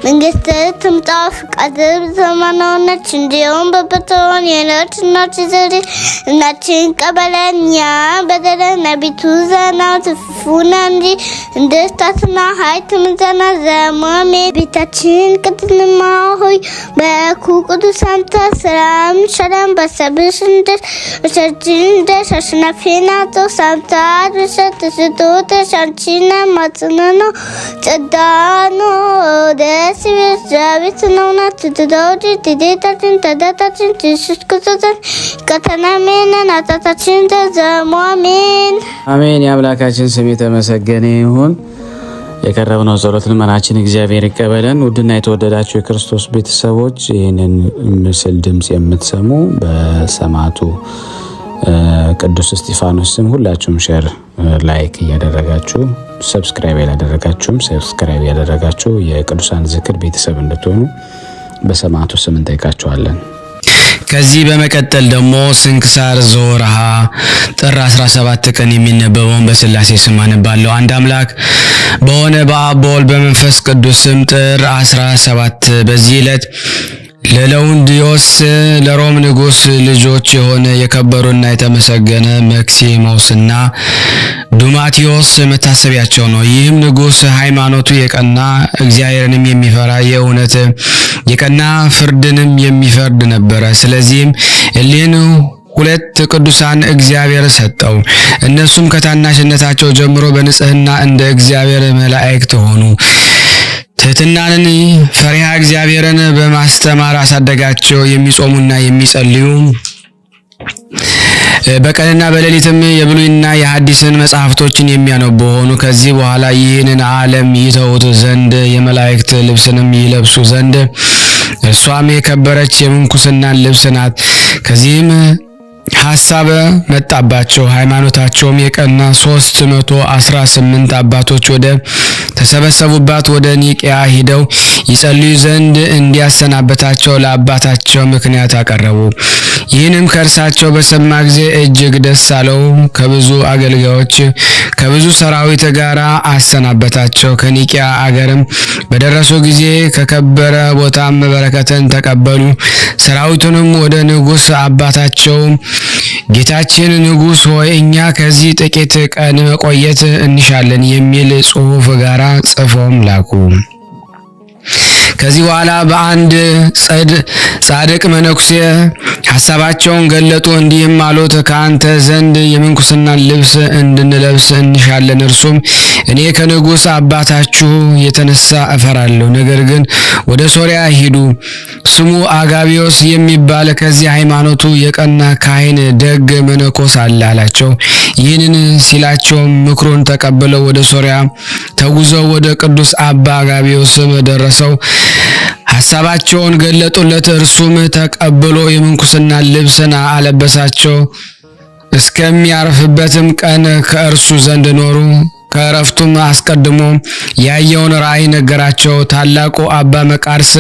መንግስትህ ትምጣ፣ ፈቃድህ በሰማይ ሆነች እንዲሁም በምድር የዕለት እንጀራችንን ቀበለን፣ እኛም በደለን አቤቱ አትክፈን እንጂ እንድታትና ኃይል ምዘና ዘማሜ ቤታችን ቅድስና ሆይ በኩ ቅዱስ አንተ ሰላም በሰብሽ እንደ ሸሽነፊና ተሳምታት በሰጥቶ ተሻንቺና ማጽናና ጸዳኖ ደስ ይዛቤት ነውና ትደውጂ ትዴታችን ተዳታችን ትሽክቶተን ከተናሜና አታታችን ተዘሟሜን አሜን። የአምላካችን ስም የተመሰገነ ይሁን። የቀረብነው ጸሎት ልመናችን እግዚአብሔር ይቀበለን። ውድና የተወደዳችሁ የክርስቶስ ቤተሰቦች ይህንን ምስል ድምፅ የምትሰሙ በሰማዕቱ ቅዱስ እስጢፋኖስ ስም ሁላችሁም ሼር ላይክ እያደረጋችሁ ሰብስክራይብ ያላደረጋችሁም ሰብስክራይብ ያደረጋችሁ የቅዱሳን ዝክር ቤተሰብ እንድትሆኑ በሰማዕቱ ስም እንጠይቃችኋለን። ከዚህ በመቀጠል ደግሞ ስንክሳር ዘወርሃ ጥር 17 ቀን የሚነበበውን በስላሴ ስም አነባለሁ። አንድ አምላክ በሆነ በአብ በወልድ በመንፈስ ቅዱስ ስም ጥር 17 በዚህ ዕለት ለለውንዲዮስ ለሮም ንጉስ ልጆች የሆነ የከበሩና የተመሰገነ መክሲሞስና ዱማቲዮስ መታሰቢያቸው ነው። ይህም ንጉስ ሃይማኖቱ የቀና እግዚአብሔርንም የሚፈራ የእውነት የቀና ፍርድንም የሚፈርድ ነበረ። ስለዚህም እሊህን ሁለት ቅዱሳን እግዚአብሔር ሰጠው። እነሱም ከታናሽነታቸው ጀምሮ በንጽህና እንደ እግዚአብሔር መላእክት ሆኑ። ትሕትናንን ፈሪሃ እግዚአብሔርን በማስተማር አሳደጋቸው። የሚጾሙና የሚጸልዩ በቀንና በሌሊትም የብሉይና የሐዲስን መጻሕፍቶችን የሚያነቡ ሆኑ። ከዚህ በኋላ ይህንን ዓለም ይተውት ዘንድ የመላእክት ልብስንም ይለብሱ ዘንድ እርሷም የከበረች የምንኩስናን ልብስ ናት። ከዚህም ሐሳብ መጣባቸው። ሃይማኖታቸውም የቀና 318 አባቶች ወደ ተሰበሰቡባት ወደ ኒቅያ ሂደው ይጸልዩ ዘንድ እንዲያሰናበታቸው ለአባታቸው ምክንያት አቀረቡ። ይህንም ከእርሳቸው በሰማ ጊዜ እጅግ ደስ አለው። ከብዙ አገልጋዮች ከብዙ ሰራዊት ጋር አሰናበታቸው። ከኒቅያ አገርም በደረሱ ጊዜ ከከበረ ቦታም በረከትን ተቀበሉ። ሰራዊቱንም ወደ ንጉሥ አባታቸው ጌታችን ንጉሥ ሆይ እኛ ከዚህ ጥቂት ቀን መቆየት እንሻለን የሚል ጽሑፍ ጋር ጽፎም ላኩ። ከዚህ በኋላ በአንድ ጻድቅ መነኩሴ ሐሳባቸውን ገለጡ። እንዲህም አሉት፣ ከአንተ ዘንድ የምንኩስናን ልብስ እንድንለብስ እንሻለን። እርሱም እኔ ከንጉሥ አባታችሁ የተነሳ እፈራለሁ። ነገር ግን ወደ ሶርያ ሂዱ፣ ስሙ አጋቢዮስ የሚባል ከዚህ ሃይማኖቱ የቀና ካህን ደግ መነኮስ አለ አላቸው። ይህንን ሲላቸው ምክሩን ተቀብለው ወደ ሶርያ ተጉዘው ወደ ቅዱስ አባ አጋቢዮስ ደረሰው ሐሳባቸውን ገለጡለት። እርሱም ተቀብሎ የምንኩስና ልብስን አለበሳቸው። እስከሚያርፍበትም ቀን ከእርሱ ዘንድ ኖሩ። ከእረፍቱም አስቀድሞ ያየውን ራእይ ነገራቸው። ታላቁ አባ መቃርስ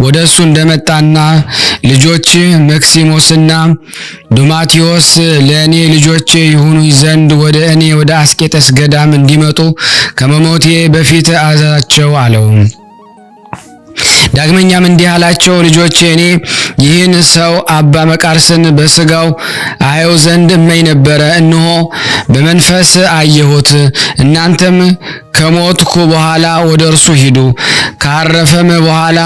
ወደ እሱ እንደመጣና ልጆች መክሲሞስና ዱማቲዮስ ለእኔ ልጆች ይሁኑ ዘንድ ወደ እኔ ወደ አስቄጠስ ገዳም እንዲመጡ ከመሞቴ በፊት አዛቸው አለው። ዳግመኛም እንዲህ አላቸው፣ ልጆቼ እኔ ይህን ሰው አባ መቃርስን በስጋው አየው ዘንድ እመኝ ነበረ። እነሆ በመንፈስ አየሁት። እናንተም ከሞትኩ በኋላ ወደ እርሱ ሂዱ። ካረፈም በኋላ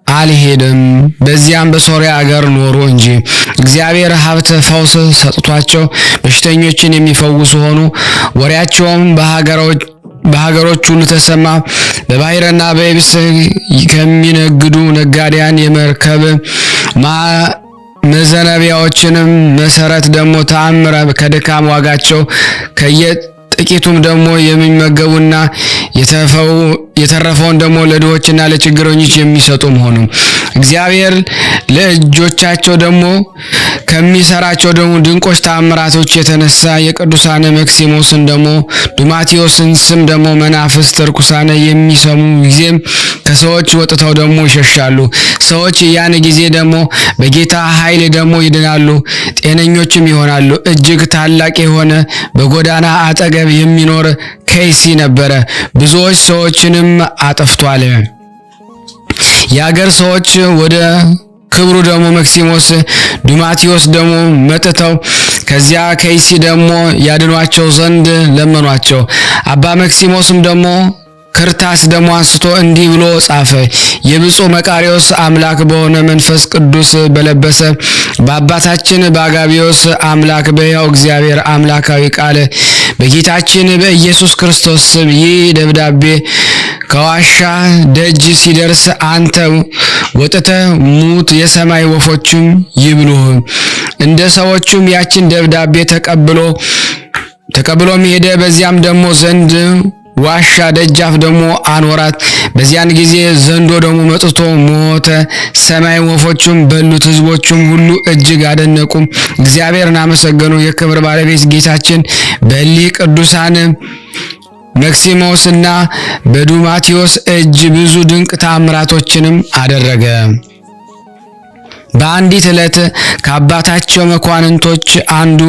አልሄድም። በዚያም በሶርያ አገር ኖሩ እንጂ እግዚአብሔር ሀብተ ፈውስ ሰጥቷቸው በሽተኞችን የሚፈውሱ ሆኑ። ወሬያቸውም በሀገሮች ሁሉ ተሰማ። በባህርና በየብስ ከሚነግዱ ነጋዴያን የመርከብ መዘነቢያዎችንም መሰረት ደግሞ ተአምረ ከድካም ዋጋቸው ጥቂቱም ደግሞ የሚመገቡና የተረፈውን ደግሞ ለድሆችና ለችግረኞች የሚሰጡም ሆኑ። እግዚአብሔር ለእጆቻቸው ደግሞ ከሚሰራቸው ደግሞ ድንቆች ተአምራቶች የተነሳ የቅዱሳን መክሲሞስን ደግሞ ዱማቲዮስን ስም ደግሞ መናፍስት ርኩሳን የሚሰሙ ጊዜም ከሰዎች ወጥተው ደግሞ ይሸሻሉ። ሰዎች ያን ጊዜ ደግሞ በጌታ ኃይል ደግሞ ይድናሉ፣ ጤነኞችም ይሆናሉ። እጅግ ታላቅ የሆነ በጎዳና አጠገብ የሚኖር ከይሲ ነበረ። ብዙዎች ሰዎችንም አጠፍቷል። የአገር ሰዎች ወደ ክብሩ ደግሞ መክሲሞስ ዱማቲዮስ ደግሞ መጥተው ከዚያ ከይሲ ደግሞ ያድኗቸው ዘንድ ለመኗቸው። አባ መክሲሞስም ደግሞ ክርታስ ደግሞ አንስቶ እንዲህ ብሎ ጻፈ። የብፁዕ መቃርዮስ አምላክ በሆነ መንፈስ ቅዱስ በለበሰ በአባታችን በአጋቢዮስ አምላክ በሕያው እግዚአብሔር አምላካዊ ቃል በጌታችን በኢየሱስ ክርስቶስ ስም ይህ ደብዳቤ ከዋሻ ደጅ ሲደርስ አንተ ወጥተህ ሙት፣ የሰማይ ወፎችም ይብሉህ። እንደ ሰዎቹም ያችን ደብዳቤ ተቀብሎም ሄደ። በዚያም ደግሞ ዘንድ ዋሻ ደጃፍ ደግሞ አኖራት። በዚያን ጊዜ ዘንዶ ደግሞ መጥቶ ሞተ። ሰማይ ወፎቹም በሉት። ሕዝቦቹም ሁሉ እጅግ አደነቁ፣ እግዚአብሔርን አመሰገኑ። የክብር ባለቤት ጌታችን በእሊህ ቅዱሳን መክሲሞስና በዱማቲዮስ እጅ ብዙ ድንቅ ተአምራቶችንም አደረገ። በአንዲት ዕለት ከአባታቸው መኳንንቶች አንዱ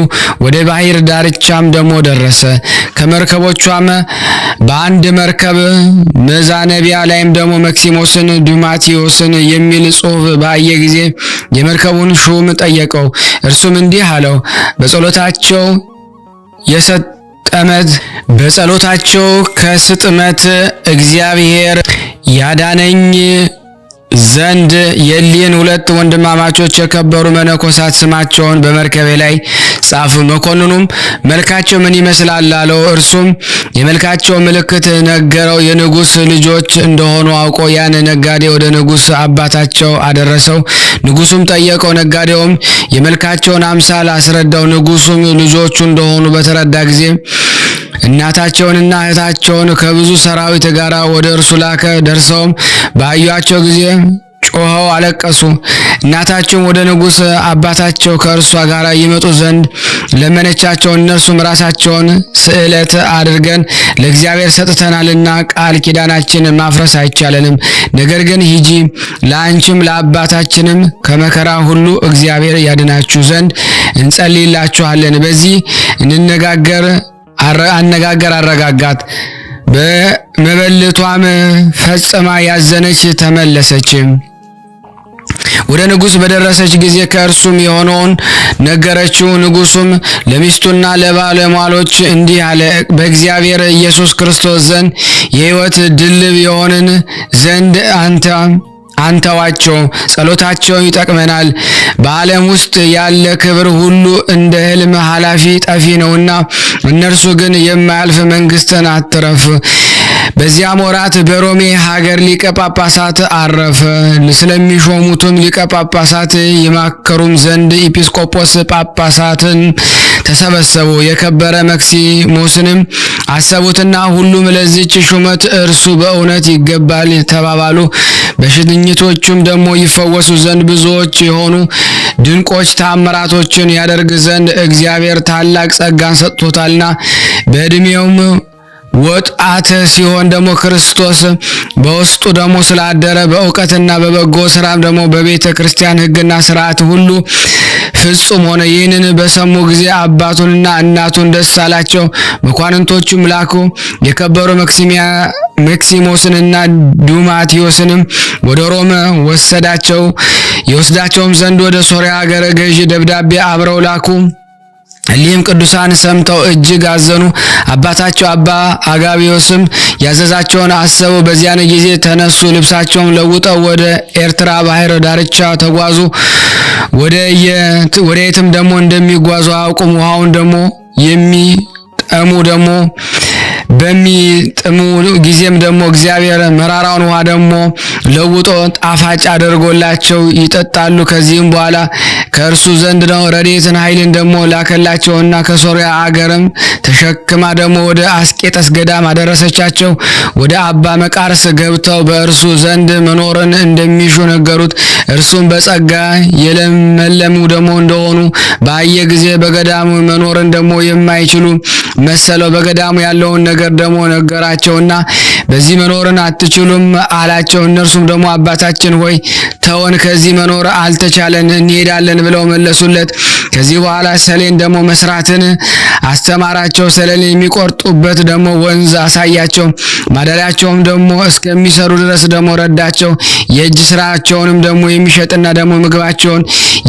ወደ ባህር ዳርቻም ደግሞ ደረሰ። ከመርከቦቿም በአንድ መርከብ መዛነቢያ ላይም ደግሞ መክሲሞስን ዱማቴዎስን የሚል ጽሑፍ ባየ ጊዜ የመርከቡን ሹም ጠየቀው። እርሱም እንዲህ አለው፣ በጸሎታቸው ከስጥመት እግዚአብሔር ያዳነኝ ዘንድ የሊን ሁለት ወንድማማቾች የከበሩ መነኮሳት ስማቸውን በመርከቤ ላይ ጻፍ። መኮንኑም መልካቸው ምን ይመስላል አለው። እርሱም የመልካቸው ምልክት ነገረው። የንጉሥ ልጆች እንደሆኑ አውቆ ያን ነጋዴ ወደ ንጉሥ አባታቸው አደረሰው። ንጉሡም ጠየቀው። ነጋዴውም የመልካቸውን አምሳል አስረዳው። ንጉሡም ልጆቹ እንደሆኑ በተረዳ ጊዜ እናታቸውንና እህታቸውን ከብዙ ሰራዊት ጋር ወደ እርሱ ላከ። ደርሰውም ባዩአቸው ጊዜ ጮኸው አለቀሱ። እናታቸውም ወደ ንጉሥ አባታቸው ከእርሷ ጋር ይመጡ ዘንድ ለመነቻቸው። እነርሱም ራሳቸውን ስዕለት አድርገን ለእግዚአብሔር ሰጥተናልና ቃል ኪዳናችን ማፍረስ አይቻለንም። ነገር ግን ሂጂ፣ ለአንቺም ለአባታችንም ከመከራ ሁሉ እግዚአብሔር ያድናችሁ ዘንድ እንጸልይላችኋለን። በዚህ አነጋገር አረጋጋት። በመበለቷም ፈጽማ ያዘነች ተመለሰች። ወደ ንጉሥ በደረሰች ጊዜ ከእርሱም የሆነውን ነገረችው። ንጉሡም ለሚስቱና ለባለሟሎች እንዲህ አለ፣ በእግዚአብሔር ኢየሱስ ክርስቶስ ዘንድ የሕይወት ድልብ የሆንን ዘንድ አንተዋቸው፣ ጸሎታቸው ይጠቅመናል። በዓለም ውስጥ ያለ ክብር ሁሉ እንደ ሕልም ኃላፊ ጠፊ ነውና፣ እነርሱ ግን የማያልፍ መንግሥትን አትረፍ። በዚያም ወራት በሮሜ ሀገር ሊቀ ጳጳሳት አረፈ። ስለሚሾሙትም ሊቀ ጳጳሳት ይማከሩም ዘንድ ኤጲስቆጶስ ጳጳሳትን ተሰበሰቡ። የከበረ መክሲሞስንም አሰቡትና ሁሉም ለዚች ሹመት እርሱ በእውነት ይገባል ተባባሉ። በሽኝቶቹም ደግሞ ይፈወሱ ዘንድ ብዙዎች የሆኑ ድንቆች ተአምራቶችን ያደርግ ዘንድ እግዚአብሔር ታላቅ ጸጋን ሰጥቶታልና በዕድሜውም ወጣት ሲሆን ደግሞ ክርስቶስ በውስጡ ደግሞ ስላደረ በእውቀትና በበጎ ስራም ደግሞ በቤተ ክርስቲያን ሕግና ስርዓት ሁሉ ፍጹም ሆነ። ይህንን በሰሙ ጊዜ አባቱንና እናቱን ደስ አላቸው። መኳንንቶቹም ላኩ። የከበሩ መክሲሞስንና ዱማቴዎስንም ወደ ሮም የወስዳቸውም ዘንድ ወደ ሶርያ ሀገረ ገዥ ደብዳቤ አብረው ላኩ። እሊህም ቅዱሳን ሰምተው እጅግ አዘኑ። አባታቸው አባ አጋቢዮስም ያዘዛቸውን አሰቡ። በዚያን ጊዜ ተነሱ፣ ልብሳቸውን ለውጠው ወደ ኤርትራ ባህር ዳርቻ ተጓዙ። ወደ የትም ደግሞ እንደሚጓዙ አያውቁም። ውሃውን ደግሞ በሚጥሙ ጊዜም ደግሞ እግዚአብሔር መራራውን ውሃ ደግሞ ለውጦ ጣፋጭ አድርጎላቸው ይጠጣሉ። ከዚህም በኋላ ከእርሱ ዘንድ ነው ረድኤትን ኃይልን ደግሞ ላከላቸውና ከሶርያ አገርም ተሸክማ ደግሞ ወደ አስቄጠስ ገዳም አደረሰቻቸው። ወደ አባ መቃርስ ገብተው በእርሱ ዘንድ መኖርን እንደሚሹ ነገሩት። እርሱም በጸጋ የለመለሙ ደግሞ እንደሆኑ ባየ ጊዜ በገዳሙ መኖርን ደግሞ የማይችሉ መሰለው። በገዳሙ ያለውን ነገር ደግሞ ነገራቸውና በዚህ መኖርን አትችሉም አላቸው። እነርሱም ደግሞ አባታችን ሆይ ተወን፣ ከዚህ መኖር አልተቻለን፣ እንሄዳለን ብለው መለሱለት። ከዚህ በኋላ ሰሌን ደግሞ መስራትን አስተማራቸው። ሰሌን የሚቆርጡበት ደግሞ ወንዝ አሳያቸው። ማደሪያቸውም ደግሞ እስከሚሰሩ ድረስ ደግሞ ረዳቸው። የእጅ ስራቸውንም ደግሞ የሚሸጥና ደግሞ ምግባቸውን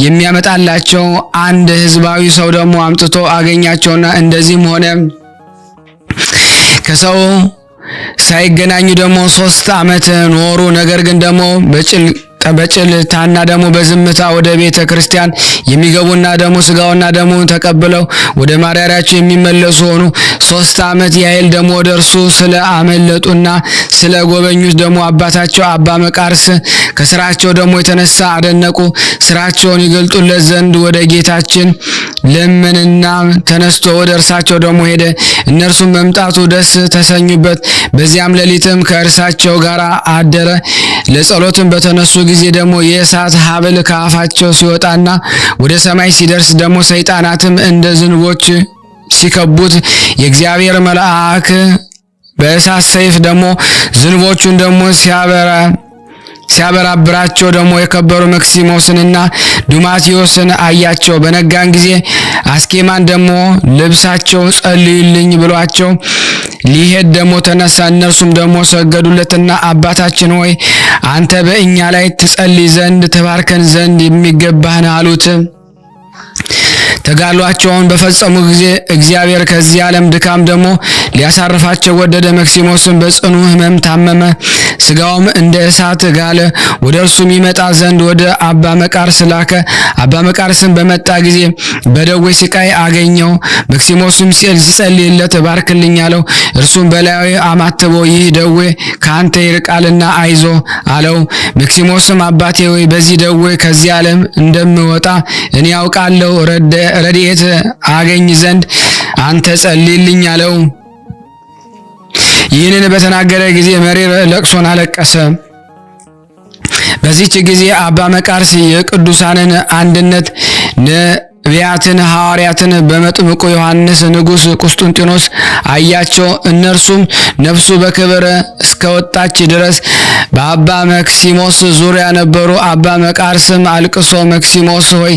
የሚያመጣላቸው አንድ ሕዝባዊ ሰው ደግሞ አምጥቶ አገኛቸውና እንደዚህም ሆነ ከሰው ሳይገናኙ ደግሞ 3 ዓመት ኖሩ። ነገር ግን ደግሞ በጭልታና ደግሞ በዝምታ ወደ ቤተ ክርስቲያን የሚገቡና ደግሞ ስጋውና ደሙ ተቀብለው ወደ ማደሪያቸው የሚመለሱ ሆኑ። 3 ዓመት ያህል ደግሞ ወደ እርሱ ስለ አመለጡና ስለ ጎበኙት ደግሞ አባታቸው አባ መቃርስ ከስራቸው ደግሞ የተነሳ አደነቁ። ስራቸውን ይገልጡለት ዘንድ ወደ ጌታችን ለመንና ተነስቶ ወደ እርሳቸው ደግሞ ሄደ። እነርሱም መምጣቱ ደስ ተሰኙበት። በዚያም ሌሊትም ከእርሳቸው ጋር አደረ። ለጸሎትም በተነሱ ጊዜ ደግሞ የእሳት ሐብል ከአፋቸው ሲወጣና ወደ ሰማይ ሲደርስ ደግሞ ሰይጣናትም እንደ ዝንቦች ሲከቡት የእግዚአብሔር መልአክ በእሳት ሰይፍ ደግሞ ዝንቦቹን ደግሞ ሲያበራብራቸው ደግሞ የከበሩ መክሲሞስንና ዱማቴዎስን አያቸው። በነጋን ጊዜ አስኬማን ደግሞ ልብሳቸው ጸልዩልኝ ብሏቸው ሊሄድ ደግሞ ተነሳ። እነርሱም ደግሞ ሰገዱለትና አባታችን ሆይ አንተ በእኛ ላይ ትጸልይ ዘንድ ተባርከን ዘንድ የሚገባህን አሉት። ተጋድሏቸውን በፈጸሙ ጊዜ እግዚአብሔር ከዚህ ዓለም ድካም ደግሞ ሊያሳርፋቸው ወደደ። መክሲሞስም በጽኑ ሕመም ታመመ፣ ስጋውም እንደ እሳት ጋለ። ወደ እርሱም ይመጣ ዘንድ ወደ አባ መቃርስ ላከ። አባ መቃርስም በመጣ ጊዜ በደዌ ስቃይ አገኘው። መክሲሞስም ሲጸልይለት ባርክልኝ አለው። እርሱም በላዩ አማትቦ ይህ ደዌ ከአንተ ይርቃልና አይዞ አለው። መክሲሞስም አባቴ ሆይ በዚህ ደዌ ከዚህ ዓለም እንደምወጣ እኔ ያውቃለሁ፣ ረድኤት አገኝ ዘንድ አንተ ጸልይልኝ አለው። ይህንን በተናገረ ጊዜ መሪር ለቅሶን አለቀሰ። በዚህች ጊዜ አባ መቃርስ የቅዱሳንን አንድነት ነቢያትን ሐዋርያትን በመጥምቁ ዮሐንስ ንጉሥ ቁስጥንጢኖስ አያቸው። እነርሱም ነፍሱ በክብር እስከወጣች ድረስ በአባ መክሲሞስ ዙሪያ ነበሩ። አባ መቃርስም አልቅሶ መክሲሞስ ሆይ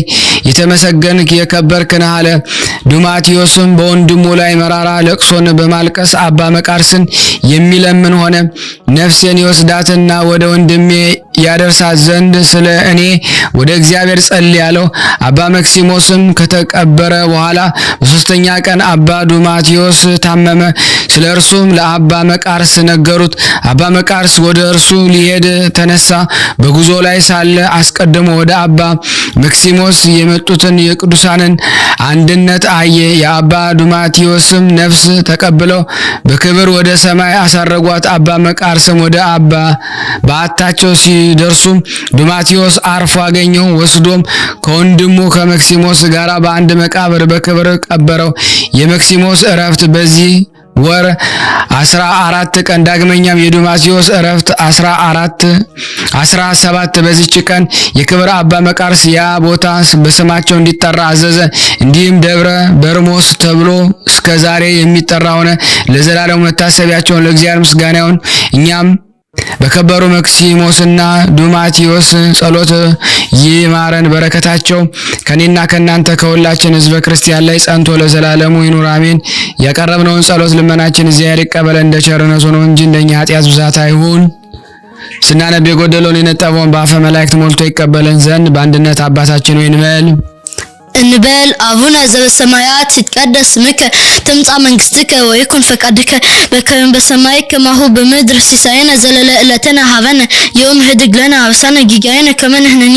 የተመሰገንክ የከበርክ ነህ አለ። ዱማቴዎስም በወንድሙ ላይ መራራ ለቅሶን በማልቀስ አባ መቃርስን የሚለምን ሆነ። ነፍሴን ይወስዳትና ወደ ወንድሜ ያደርሳት ዘንድ ስለ እኔ ወደ እግዚአብሔር ጸልይ አለው። አባ መክሲሞስም ከተቀበረ በኋላ በሶስተኛ ቀን አባ ዱማቴዎስ ታመመ። ስለ እርሱም ለአባ መቃርስ ነገሩት። አባ መቃርስ ወደ እርሱ ሊሄድ ተነሳ። በጉዞ ላይ ሳለ አስቀድሞ ወደ አባ መክሲሞስ የመጡትን የቅዱሳንን አንድነት አየ። የአባ ዱማቴዎስም ነፍስ ተቀብለው በክብር ወደ ሰማይ አሳረጓት። አባ መቃርስም ወደ አባ በዓታቸው ሲደርሱም ዱማቴዎስ አርፎ አገኘው። ወስዶም ከወንድሙ ከመክሲሞስ ጋር በአንድ መቃብር በክብር ቀበረው። የመክሲሞስ ዕረፍት በዚህ ወር 14 ቀን ዳግመኛም የዱማቴዎስ ዕረፍት 17 በዚች ቀን የክብር አባ መቃርስ ያ ቦታ በስማቸው እንዲጠራ አዘዘ። እንዲህም ደብረ በርሞስ ተብሎ እስከ ዛሬ የሚጠራ ሆነ። ለዘላለም መታሰቢያቸውን ለእግዚአብሔር ምስጋና ይሁን። እኛም በከበሩ መክሲሞስና ዱማቴዎስ ጸሎት ይማረን። በረከታቸው ከኔና ከናንተ ከሁላችን ሕዝበ ክርስቲያን ላይ ጸንቶ ለዘላለሙ ይኑር አሜን። ያቀረብነውን ጸሎት ልመናችን እግዚአብሔር ይቀበለን እንደ ቸርነቱ ነው እንጂ እንደኛ ኃጢአት ብዛት አይሁን። ስናነብ የጎደለውን የነጠበውን በአፈ መላእክት ሞልቶ ይቀበለን ዘንድ በአንድነት አባታችን ሆይ እንበል አቡነ ዘበሰማያት ይትቀደስ ስምከ ትምጻእ መንግስትከ ወይኩን ፈቃድከ በከመ በሰማይ ከማሁ በምድር ሲሳየነ ዘለለ ዕለትነ ሀበነ ዮም ህድግ ለነ አበሳነ ጌጋየነ ከመ ንሕነኒ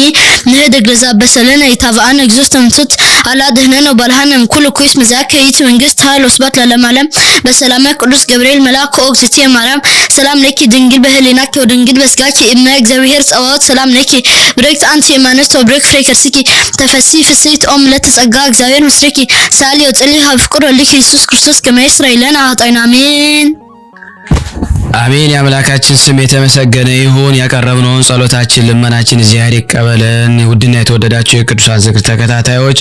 ንህድግ ለዘአበሰለነ ኢታብአነ እግዚኦ ተንሥት አላድህነነ ወባልሐነ እምኩሉ ኩይስ መዛከ ይእቲ መንግስት ኃይል ወስብሐት ለዓለመ ዓለም በሰላመ ቅዱስ ገብርኤል መልአክ ኦግዝእትየ ማርያም ሰላም ለኪ ድንግል በህሊናኪ ወድንግል በስጋኪ እመ እግዚአብሔር ጸባኦት ሰላም ለኪ ብርክት አንቲ የማንስት ወብርክ ፍሬ ከርስኪ ተፈሥሒ ፍሥሕት ኦም ለተጸጋ እግዚአብሔር ምስረኪ ሳሊ ወጽልይ ሀብ ፍቁር ወልድኪ ኢየሱስ ክርስቶስ ከመ ይስረይ ለነ ኃጣውኢነ አሜን። አሜን። የአምላካችን ስም የተመሰገነ ይሁን። ያቀረብነውን ጸሎታችን ልመናችን እግዚአብሔር ይቀበለን። ውድና የተወደዳችሁ የቅዱሳን ዝክር ተከታታዮች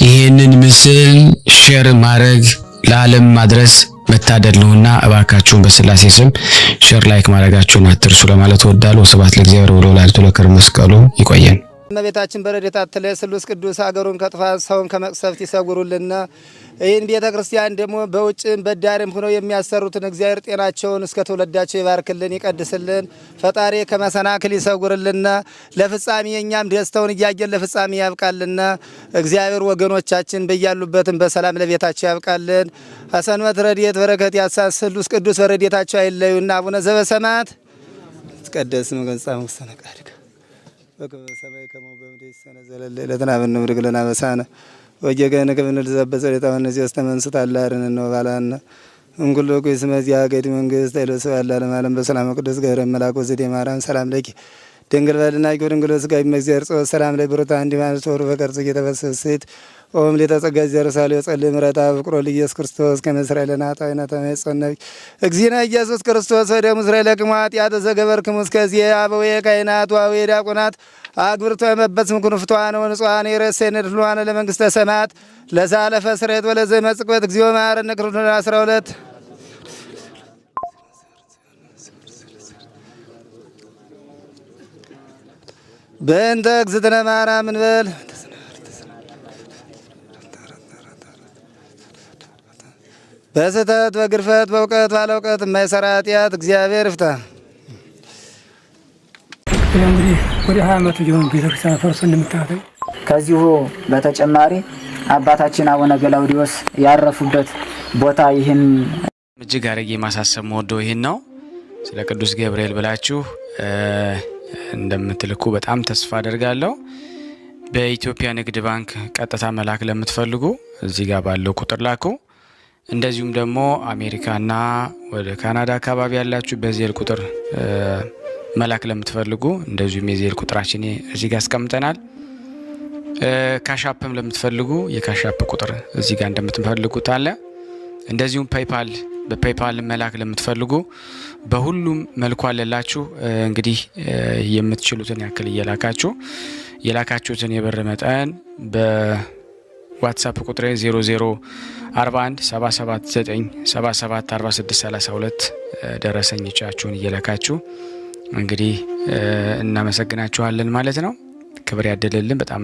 ይህንን ምስል ሼር ማድረግ ለዓለም ማድረስ መታደል ነውና እባካችሁን በስላሴ ስም ሼር ላይክ ማድረጋችሁን አትርሱ ለማለት እወዳለሁ። ስብሐት ለእግዚአብሔር ወለወላዲቱ ለክብር መስቀሉ። ይቆየን። እመቤታችን በረድኤታ አትለይ። ስሉስ ቅዱስ አገሩን ከጥፋት ሰውን ከመቅሰፍት ይሰውሩልና። ይህን ቤተ ክርስቲያን ደግሞ በውጭም በዳርም ሆነው የሚያሰሩትን እግዚአብሔር ጤናቸውን እስከ ትውልዳቸው ይባርክልን ይቀድስልን። ፈጣሪ ከመሰናክል ይሰውርልና። ለፍጻሜ እኛም ደስታውን እያየን ለፍጻሜ ያብቃልና። እግዚአብሔር ወገኖቻችን በያሉበትም በሰላም ለቤታቸው ያብቃልን። ሐሰንበት ረድኤት በረከት ያሳስ ስሉስ ቅዱስ በረድኤታቸው አይለዩና። አቡነ ዘበሰማያት ይትቀደስ ስምከ ወይትጸድቅ ፈቃድከ በከመ በሰማይ ከማሁ በምድር ሲሳየነ ዘለለ ዕለትነ ሀበነ ወኅድግ ለነ አበሳነ ወጌጋየነ ከመ ንርዛዕ በጸሎተ እምነዚያስ ተመንሱት አላርን ነው ባላነ እንኩሎ ኩይስ መዚያ ገዲ መንግስት አይሎ ሰው ያላለ ዓለም በሰላም ቅዱስ ገብርኤል መልአክ ወዘዴ ማርያም ሰላም ለኪ ድንግል በድናቂ ድንግል ስጋይ መግዚአብሔር ጾ ሰላም ላይ ብሩታ እንዲ ማለት ወሩ በቀርጽ እየተበሰሰት ኦም ለተጸጋ ዘርሳሌ ጸልይ ምረታ ፍቅሮ ለኢየሱስ ክርስቶስ ከመስራኤል ናታይና ተመጽነብ እግዚእነ ኢየሱስ ክርስቶስ ወደ እስራኤል ለቅማት ያተ ዘገበርክሙ እስከዚህ አበዌ ካህናት ወአበዌ ዲያቆናት አግብርቶ የመበስም ኩንፍቷን ወንጿን የረሰነ ድሏን ለመንግስተ ሰማያት ለዛለፈ ስሬት ወለዘ መጽቆት እግዚኦ ማረነ ክርስቶስ 12 በእንተ እግዝእትነ ማርያም እንበል። በስህተት በግርፈት በእውቀት ባለ እውቀት የማይሰራ ኃጢአት እግዚአብሔር ይፍታ። እንግዲህ ወደ 20 ዓመቱ ሊሆን ቤተክርስቲያን ፈርሶ እንደምታውቀው ከዚሁ በተጨማሪ አባታችን አቡነ ገላውዲዮስ ያረፉበት ቦታ ይህን እጅግ አድርጌ ማሳሰብ ወደው ይህን ነው። ስለ ቅዱስ ገብርኤል ብላችሁ እንደምትልኩ በጣም ተስፋ አደርጋለሁ። በኢትዮጵያ ንግድ ባንክ ቀጥታ መላክ ለምትፈልጉ እዚህ ጋር ባለው ቁጥር ላኩ። እንደዚሁም ደግሞ አሜሪካና ወደ ካናዳ አካባቢ ያላችሁ በዜል ቁጥር መላክ ለምትፈልጉ እንደዚሁም የዜል ቁጥራችን እዚህ ጋር አስቀምጠናል። ካሻፕም ለምትፈልጉ የካሻፕ ቁጥር እዚህ ጋር እንደምትፈልጉት አለ። እንደዚሁም ፔይፓል በፔይፓል መላክ ለምትፈልጉ በሁሉም መልኩ አለላችሁ። እንግዲህ የምትችሉትን ያክል እየላካችሁ የላካችሁትን የብር መጠን በዋትስአፕ ቁጥሬ 004177977462 ደረሰኞቻችሁን እየላካችሁ እንግዲህ እናመሰግናችኋለን ማለት ነው። ክብር ያደለልን በጣም